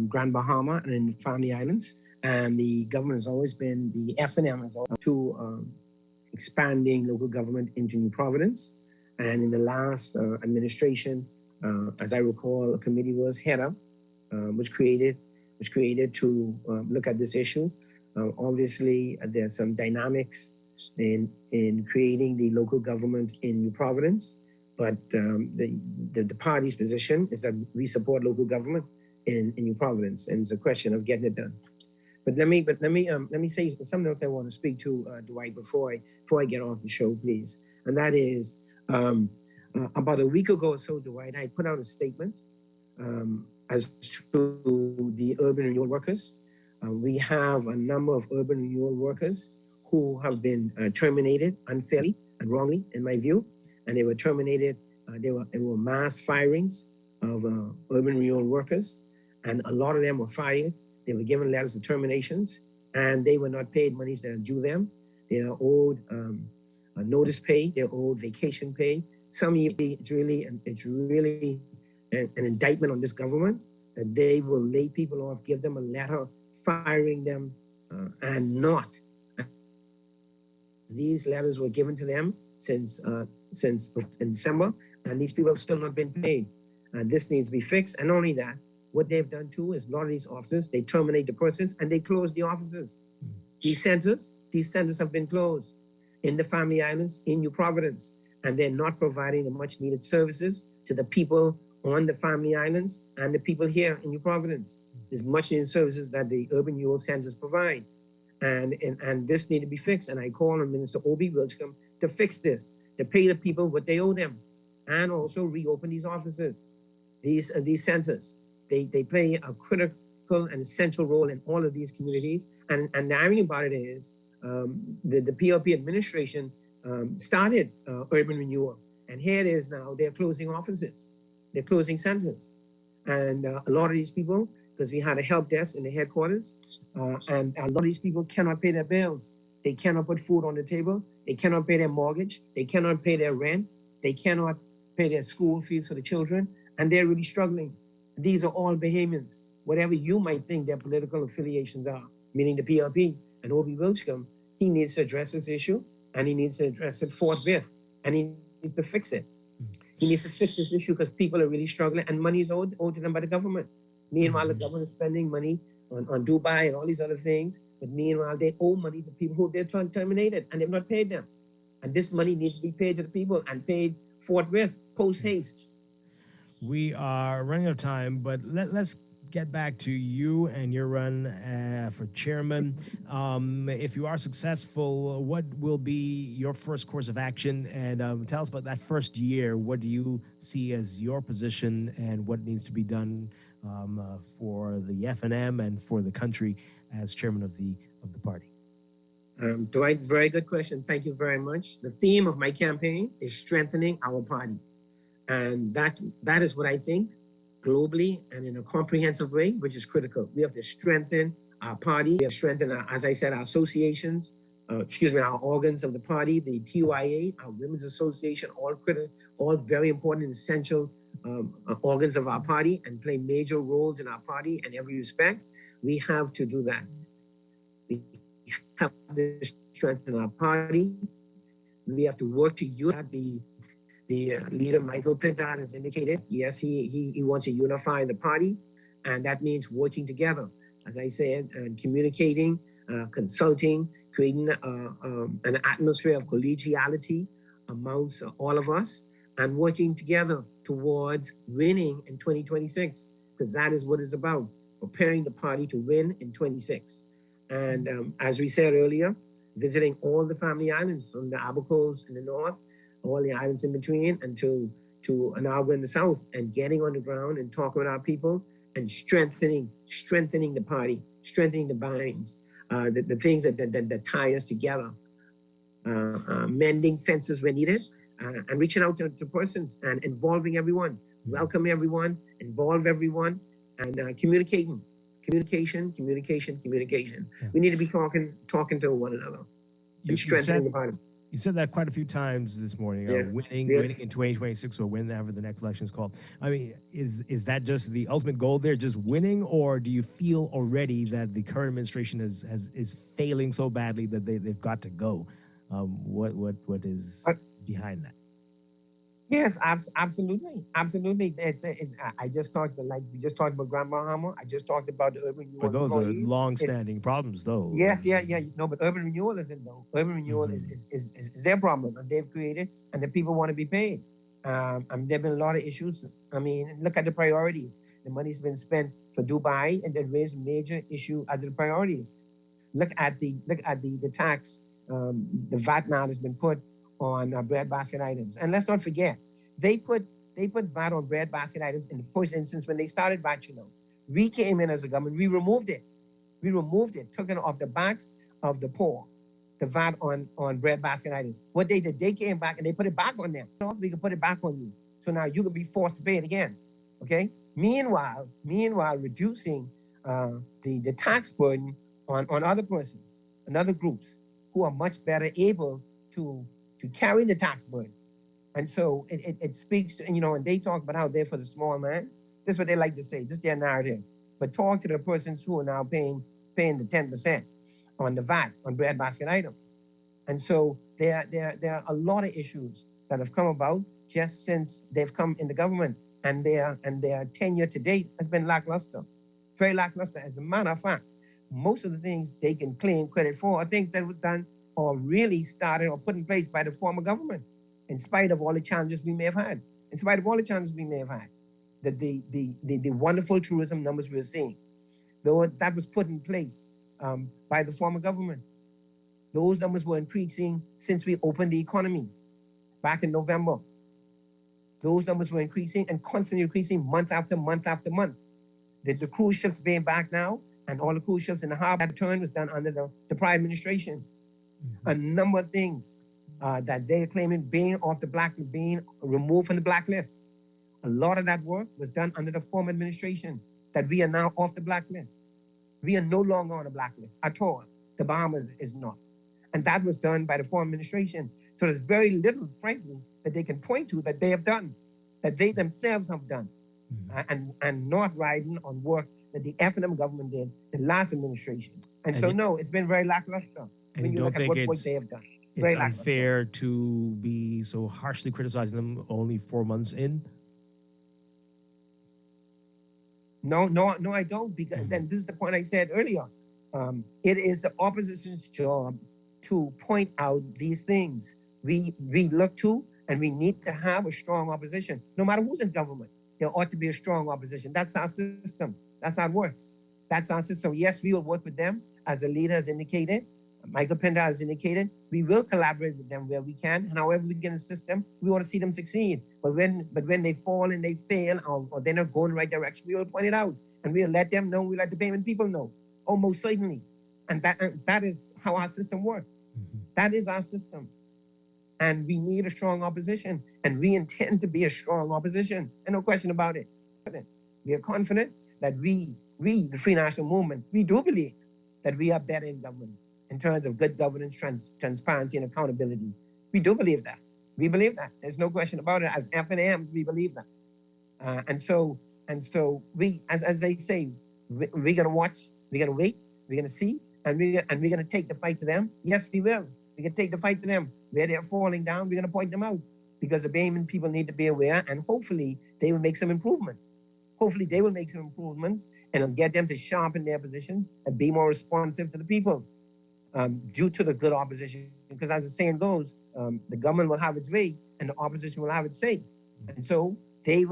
Grand Bahama and in the Family Islands, and the government has always been, the FNM has always to expanding local government into New Providence. And in the last administration, as I recall, a committee was head up, was created to look at this issue. Obviously, there's some dynamics in creating the local government in New Providence, but the party's position is that we support local government in New Providence, and it's a question of getting it done. But let me say something else I want to speak to Dwight before I get off the show, please. And that is about a week ago or so, Dwight, I put out a statement as to the urban renewal workers. We have a number of urban renewal workers who have been terminated unfairly and wrongly, in my view, and they were terminated. They were mass firings of urban renewal workers, and a lot of them were fired. They were given letters of terminations, and they were not paid monies that are due them. They are owed a notice pay. They're owed vacation pay. It's really an indictment on this government that they will lay people off, give them a letter firing them, and not. These letters were given to them since in December, and these people have still not been paid. This needs to be fixed. And not only that, what they've done too is a lot of these offices, they terminate the persons and they close the offices. These centers have been closed in the Family Islands, in New Providence, and they're not providing the much needed services to the people on the Family Islands and the people here in New Providence. There's much needed services that the urban renewal centers provide. And this need to be fixed. And I call on Minister Obi Wilchcombe to fix this, to pay the people what they owe them, and also reopen these offices, these centers. They play a critical and essential role in all of these communities. And the irony about it is the PLP administration started urban renewal. And here it is now, they're closing offices. They're closing centers. And a lot of these people, because we had a help desk in the headquarters, and a lot of these people cannot pay their bills. They cannot put food on the table. They cannot pay their mortgage. They cannot pay their rent. They cannot pay their school fees for the children. And they're really struggling. These are all Bahamians. Whatever you might think their political affiliations are, meaning the PLP and Obi Wilchcombe, he needs to address this issue, and he needs to address it forthwith, and he needs to fix it. He needs to fix this issue because people are really struggling, and money is owed to them by the government. Meanwhile, the government is spending money on Dubai and all these other things, but meanwhile, they owe money to people who they're terminated, and they've not paid them. And this money needs to be paid to the people and paid forthwith, post haste. We are running out of time, but let's get back to you and your run for chairman. If you are successful, what will be your first course of action? And tell us about that first year. What do you see as your position, and what needs to be done for the FNM and for the country as chairman of the party? Dwight, very good question. Thank you very much. The theme of my campaign is strengthening our party. And that is what I think globally and in a comprehensive way, which is critical. We have to strengthen our party. We have to strengthen, as I said, our associations, our organs of the party, the TYA, our Women's Association, all very important and essential organs of our party and play major roles in our party in every respect. We have to do that. We have to strengthen our party. We have to work to unite the leader, Michael Pintard, has indicated, yes, he wants to unify the party, and that means working together, as I said, and communicating, consulting, creating an atmosphere of collegiality amongst all of us, and working together towards winning in 2026, because that is what it's about, preparing the party to win in 26. And as we said earlier, visiting all the Family Islands, from the Abacos in the north, all the islands in between, and to Anagua in the south, and getting on the ground and talking with our people and strengthening the party, strengthening the binds, the things that tie us together, mending fences where needed, and reaching out to persons and involving everyone, welcome everyone, involve everyone, and communication. Yeah. We need to be talking to one another and strengthening the party. You said that quite a few times this morning. Yes. Winning in 2026, or whenever the next election is called. I mean, is that just the ultimate goal there, just winning, or do you feel already that the current administration is failing so badly that they've got to go? What is behind that? Yes, absolutely. I just talked like we just talked about Grand Bahama. I just talked about the urban renewal But those are employees. long-standing problems, though. Yes, yeah. No, but urban renewal isn't though. Urban renewal is their problem that they've created, and the people want to be paid. There've been a lot of issues. I mean, look at the priorities. The money's been spent for Dubai, and it raised major issue as the priorities. Look at the tax. The VAT now has been put on bread basket items, and let's not forget they put VAT on bread basket items in the first instance when they started VAT. We came in as a government, we removed it. Took it off the backs of the poor, the VAT on bread basket items. What they did, they came back and they put it back on them. We can put it back on you. So now you can be forced to pay it again. Okay? Meanwhile, reducing the tax burden on other persons and other groups who are much better able to carry the tax burden. And so it speaks to, and they talk about how they're for the small man. This is what they like to say, just their narrative. But talk to the persons who are now paying the 10% on the VAT on bread basket items. And so there are a lot of issues that have come about just since they've come in the government, and their tenure to date has been lackluster, very lackluster. As a matter of fact, most of the things they can claim credit for are things that were done or really started or put in place by the former government, in spite of all the challenges we may have had. The wonderful tourism numbers we're seeing, though that was put in place by the former government. Those numbers were increasing since we opened the economy back in November. Those numbers were increasing and constantly increasing month after month after month. The cruise ships being back now, and all the cruise ships in the harbor return was done under the prior administration. A number of things that they're claiming being removed from the blacklist. A lot of that work was done under the former administration, that we are now off the blacklist. We are no longer on the blacklist at all. The Bahamas is not. And that was done by the former administration. So there's very little, frankly, that they can point to that they have done, that they themselves have done, and not riding on work that the F&M government did, the last administration. And so, no, it's been very lackluster when you look at what they have done. It's unfair to be so harshly criticizing them only 4 months in? No, I don't. Because then this is the point I said earlier. It is the opposition's job to point out these things. We look to, and we need to have a strong opposition. No matter who's in government, there ought to be a strong opposition. That's our system. That's how it works. That's our system. Yes, we will work with them, as the leader has indicated. Michael Pender has indicated. We will collaborate with them where we can, and however we can assist them, we want to see them succeed. But when they fall and they fail, or they're not going the right direction, we will point it out, and we'll let them know. We let the payment people know. Oh, most certainly. And that is how our system works. That is our system. And we need a strong opposition, and we intend to be a strong opposition, and no question about it. We are confident that we, the Free National Movement, we do believe that we are better in government in terms of good governance, transparency, and accountability. We do believe that. We believe that. There's no question about it. As F&Ms, we believe that. And so we, as they say, we're going to watch, we're going to wait, we're going to see, and we're going to take the fight to them. Yes, we will. We can take the fight to them. Where they're falling down, we're going to point them out, because the Bahamian people need to be aware, and hopefully they will make some improvements. And it'll get them to sharpen their positions and be more responsive to the people, due to the good opposition. Because as the saying goes, the government will have its way and the opposition will have its say. And so they're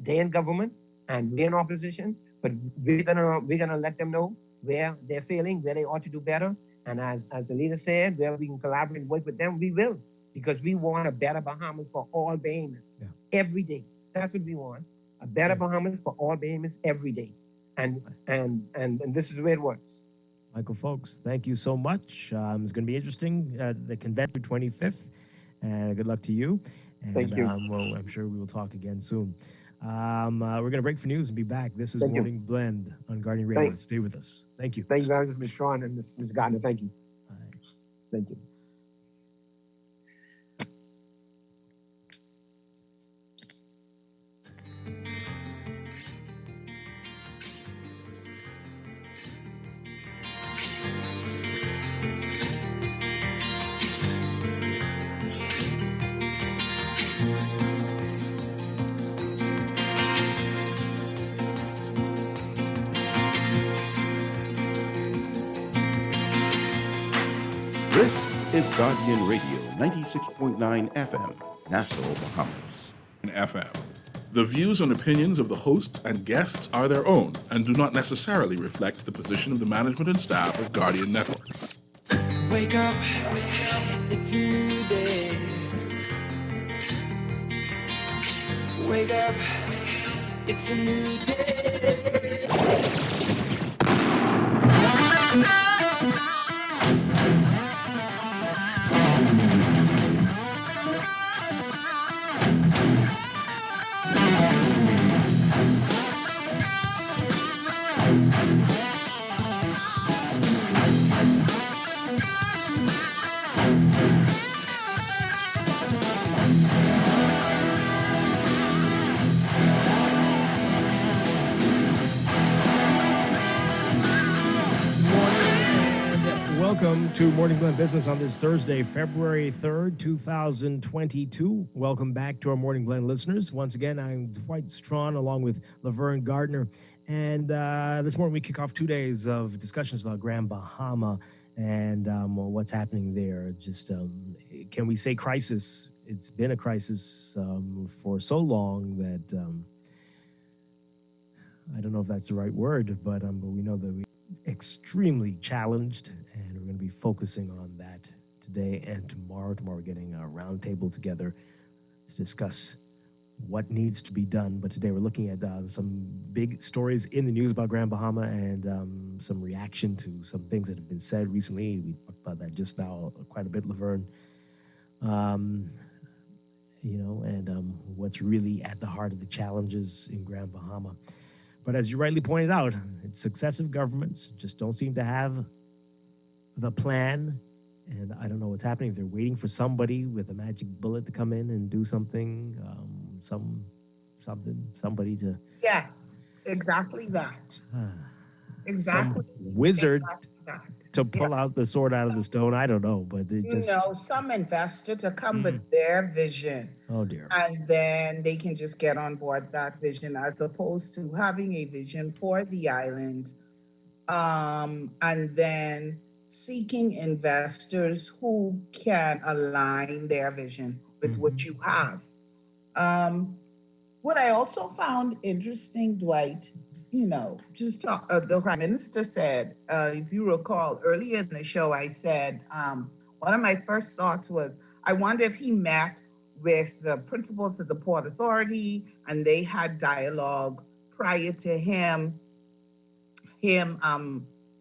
in government and we're in opposition, but we're gonna let them know where they're failing, where they ought to do better. And as the leader said, where we can collaborate and work with them, we will, because we want a better Bahamas for all Bahamians every day. That's what we want. A better Bahamas for all Bahamians every day. And this is the way it works. Michael Folks, thank you so much. It's going to be interesting, the convention 25th. Good luck to you. And, thank you. Well, I'm sure we will talk again soon. We're going to break for news and be back. This is Morning Blend on Guardian Radio. Stay with us. Thank you. Thank you very much, Ms. Strachan and Ms. Gardner. Thank you. All right. Thank you. is Guardian Radio 96.9 FM, Nassau, Bahamas. FM. The views and opinions of the hosts and guests are their own and do not necessarily reflect the position of the management and staff of Guardian Network. Wake up, it's a new day. Wake up, it's a new day. Welcome to Morning Blend Business on this Thursday, February 3rd, 2022. Welcome back to our Morning Blend listeners. Once again, I'm Dwight Strachan along with Laverne Gardner. And this morning we kick off 2 days of discussions about Grand Bahama and what's happening there. Just can we say crisis? It's been a crisis for so long that I don't know if that's the right word, but we know that we're extremely challenged, and we're going to be focusing on that today and tomorrow. Tomorrow we're getting a roundtable together to discuss what needs to be done. But today we're looking at some big stories in the news about Grand Bahama and some reaction to some things that have been said recently. We talked about that just now quite a bit, Laverne. What's really at the heart of the challenges in Grand Bahama. But as you rightly pointed out, it's successive governments just don't seem to have the plan. And I don't know what's happening. They're waiting for somebody with a magic bullet to come in and do something, somebody to... Yes, exactly that. Exactly. Some wizard exactly that. to pull out the sword out of the stone. I don't know, but it just... some investor to come with their vision. Oh, dear. And then they can just get on board that vision as opposed to having a vision for the island and then seeking investors who can align their vision with what you have. What I also found interesting, Dwight, the Prime Minister said, if you recall, earlier in the show, I said, one of my first thoughts was, I wonder if he met with the principals of the Port Authority and they had dialogue prior to him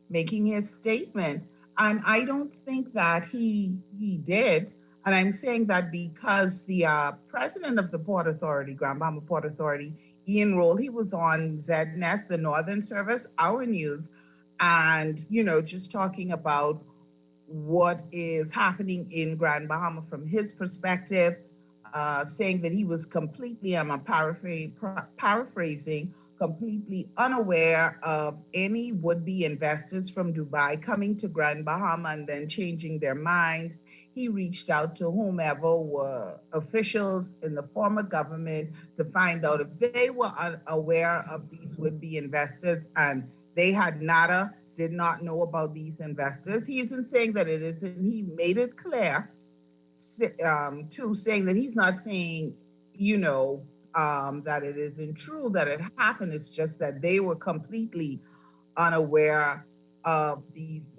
making his statement. And I don't think that he did. And I'm saying that because the president of the Port Authority, Grand Bahama Port Authority, Ian Roll, he was on ZNS, the Northern Service, our news, and, just talking about what is happening in Grand Bahama from his perspective, saying that he was completely, I'm paraphrasing, completely unaware of any would-be investors from Dubai coming to Grand Bahama and then changing their mind. He reached out to whomever were officials in the former government to find out if they were unaware of these would-be investors, and they had did not know about these investors. He isn't saying that it isn't. He made it clear, too, saying that he's not saying, that it isn't true that it happened. It's just that they were completely unaware of these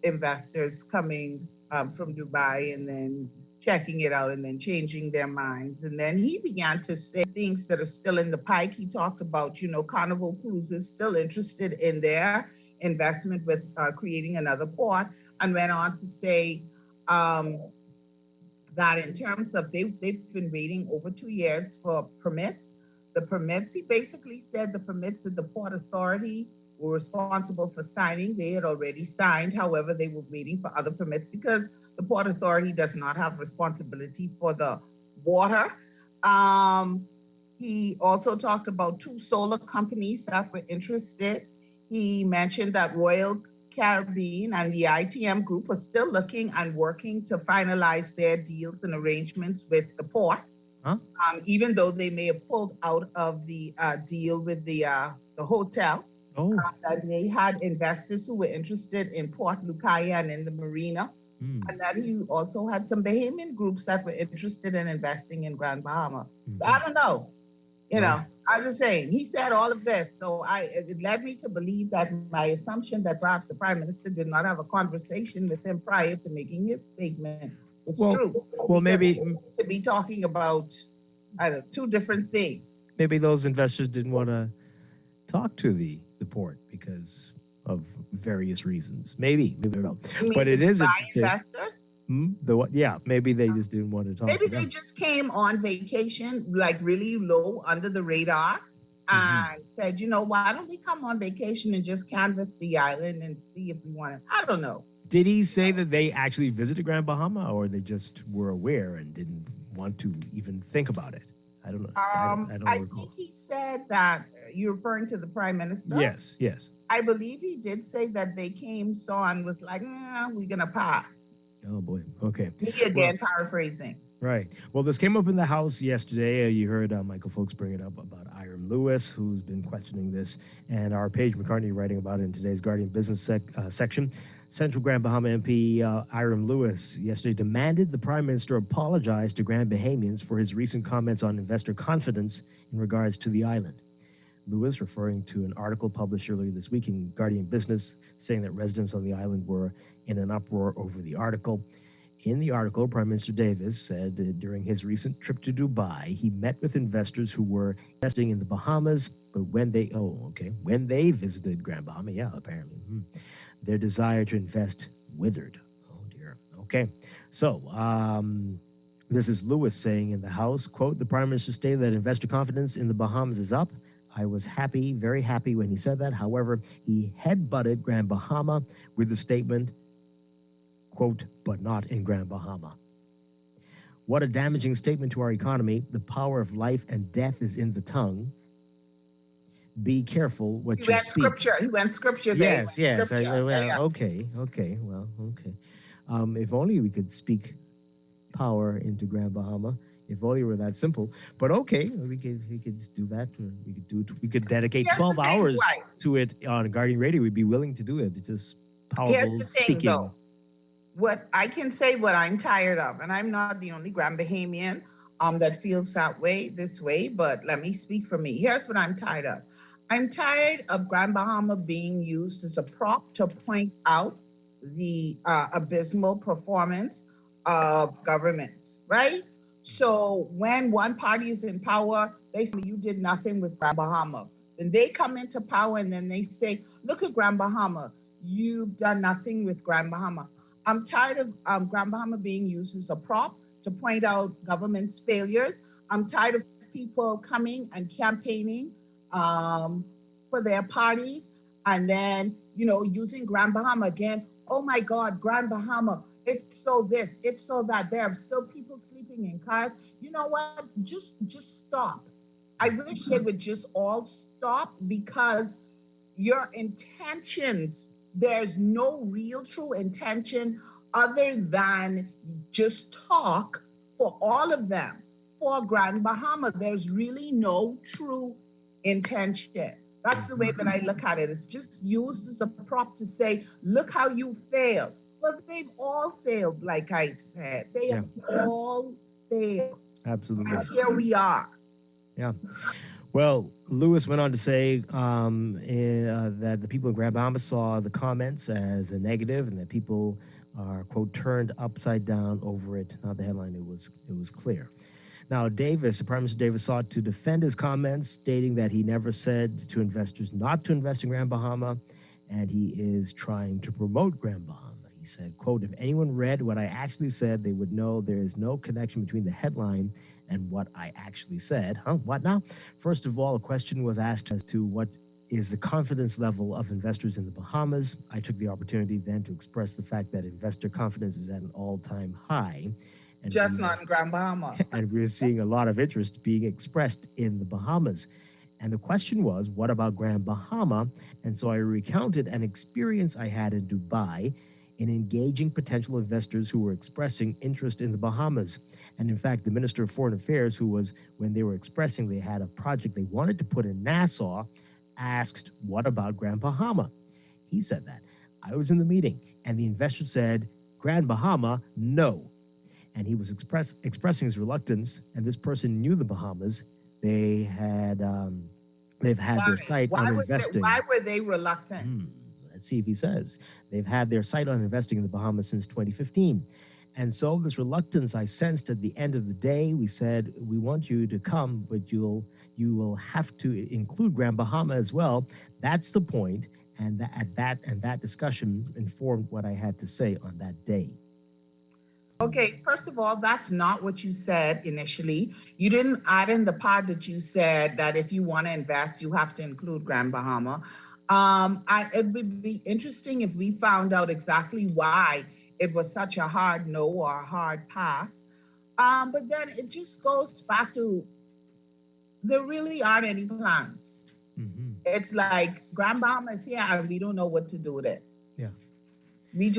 investors coming from Dubai and then checking it out and then changing their minds. And then he began to say things that are still in the pike. He talked about, Carnival Cruises still interested in their investment with creating another port, and went on to say that in terms of they've been waiting over 2 years for permits. The permits, he basically said the permits that the Port Authority were responsible for signing, they had already signed. However, they were waiting for other permits because the Port Authority does not have responsibility for the water. He also talked about 2 solar companies that were interested. He mentioned that Royal Caribbean and the ITM Group are still looking and working to finalize their deals and arrangements with the port, even though they may have pulled out of the deal with the hotel. That they had investors who were interested in Port Lucaya and in the marina. and that he also had some Bahamian groups that were interested in investing in Grand Bahama. So I don't know. I'm just saying, he said all of this. So it led me to believe that my assumption that perhaps the prime minister did not have a conversation with him prior to making his statement was true. Well, maybe to be talking about two different things. Maybe those investors didn't want to talk to the port because of various reasons. Maybe I don't know. But it is investors. Maybe they just didn't want to talk. Maybe they just came on vacation, like really low under the radar, and said, why don't we come on vacation and just canvass the island and see if we want to? I don't know. Did he say that they actually visited Grand Bahama, or they just were aware and didn't want to even think about it? I don't know. I think he said that you're referring to the prime minister. Yes. I believe he did say that they came, saw, and was like, we're gonna pass. Oh boy. Okay. Me again, paraphrasing. Right. Well, this came up in the House yesterday. You heard Michael Folks bring it up about Hiram Lewis, who's been questioning this, and our Paige McCartney writing about it in today's Guardian Business section. Central Grand Bahama MP Hiram Lewis yesterday demanded the Prime Minister apologize to Grand Bahamians for his recent comments on investor confidence in regards to the island. Lewis, referring to an article published earlier this week in Guardian Business, saying that residents on the island were in an uproar over the article. In the article, Prime Minister Davis said during his recent trip to Dubai, he met with investors who were investing in the Bahamas, but when they visited Grand Bahama, apparently, their desire to invest withered. Oh dear. Okay. So, this is Lewis saying in the House, quote, the Prime Minister stated that investor confidence in the Bahamas is up. I was happy, very happy when he said that. However, he headbutted Grand Bahama with the statement, quote, but not in Grand Bahama. What a damaging statement to our economy. The power of life and death is in the tongue. Be careful what you speak. He went scripture there. Yes. Okay. If only we could speak power into Grand Bahama. If only it were that simple. But okay, we could do that. We could dedicate 12 hours to it on Guardian Radio. We'd be willing to do it. It's just powerful Here's the thing, speaking. though. What I can say, what I'm tired of, and I'm not the only Grand Bahamian that feels this way, but let me speak for me. Here's what I'm tired of. I'm tired of Grand Bahama being used as a prop to point out the abysmal performance of government, right? So when one party is in power, they say you did nothing with Grand Bahama. Then they come into power and then they say, look at Grand Bahama. You've done nothing with Grand Bahama. I'm tired of Grand Bahama being used as a prop to point out government's failures. I'm tired of people coming and campaigning for their parties and then, using Grand Bahama again. Oh my God, Grand Bahama. It's so this, it's so that. There are still people sleeping in cars. You know what? Just stop. I wish they would just all stop, because your intentions, there's no real true intention other than just talk for all of them. For Grand Bahama, there's really no true intention. That's the way that I look at it. It's just used as a prop to say, look how you failed. Well, they've all failed, like I said. They have all failed. Absolutely. And here we are. Yeah. Well, Lewis went on to say that the people in Grand Bahama saw the comments as a negative and that people are, quote, turned upside down over it. Not the headline, it was clear. Now, Davis, Prime Minister Davis, sought to defend his comments, stating that he never said to investors not to invest in Grand Bahama, and he is trying to promote Grand Bahama. He said, quote, if anyone read what I actually said, they would know there is no connection between the headline and what I actually said. What now? First of all, a question was asked as to what is the confidence level of investors in the Bahamas. I took the opportunity then to express the fact that investor confidence is at an all-time high. And just not in Grand Bahama. And we're seeing a lot of interest being expressed in the Bahamas. And the question was, what about Grand Bahama? And so I recounted an experience I had in Dubai in engaging potential investors who were expressing interest in the Bahamas. And in fact, the Minister of Foreign Affairs, who was, when they were expressing they had a project they wanted to put in Nassau, asked, what about Grand Bahama? He said that. I was in the meeting, and the investor said, Grand Bahama, no. And he was expressing his reluctance, and this person knew the Bahamas. They've had their sight on investing. Why were they reluctant? Let's see if he says. They've had their sight on investing in the Bahamas since 2015. And so this reluctance I sensed at the end of the day. We said, we want you to come, but you will have to include Grand Bahama as well. That's the point. And that discussion informed what I had to say on that day. Okay, first of all, that's not what you said initially. You didn't add in the part that you said that if you want to invest, you have to include Grand Bahama. It would be interesting if we found out exactly why it was such a hard no or a hard pass. But then it just goes back to there really aren't any plans. It's like Grand Bahama is here and we don't know what to do with it. Yeah. We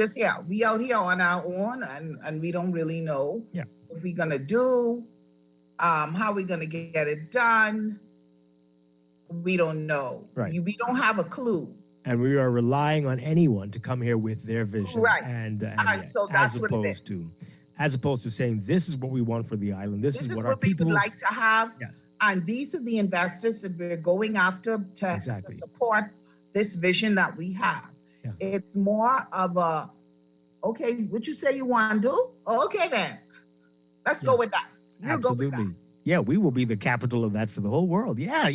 out here on our own and we don't really know what we're gonna do, how we're gonna get it done. We don't know. Right. We don't have a clue. And we are relying on anyone to come here with their vision. Right. And so that's what it is. As opposed to saying, this is what we want for the island. This is what our we people would like to have. Yeah. And these are the investors that we're going after to support this vision that we have. Yeah. It's more of a, okay, what you say you want to do? Oh, okay, then. Let's go with that. Absolutely. Go with that. Yeah, we will be the capital of that for the whole world. Yeah,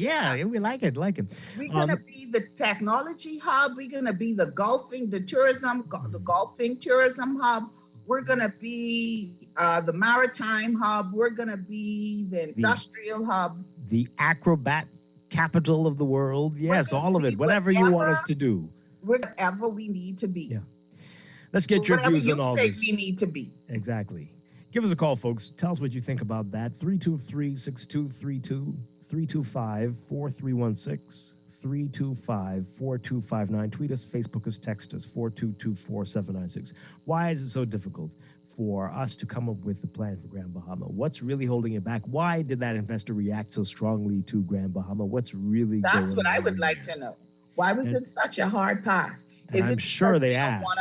we like it. We're going to be the technology hub. We're going to be the golfing tourism hub. We're going to be the maritime hub. We're going to be the industrial hub. The acrobat capital of the world. Yes, all of it. Whatever you want us to do. Whatever we need to be. Yeah. Let's get your views on all this. Whatever you say we need to be. Exactly. Give us a call, folks. Tell us what you think about that. 323-6232, 325-4316, 325-4259. Tweet us, Facebook us, text us, 422-4796. Why is it so difficult for us to come up with a plan for Grand Bahama? What's really holding it back? Why did that investor react so strongly to Grand Bahama? What's really going on? That's what I would like to know. Why was it such a hard pass? I'm sure they asked.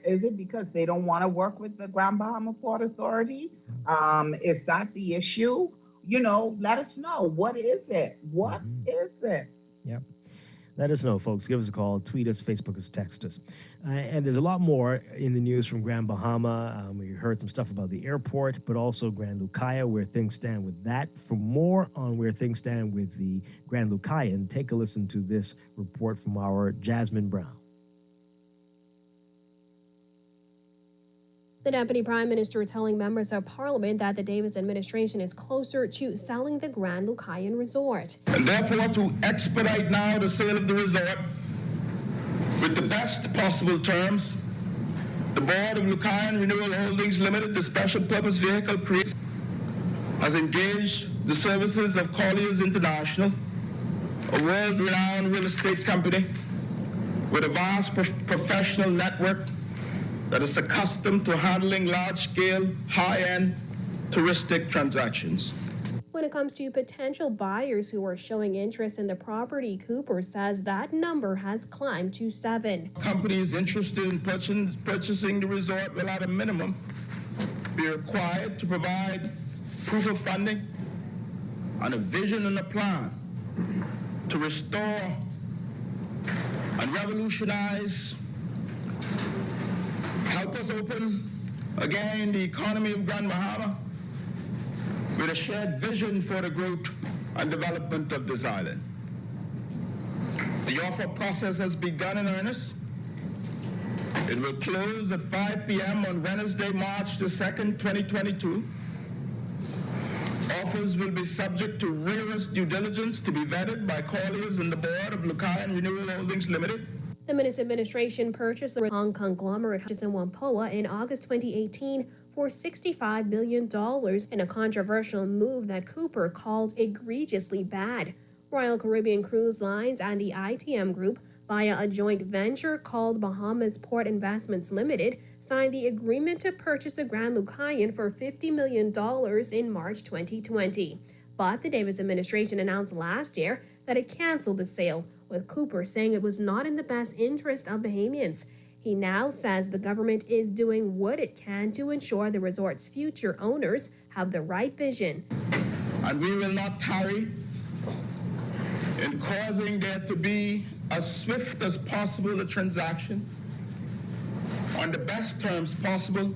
Is it because they don't want to work with the Grand Bahama Port Authority? Is that the issue? Let us know. What is it? What is it? Yep. Let us know, folks. Give us a call, tweet us, Facebook us, text us. And there's a lot more in the news from Grand Bahama. We heard some stuff about the airport, but also Grand Lucaya, where things stand with that. For more on where things stand with the Grand Lucayan, take a listen to this report from our Jasmine Brown. The Deputy Prime Minister telling members of Parliament that the Davis administration is closer to selling the Grand Lucayan Resort. And therefore, to expedite now the sale of the resort with the best possible terms, the Board of Lucayan Renewal Holdings Limited, the special purpose vehicle created, has engaged the services of Colliers International, a world-renowned real estate company with a vast professional network that is accustomed to handling large-scale, high-end touristic transactions. When it comes to potential buyers who are showing interest in the property, Cooper says that number has climbed to 7. Companies interested in purchasing the resort will at a minimum be required to provide proof of funding and a vision and a plan to restore and revolutionize, help us open again the economy of Grand Bahama with a shared vision for the growth and development of this island. The offer process has begun in earnest. It will close at 5 p.m. on Wednesday, March the 2nd, 2022. Offers will be subject to rigorous due diligence to be vetted by Colliers and the Board of Lucayan Renewal Holdings Limited. The Minutes administration purchased the Hong Kong conglomerate Hutchison Whampoa in August 2018 for $65 billion in a controversial move that Cooper called egregiously bad. Royal Caribbean Cruise Lines and the ITM Group, via a joint venture called Bahamas Port Investments Limited, signed the agreement to purchase the Grand Lucayan for $50 million in March 2020. But the Davis administration announced last year that it canceled the sale, with Cooper saying it was not in the best interest of Bahamians. He now says the government is doing what it can to ensure the resort's future owners have the right vision. And we will not tarry in causing there to be as swift as possible a transaction on the best terms possible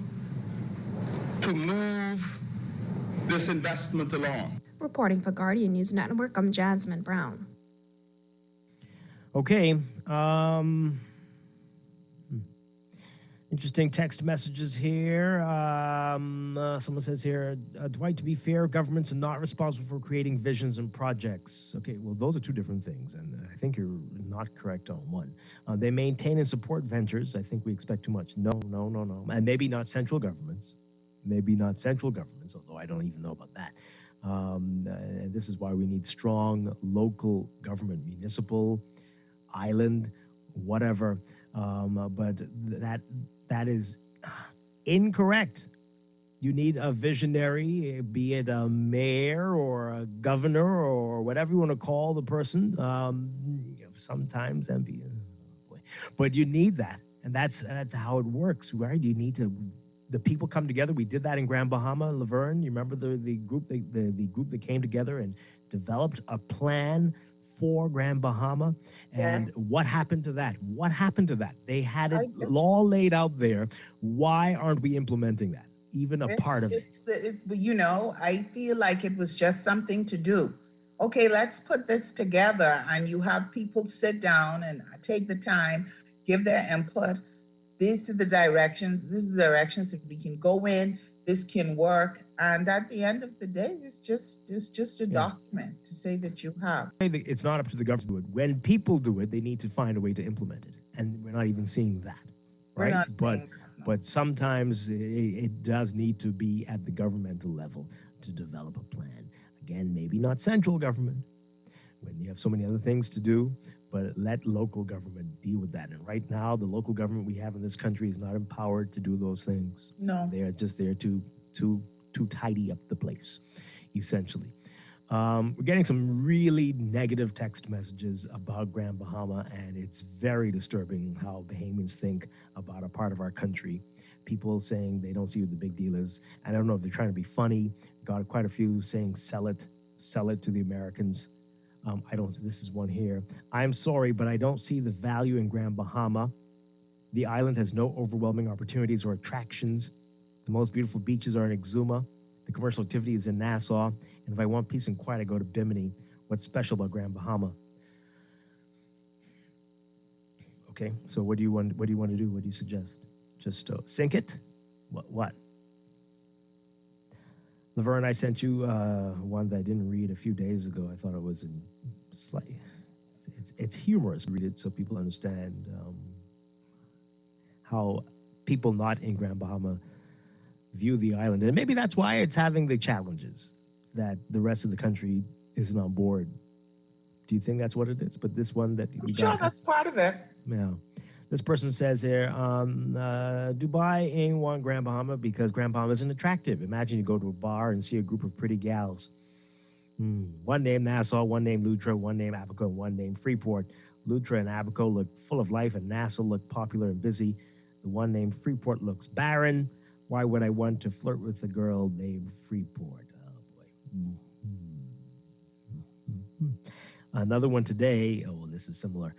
to move this investment along. Reporting for Guardian News Network, I'm Jasmine Brown. Okay. Interesting text messages here. Someone says here, Dwight, to be fair, governments are not responsible for creating visions and projects. Okay, well, those are two different things, and I think you're not correct on one. They maintain and support ventures. I think we expect too much. No. And maybe not central governments. Although I don't even know about that. And this is why we need strong local government, municipal, island, whatever. But that is incorrect. You need a visionary, be it a mayor or a governor or whatever you want to call the person. Sometimes but you need that, and that's how it works, right? You need the people come together. We did that in Grand Bahama, Laverne. You remember the group that came together and developed a plan for Grand Bahama, and what happened to that? They had it all laid out there. Why aren't we implementing that? Even a part of it. I feel like it was just something to do. Okay, let's put this together, and you have people sit down and take the time, give their input. These are the directions. This is the directions that we can go in. This can work, and at the end of the day, it's just a document to say that you have. It's not up to the government to do it. When people do it, they need to find a way to implement it, and we're not even seeing that, right? But sometimes it does need to be at the governmental level to develop a plan. Again, maybe not central government, when you have so many other things to do, but let local government deal with that. And right now, the local government we have in this country is not empowered to do those things. No. They are just there to tidy up the place, essentially. We're getting some really negative text messages about Grand Bahama, and it's very disturbing how Bahamians think about a part of our country. People saying they don't see what the big deal is. I don't know if they're trying to be funny. Got quite a few saying sell it to the Americans. This is one here. I'm sorry, but I don't see the value in Grand Bahama. The island has no overwhelming opportunities or attractions. The most beautiful beaches are in Exuma. The commercial activity is in Nassau. And if I want peace and quiet, I go to Bimini. What's special about Grand Bahama? Okay, so what do you want to do? What do you suggest? Just sink it? What? Laverne, I sent you one that I didn't read a few days ago. I thought it was it's humorous. Read it so people understand how people not in Grand Bahama view the island. And maybe that's why it's having the challenges that the rest of the country isn't on board. Do you think that's what it is? But this one that you got... Sure, that's part of it. Yeah. This person says here, Dubai ain't want Grand Bahama because Grand Bahama isn't attractive. Imagine you go to a bar and see a group of pretty gals. One named Nassau, one named Lutra, one named Abaco, and one named Freeport. Lutra and Abaco look full of life, and Nassau look popular and busy. The one named Freeport looks barren. Why would I want to flirt with a girl named Freeport? Oh, boy. Another one today. Oh, this is similar.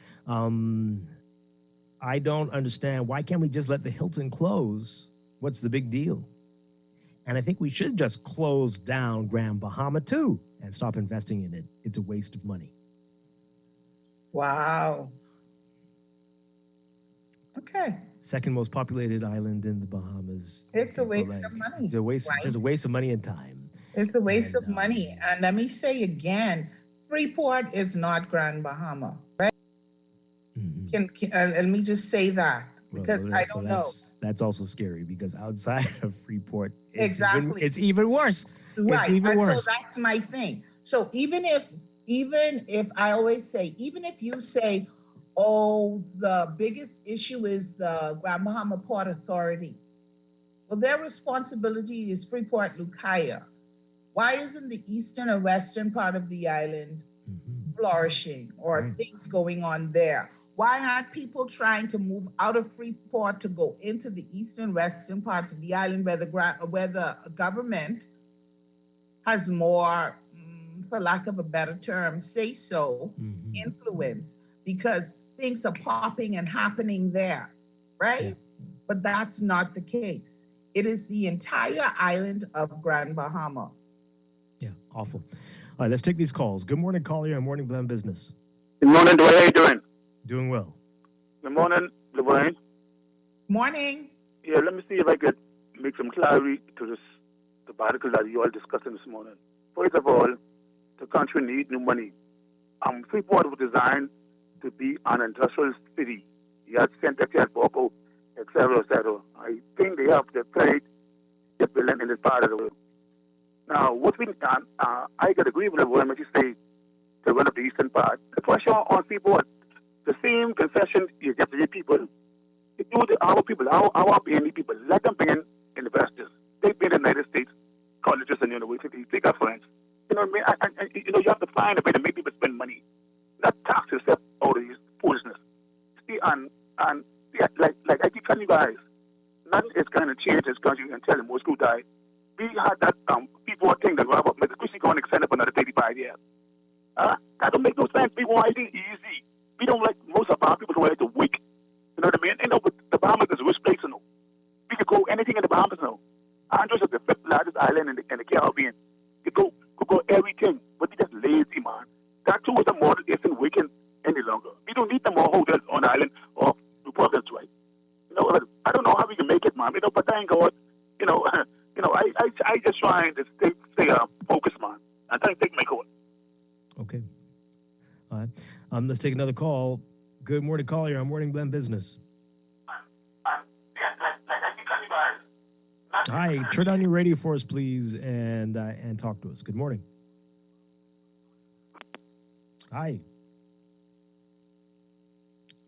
I don't understand. Why can't we just let the Hilton close? What's the big deal? And I think we should just close down Grand Bahama too and stop investing in it. It's a waste of money. Wow. Okay. Second most populated island in the Bahamas. It's a waste of money. It's a waste. Right? It's a waste of money and time. It's a waste of money. And let me say again, Freeport is not Grand Bahama, right? Let me just say that because I don't know. That's also scary because outside of Freeport, it's even worse. Right. It's even worse. So that's my thing. So even if I always say, even if you say, oh, the biggest issue is the Grand Bahama Port Authority. Well, their responsibility is Freeport Lucaya. Why isn't the eastern or western part of the island flourishing or things going on there? Why aren't people trying to move out of Freeport to go into the eastern western parts of the island where the government has more, for lack of a better term, influence, because things are popping and happening there, right? Yeah. But that's not the case. It is the entire island of Grand Bahama. Yeah, awful. All right, let's take these calls. Good morning, caller. On Morning Blend Business. Good morning, Dwight. How you doing? Doing well. Good morning, Lorraine. Morning. Yeah, let me see if I could make some clarity to the article that you all discussing this morning. First of all, the country needs new money. Freeport was designed to be an industrial city. You had Centex, you had Boco, et cetera, et cetera. I think they have the trade $1 billion in this part of the world. Now, what's being done, I could agree with the woman when you say to run up the eastern part. The pressure on Freeport, the same concession you give to your people, you do to our people, our BNE people. Let them bring in investors. They bring in the United States colleges and universities. They got friends. You know what I mean? You have to find a way to make people spend money, not tax yourself out of this foolishness. See, and yeah, like I keep telling you guys, nothing is going to change this country until the most school die. We had that people thing that Mr. Christie going to extend up another 35 years. That don't make no sense. We want it easy. We don't like most of our people who like to wait. You know what I mean? You know, but the Bahamas is a rich place, you know. We could go anything in the Bahamas, you know. Andros is the 5th largest island in the Caribbean. You go everything, but we just lazy, man. That too is a model isn't working any longer. We don't need no more hotels on the island of the Providence, right? You know, I don't know how we can make it, man. You know, but thank God, I just trying to stay focused, man. I try to take my call. Okay. All right. Let's take another call. Good morning, caller. You're on Morning Blend Business. Hi, turn on your radio for us, please, and talk to us. Good morning. Hi.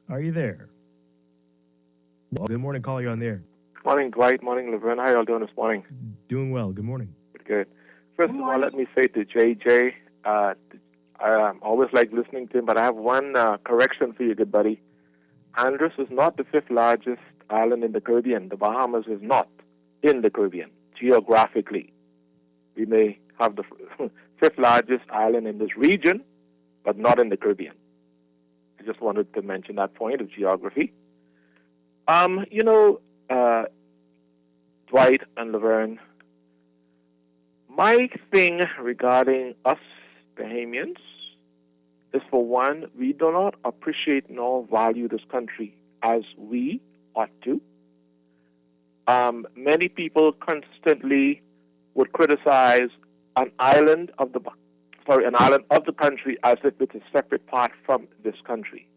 Are you there? Good morning, caller. You're on the air. Morning, Dwight. Morning, Laverne. How y'all doing this morning? Doing well. Good morning. Good. First of all, let me say to JJ, I always like listening to him, but I have one correction for you, good buddy. Andros is not the 5th largest island in the Caribbean. The Bahamas is not in the Caribbean, geographically. We may have the 5th largest island in this region, but not in the Caribbean. I just wanted to mention that point of geography. Dwight and Laverne, my thing regarding us Bahamians is, for one, we do not appreciate nor value this country as we ought to. Many people constantly would criticize an island of the country as if it's a separate part from this country.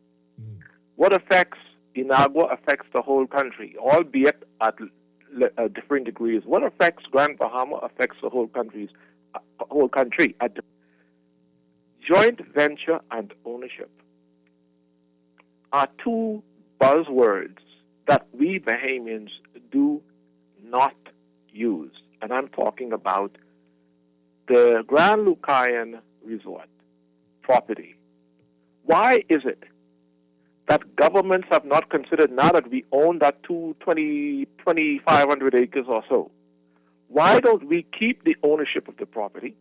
What affects Inagua affects the whole country, albeit at different degrees. What affects Grand Bahama affects the whole country at joint venture and ownership are two buzzwords that we Bahamians do not use. And I'm talking about the Grand Lucayan Resort property. Why is it that governments have not considered, now that we own that 2,500 acres or so, why don't we keep the ownership of the property?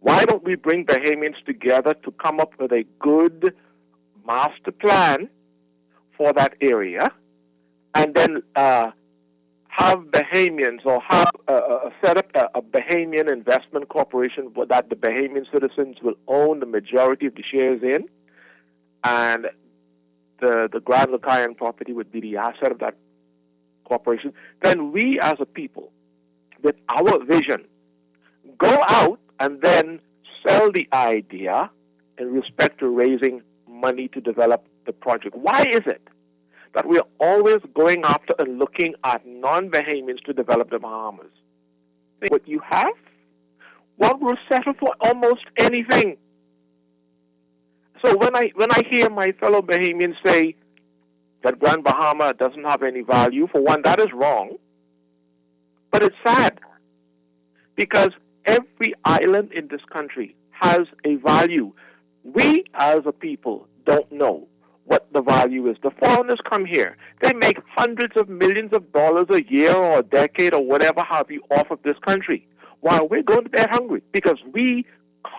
Why don't we bring Bahamians together to come up with a good master plan for that area, and then have Bahamians, or have set up a Bahamian investment corporation that the Bahamian citizens will own the majority of the shares in, and the Grand Lucayan property would be the asset of that corporation. Then we as a people, with our vision, go out and then sell the idea in respect to raising money to develop the project. Why is it that we are always going after and looking at non-Bahamians to develop the Bahamas? What you have, one will settle for almost anything. So when I hear my fellow Bahamians say that Grand Bahama doesn't have any value, for one, that is wrong. But it's sad, because every island in this country has a value. We as a people don't know. what the value is. The foreigners come here. They make hundreds of millions of dollars a year or a decade or whatever have you off of this country, while we're going to bed hungry because we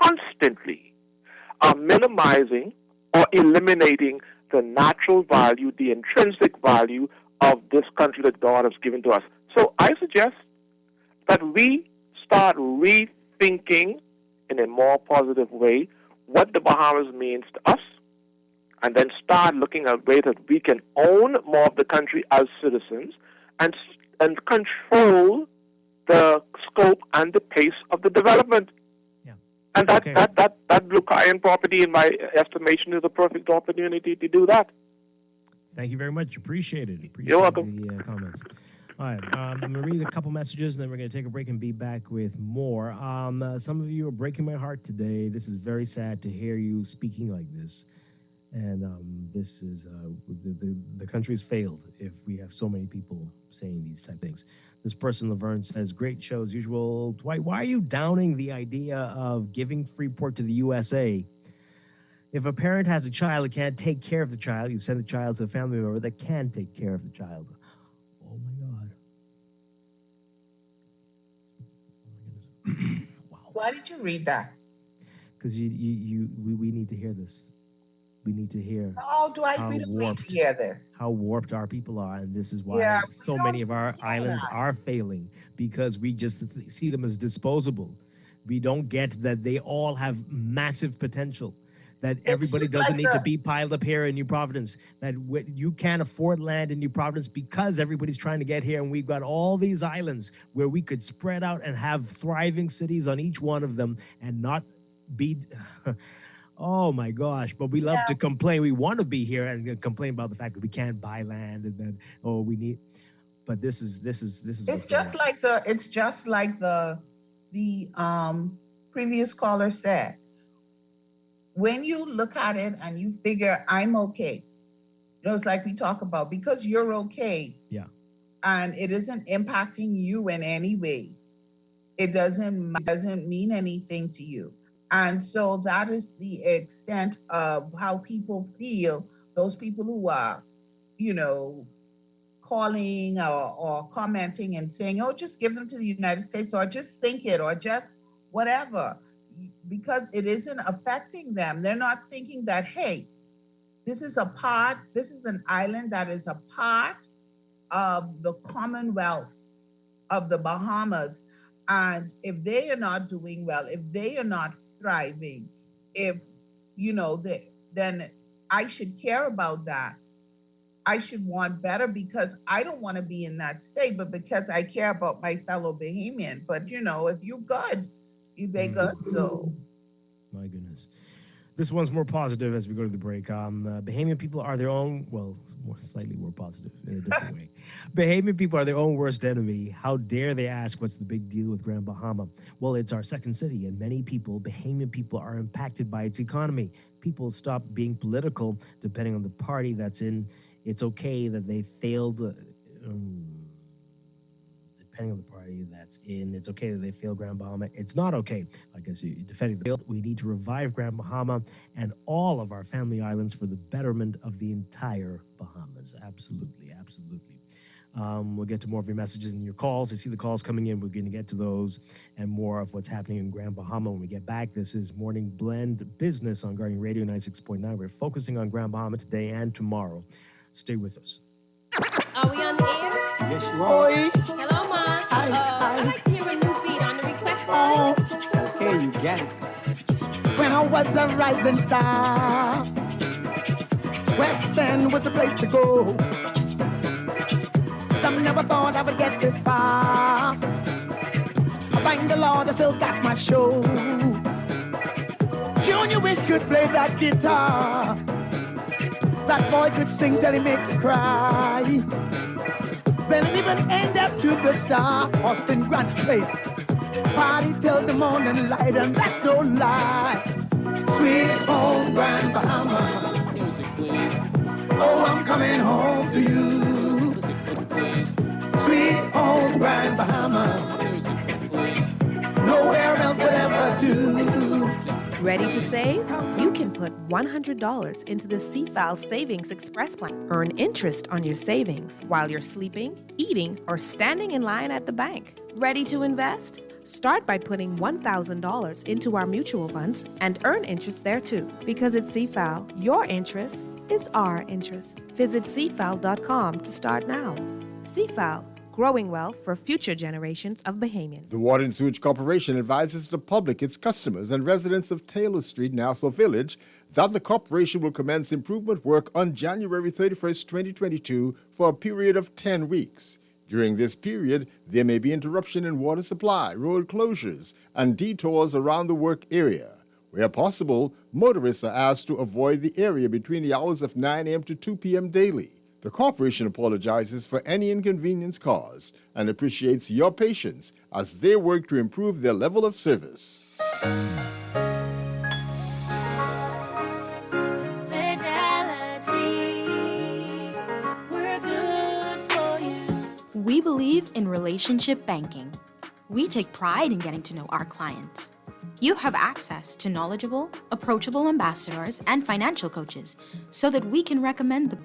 constantly are minimizing or eliminating the natural value, the intrinsic value of this country that God has given to us. So I suggest that we start rethinking in a more positive way what the Bahamas means to us, and then start looking at ways that we can own more of the country as citizens and control the scope and the pace of the development. Yeah. And that Blue Cayenne property, in my estimation, is a perfect opportunity to do that. Thank you very much. Appreciate it. You're welcome. The comments. All right, I'm going to read a couple messages, and then we're going to take a break and be back with more. Some of you are breaking my heart today. This is very sad to hear you speaking like this. And this is, the country's failed if we have so many people saying these type of things. This person, Laverne, says, great show as usual. Dwight, why are you downing the idea of giving Freeport to the USA? If a parent has a child that can't take care of the child, you send the child to a family member that can take care of the child. Oh my God. Wow. Why did you read that? Because we need to hear this. We need to hear. Oh, Dwight, we don't need to hear this. How warped our people are, and this is why so many of our islands are failing, because we just see them as disposable. We don't get that they all have massive potential. That everybody doesn't need to be piled up here in New Providence. That you can't afford land in New Providence because everybody's trying to get here, and we've got all these islands where we could spread out and have thriving cities on each one of them and not be. Oh my gosh! But we love to complain. We want to be here and complain about the fact that we can't buy land and then we need. But this is. It's just like the previous caller said. When you look at it and you figure I'm okay, it's like we talk about, because you're okay. Yeah. And it isn't impacting you in any way. It doesn't mean anything to you. And so that is the extent of how people feel, those people who are, calling or commenting and saying, oh, just give them to the United States, or just think it, or just whatever, because it isn't affecting them. They're not thinking that, hey, this is an island that is a part of the Commonwealth of the Bahamas. And if they are not doing well, if they are not thriving, then I should care about that. I should want better, because I don't want to be in that state, but because I care about my fellow Bahamian. But if you're good, they good. So, my goodness, this one's more positive as we go to the break. Bahamian people are their own, slightly more positive in a different way. Bahamian people are their own worst enemy. How dare they ask what's the big deal with Grand Bahama? Well, it's our second city, and many people, Bahamian people, are impacted by its economy. People stop being political depending on the party that's in. It's okay that they failed. Depending on the party that's in, it's okay that they failed Grand Bahama. It's not okay. I guess you're defending the field. We need to revive Grand Bahama and all of our family islands for the betterment of the entire Bahamas. Absolutely, absolutely. We'll get to more of your messages and your calls. I see the calls coming in. We're going to get to those and more of what's happening in Grand Bahama when we get back. This is Morning Blend Business on Guardian Radio 96.9. We're focusing on Grand Bahama today and tomorrow. Stay with us. Are we on the air? Yes, you are. Hello, Ma. I'd like to hear a new beat on the request line. Okay, you got it. When I was a rising star, West End was the place to go. Some never thought I would get this far. I thank the Lord I still got my show. Junior Wish could play that guitar. That boy could sing till he make you cry. Then it even end up to the star, Austin Grant's place. Party till the morning light, and that's no lie. Sweet home Grand Bahama. Music, please. Oh, I'm coming home to you. Music, please. Sweet home Grand Bahama. Music, please. Nowhere else would ever do. Ready to save? You can put $100 into the CFAL Savings Express Plan. Earn interest on your savings while you're sleeping, eating, or standing in line at the bank. Ready to invest? Start by putting $1,000 into our mutual funds and earn interest there too. Because at CFAL, your interest is our interest. Visit CFAL.com to start now. CFAL, growing wealth for future generations of Bahamians. The Water and Sewage Corporation advises the public, its customers, and residents of Taylor Street, Nassau Village, that the corporation will commence improvement work on January 31st, 2022 for a period of 10 weeks. During this period, there may be interruption in water supply, road closures, and detours around the work area. Where possible, motorists are asked to avoid the area between the hours of 9 a.m. to 2 p.m. daily. The corporation apologizes for any inconvenience caused and appreciates your patience as they work to improve their level of service. We believe in relationship banking. We take pride in getting to know our clients. You have access to knowledgeable, approachable ambassadors and financial coaches so that we can recommend them.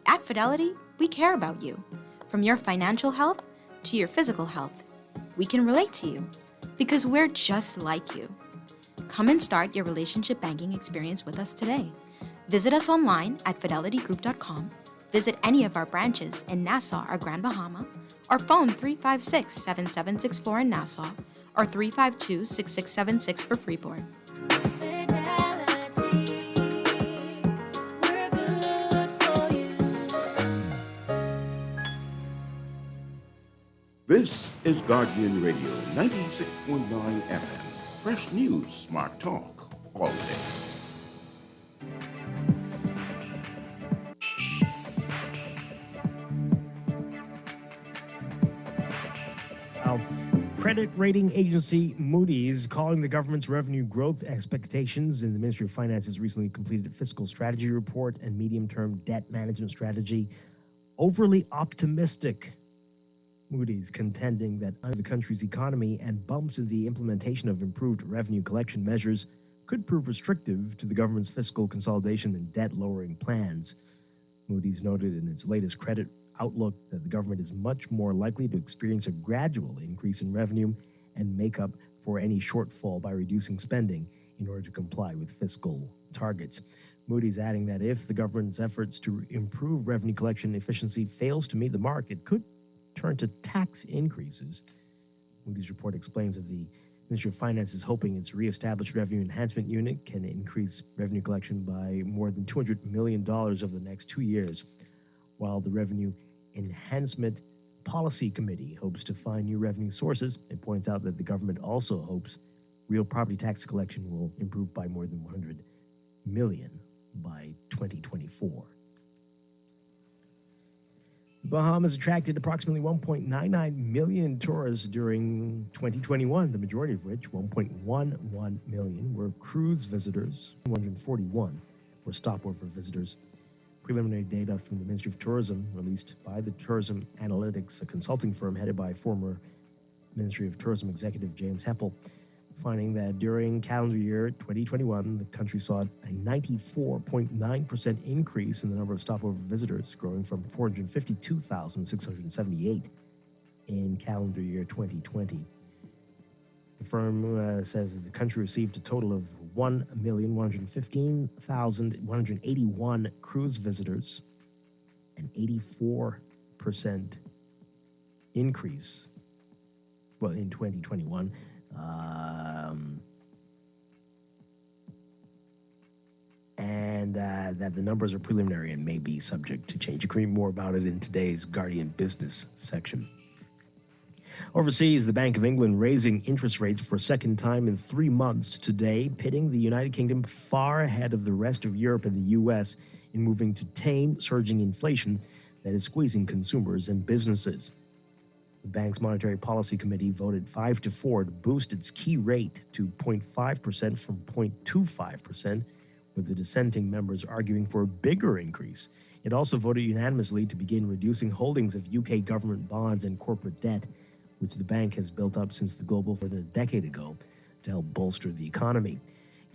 At Fidelity, we care about you. From your financial health to your physical health, we can relate to you because we're just like you. Come and start your relationship banking experience with us today. Visit us online at fidelitygroup.com. Visit any of our branches in Nassau or Grand Bahama, or phone 356-7764 in Nassau or 352-6676 for Freeport. This is Guardian Radio 96.9 FM. Fresh news, smart talk, all day. Credit rating agency Moody's calling the government's revenue growth expectations in the Ministry of Finance's recently completed fiscal strategy report and medium-term debt management strategy overly optimistic. Moody's contending that under the country's economy and bumps in the implementation of improved revenue collection measures could prove restrictive to the government's fiscal consolidation and debt-lowering plans. Moody's noted in its latest credit outlook that the government is much more likely to experience a gradual increase in revenue and make up for any shortfall by reducing spending in order to comply with fiscal targets. Moody's adding that if the government's efforts to improve revenue collection efficiency fails to meet the mark, it could turn to tax increases. Moody's report explains that the Ministry of Finance is hoping its reestablished Revenue Enhancement Unit can increase revenue collection by more than $200 million over the next 2 years, while the Revenue Enhancement Policy Committee hopes to find new revenue sources. It points out that the government also hopes real property tax collection will improve by more than $100 million by 2024. The Bahamas attracted approximately 1.99 million tourists during 2021, the majority of which, 1.11 million, were cruise visitors, 141 were stopover visitors. Preliminary data from the Ministry of Tourism, released by the Tourism Analytics, a consulting firm headed by former Ministry of Tourism executive James Heppel, finding that during calendar year 2021, the country saw a 94.9% increase in the number of stopover visitors, growing from 452,678 in calendar year 2020. The firm says that the country received a total of 1,115,181 cruise visitors, an 84% increase, in 2021. And that the numbers are preliminary and may be subject to change. You can read more about it in today's Guardian Business section. Overseas, the Bank of England raising interest rates for a second time in 3 months today, pitting the United Kingdom far ahead of the rest of Europe and the U.S. in moving to tame surging inflation that is squeezing consumers and businesses. The bank's Monetary Policy Committee voted 5-4 to boost its key rate to 0.5% from 0.25%, with the dissenting members arguing for a bigger increase. It also voted unanimously to begin reducing holdings of UK government bonds and corporate debt, which the bank has built up since the global more than a decade ago to help bolster the economy.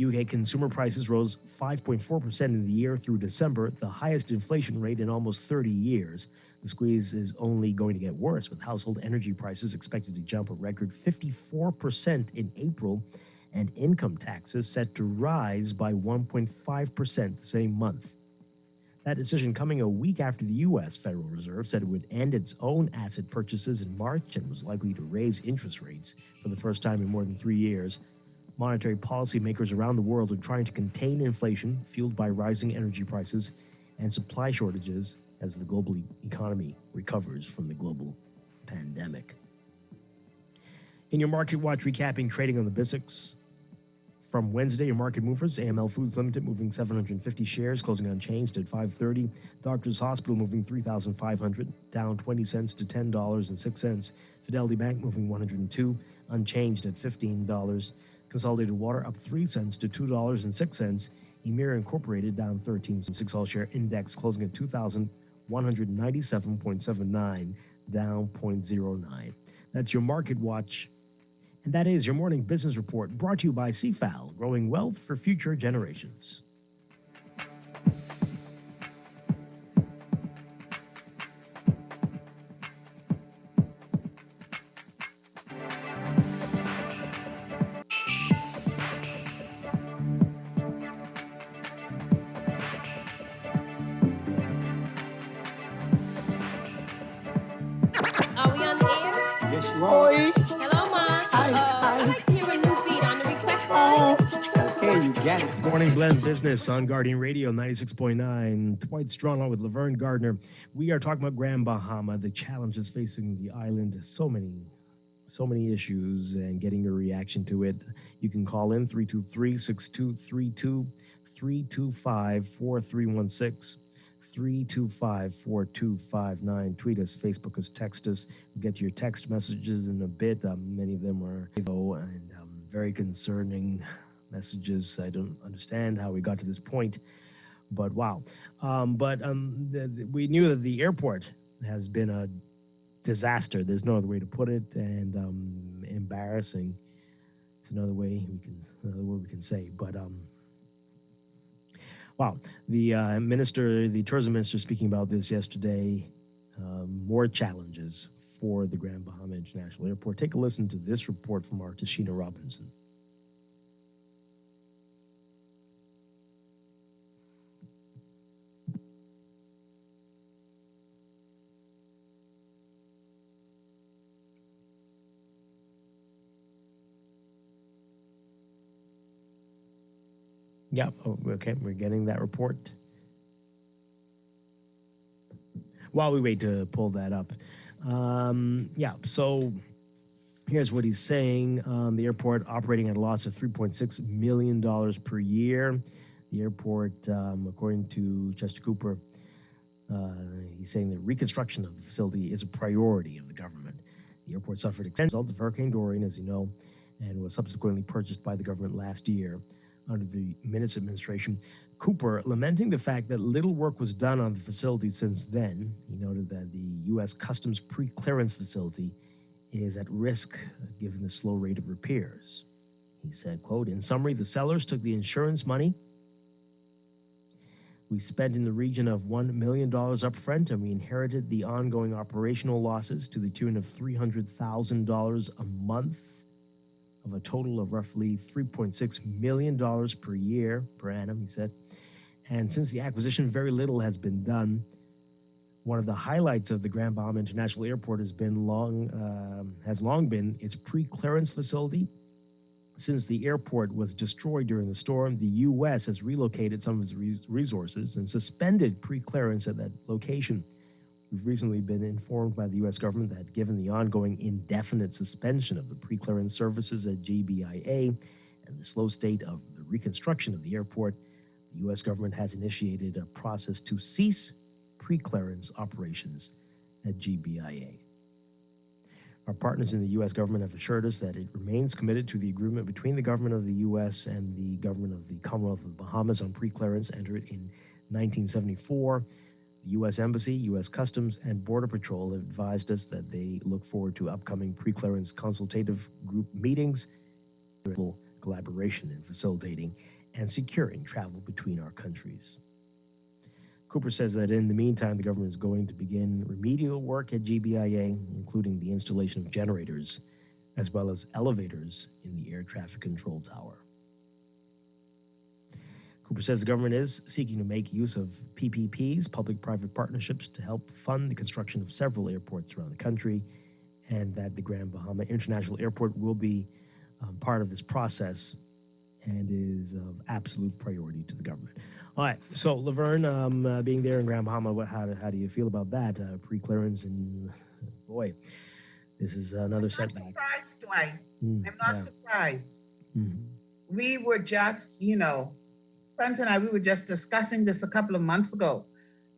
UK consumer prices rose 5.4% in the year through December, the highest inflation rate in almost 30 years. The squeeze is only going to get worse, with household energy prices expected to jump a record 54% in April, and income taxes set to rise by 1.5% the same month. That decision coming a week after the U.S. Federal Reserve said it would end its own asset purchases in March and was likely to raise interest rates for the first time in more than 3 years. Monetary policymakers around the world are trying to contain inflation fueled by rising energy prices and supply shortages as the global economy recovers from the global pandemic. In your Market Watch, recapping trading on the BISX. From Wednesday, your market movers: AML Foods Limited moving 750 shares, closing unchanged at $5.30. Doctors Hospital moving 3,500, down 20 cents to $10.06. Fidelity Bank moving 102, unchanged at $15. Consolidated Water up 3 cents to $2.06. Emira Incorporated down 13 cents. 6 all-share index closing at 2,197.79, down 0.09. That's your Market Watch. And that is your morning business report, brought to you by CFAL, growing wealth for future generations. Are we on the air? Yes, you are. Hello, Ma. I'd like to hear a new beat on the request line. Okay, you got it. Morning Blend Business on Guardian Radio 96.9. Dwight Strong with Laverne Gardner. We are talking about Grand Bahama, the challenges facing the island. So many issues, and getting your reaction to it. You can call in 323-6232, 325-4316. 325-4259. Tweet us, Facebook us, text us. We'll get to your text messages in a bit. Many of them are very concerning messages. I don't understand how we got to this point, but wow. We knew that the airport has been a disaster. There's no other way to put it, and embarrassing. It's another word we can say. But wow, the tourism minister, speaking about this yesterday. More challenges for the Grand Bahama International Airport. Take a listen to this report from our Tashina Robinson. Yeah, okay, we're getting that report. While we wait to pull that up. So here's what he's saying. The airport operating at a loss of $3.6 million per year. The airport, according to Chester Cooper, he's saying the reconstruction of the facility is a priority of the government. The airport suffered as a result of Hurricane Dorian, as you know, and was subsequently purchased by the government last year under the Minutes administration. Cooper, lamenting the fact that little work was done on the facility since then, he noted that the U.S. Customs pre-clearance facility is at risk given the slow rate of repairs. He said, quote, "In summary, the sellers took the insurance money. We spent in the region of $1 million up front, and we inherited the ongoing operational losses to the tune of $300,000 a month, of a total of roughly $3.6 million per year, per annum," he said. And since the acquisition, very little has been done. One of the highlights of the Grand Bahama International Airport has long been its pre-clearance facility. Since the airport was destroyed during the storm, the U.S. has relocated some of its resources and suspended pre-clearance at that location. We've recently been informed by the U.S. government that given the ongoing indefinite suspension of the pre-clearance services at GBIA and the slow state of the reconstruction of the airport, the U.S. government has initiated a process to cease pre-clearance operations at GBIA. Our partners in the U.S. government have assured us that it remains committed to the agreement between the government of the U.S. and the government of the Commonwealth of the Bahamas on pre-clearance entered in 1974. The U.S. Embassy, U.S. Customs, and Border Patrol have advised us that they look forward to upcoming pre-clearance consultative group meetings. collaboration in facilitating and securing travel between our countries. Cooper says that in the meantime, the government is going to begin remedial work at GBIA, including the installation of generators as well as elevators in the air traffic control tower. Cooper says the government is seeking to make use of PPPs, public-private partnerships, to help fund the construction of several airports around the country, and that the Grand Bahama International Airport will be part of this process and is of absolute priority to the government. All right, so Laverne, being there in Grand Bahama, how do you feel about that? Pre-clearance, and boy, this is another setback. I'm not surprised, Dwight. I'm not yeah. surprised. Mm-hmm. We were just, friends and I, we were just discussing this a couple of months ago.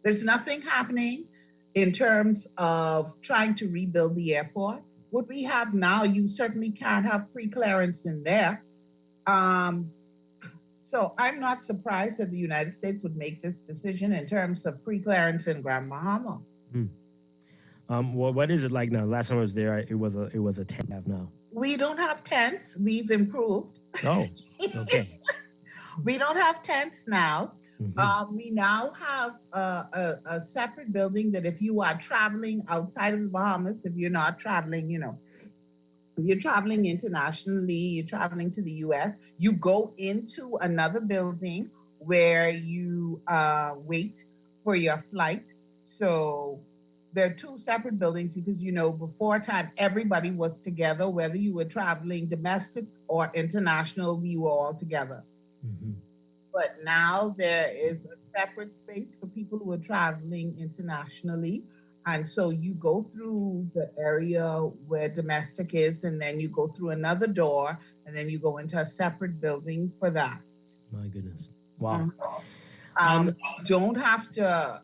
There's nothing happening in terms of trying to rebuild the airport. What we have now, you certainly can't have pre-clearance in there. So I'm not surprised that the United States would make this decision in terms of pre-clearance in Grand Bahama. Well, what is it like now? Last time I was there, it was a tent now. We don't have tents. We've improved. Oh, okay. We don't have tents now. Mm-hmm. We now have a separate building that if you are traveling outside of the Bahamas, if you're not traveling, if you're traveling internationally, you're traveling to the US, you go into another building where you wait for your flight. So there are two separate buildings because, before time, everybody was together, whether you were traveling domestic or international, we were all together. Mm-hmm. But now there is a separate space for people who are traveling internationally. And so you go through the area where domestic is, and then you go through another door, and then you go into a separate building for that. My goodness. Wow. We don't have to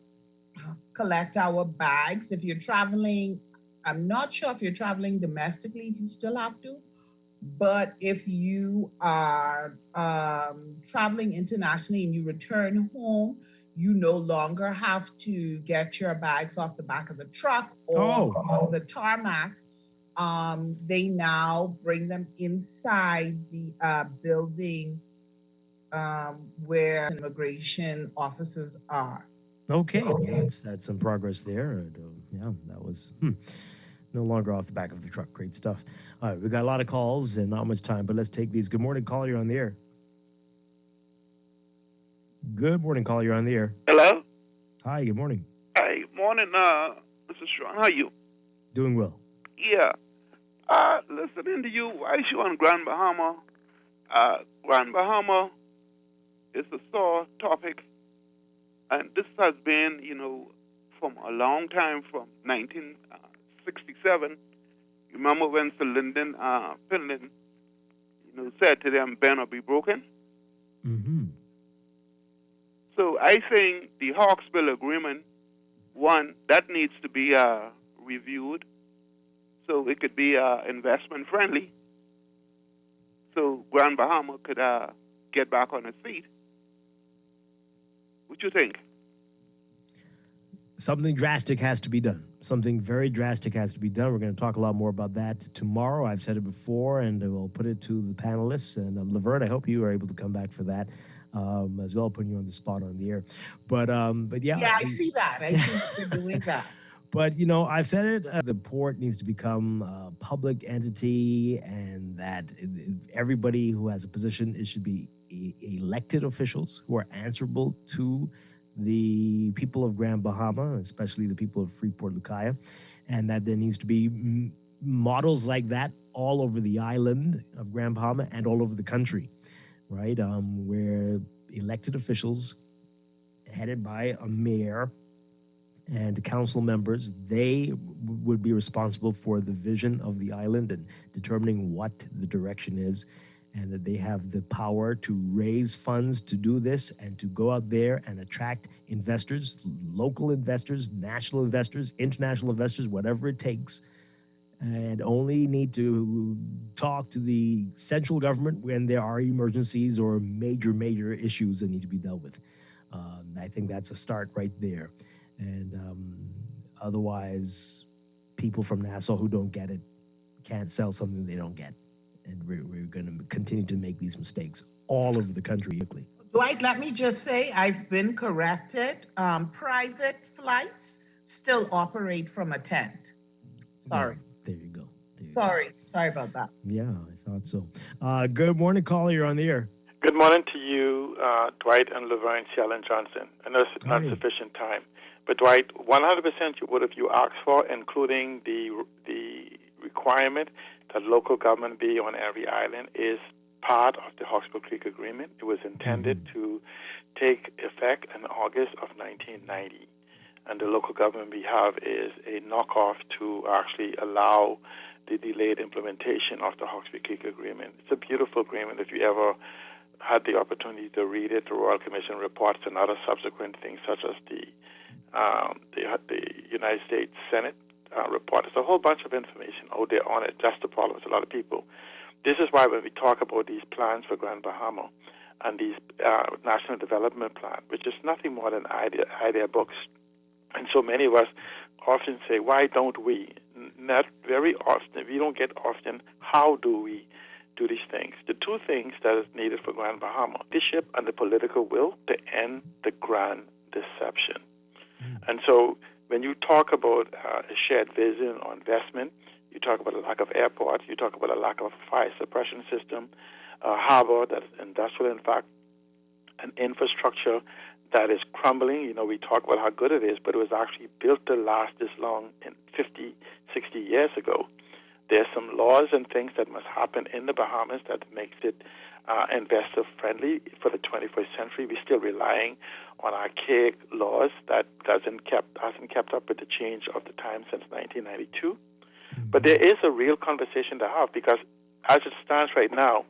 collect our bags. If you're traveling, I'm not sure if you're traveling domestically, if you still have to. But if you are traveling internationally and you return home, you no longer have to get your bags off the back of the truck or the tarmac. They now bring them inside the building where immigration officers are. Okay, that's some progress there. Yeah, that was no longer off the back of the truck. Great stuff. All right, we got a lot of calls and not much time, but let's take these. Good morning, caller. You're on the air. Good morning, caller. You're on the air. Hello? Hi, good morning. Hi, morning, Mr. Strachan. How are you? Doing well. Yeah. Listening to you, why is you on Grand Bahama? Grand Bahama is a sore topic, and this has been, from a long time, from 1967. You remember when Sir Lyndon Finland, said to them, "Bend or be broken"? Mm-hmm. So I think the Hawksbill Agreement, one, that needs to be reviewed so it could be investment friendly. So Grand Bahama could get back on its feet. What do you think? Something drastic has to be done. Something very drastic has to be done. We're going to talk a lot more about that tomorrow. I've said it before, and we'll put it to the panelists. And Laverne, I hope you are able to come back for that as well, putting you on the spot on the air. But yeah. Yeah, I see that. I see that you're doing that. But, I've said it, the port needs to become a public entity, and that everybody who has a position, it should be elected officials who are answerable to the people of Grand Bahama, especially the people of Freeport-Lucaya, and that there needs to be models like that all over the island of Grand Bahama and all over the country, right? Where elected officials headed by a mayor and council members, they would be responsible for the vision of the island and determining what the direction is, and that they have the power to raise funds to do this and to go out there and attract investors, local investors, national investors, international investors, whatever it takes, and only need to talk to the central government when there are emergencies or major issues that need to be dealt with. I think that's a start right there. And otherwise, people from Nassau who don't get it can't sell something they don't get. and we're going to continue to make these mistakes all over the country. Dwight, let me just say I've been corrected. Private flights still operate from a tent. Sorry. There you go. Sorry about that. Yeah, I thought so. Good morning, caller. You're on the air. Good morning to you, Dwight and Laverne Shellen Johnson. I know it's not sufficient time, but Dwight, 100% what you asked for, including the requirement that local government be on every island, is part of the Hawkesbury Creek Agreement. It was intended to take effect in August of 1990, and the local government we have is a knockoff to actually allow the delayed implementation of the Hawkesbury Creek Agreement. It's a beautiful agreement. If you ever had the opportunity to read it, the Royal Commission reports and other subsequent things, such as the United States Senate report. There's a whole bunch of information out there on it. That's the problem with a lot of people. This is why when we talk about these plans for Grand Bahama and these National Development Plan, which is nothing more than idea books, and so many of us often say, why don't we? Not very often. We don't get often, how do we do these things? The two things that is needed for Grand Bahama: leadership and the political will to end the grand deception. And so when you talk about a shared vision on investment, you talk about a lack of airports, you talk about a lack of fire suppression system, a harbor that is industrial, in fact, an infrastructure that is crumbling. You know, we talk about how good it is, but it was actually built to last this long in 50, 60 years ago. There's some laws and things that must happen in the Bahamas that makes it investor-friendly for the 21st century. We're still relying on archaic laws that hasn't kept up with the change of the time since 1992. But there is a real conversation to have, because as it stands right now,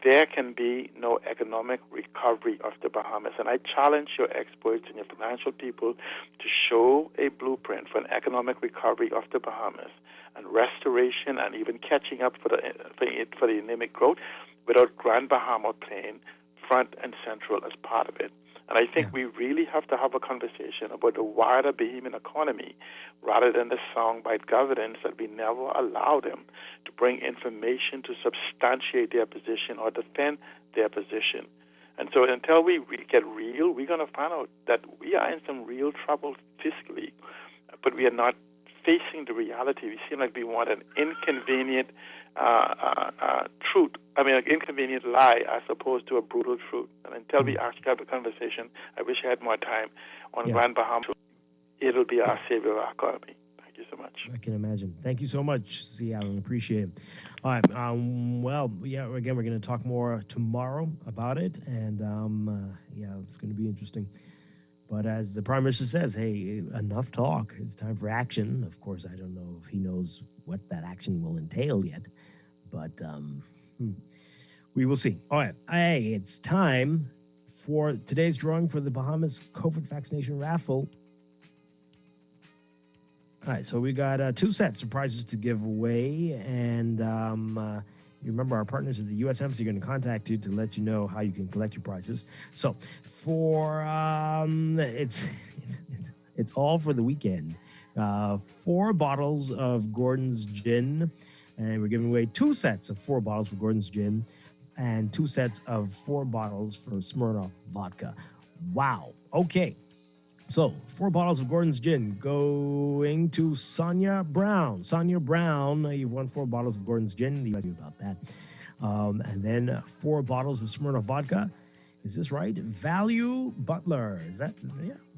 there can be no economic recovery of the Bahamas. And I challenge your experts and your financial people to show a blueprint for an economic recovery of the Bahamas and restoration and even catching up for the anemic growth without Grand Bahama playing front and central as part of it. And I think we really have to have a conversation about the wider Bahamian economy rather than the soundbite governance that we never allow them to bring information to substantiate their position or defend their position. And so until we get real, we're going to find out that we are in some real trouble fiscally, but we are not facing the reality. We seem like we want an inconvenient truth, an inconvenient lie as opposed to a brutal truth. And until we actually have a conversation, I wish I had more time on Grand Bahama. It'll be our savior of our economy. Thank you so much. I can imagine. Thank you so much, C. Allen. Appreciate it. All right. Again, we're going to talk more tomorrow about it. And, it's going to be interesting. But as the Prime Minister says, hey, enough talk. It's time for action. Of course, I don't know if he knows what that action will entail yet. But we will see. All right. Hey, it's time for today's drawing for the Bahamas COVID vaccination raffle. All right. So we got 2 sets of prizes to give away. And you remember our partners at the U.S. Embassy are going to contact you to let you know how you can collect your prizes. So for it's all for the weekend. 4 bottles of Gordon's Gin, and we're giving away 2 sets of 4 bottles for Gordon's Gin and 2 sets of 4 bottles for Smirnoff Vodka. Wow. Okay. So 4 bottles of Gordon's Gin going to Sonia Brown. Sonia Brown, you've won 4 bottles of Gordon's Gin. You guys knew about that. And then 4 bottles of Smirnoff Vodka. Is this right? Value Butler. Is that,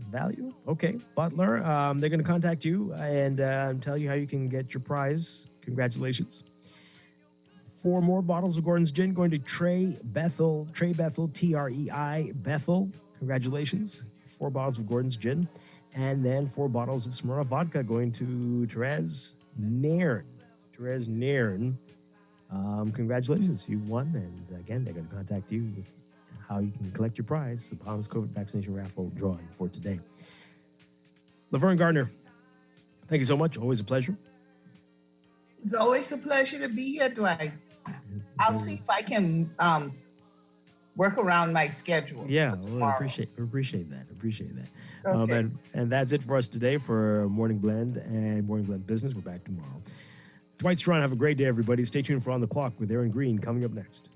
Value? Okay, Butler. They're going to contact you and tell you how you can get your prize. Congratulations. 4 more bottles of Gordon's Gin going to Trey Bethel, Trei Bethel. Congratulations. 4 bottles of Gordon's Gin, and then 4 bottles of Smirnoff Vodka going to Therese Nairn. Congratulations, you won, and again, they're going to contact you with how you can collect your prize, the Bahamas COVID vaccination raffle drawing for today. Laverne Gardner, thank you so much. Always a pleasure. It's always a pleasure to be here, Dwight. I'll see if I can work around my schedule. Yeah, well, appreciate that. Okay. And that's it for us today for Morning Blend and Morning Blend Business. We're back tomorrow. Dwight Strachan, have a great day, everybody. Stay tuned for On the Clock with Aaron Green coming up next.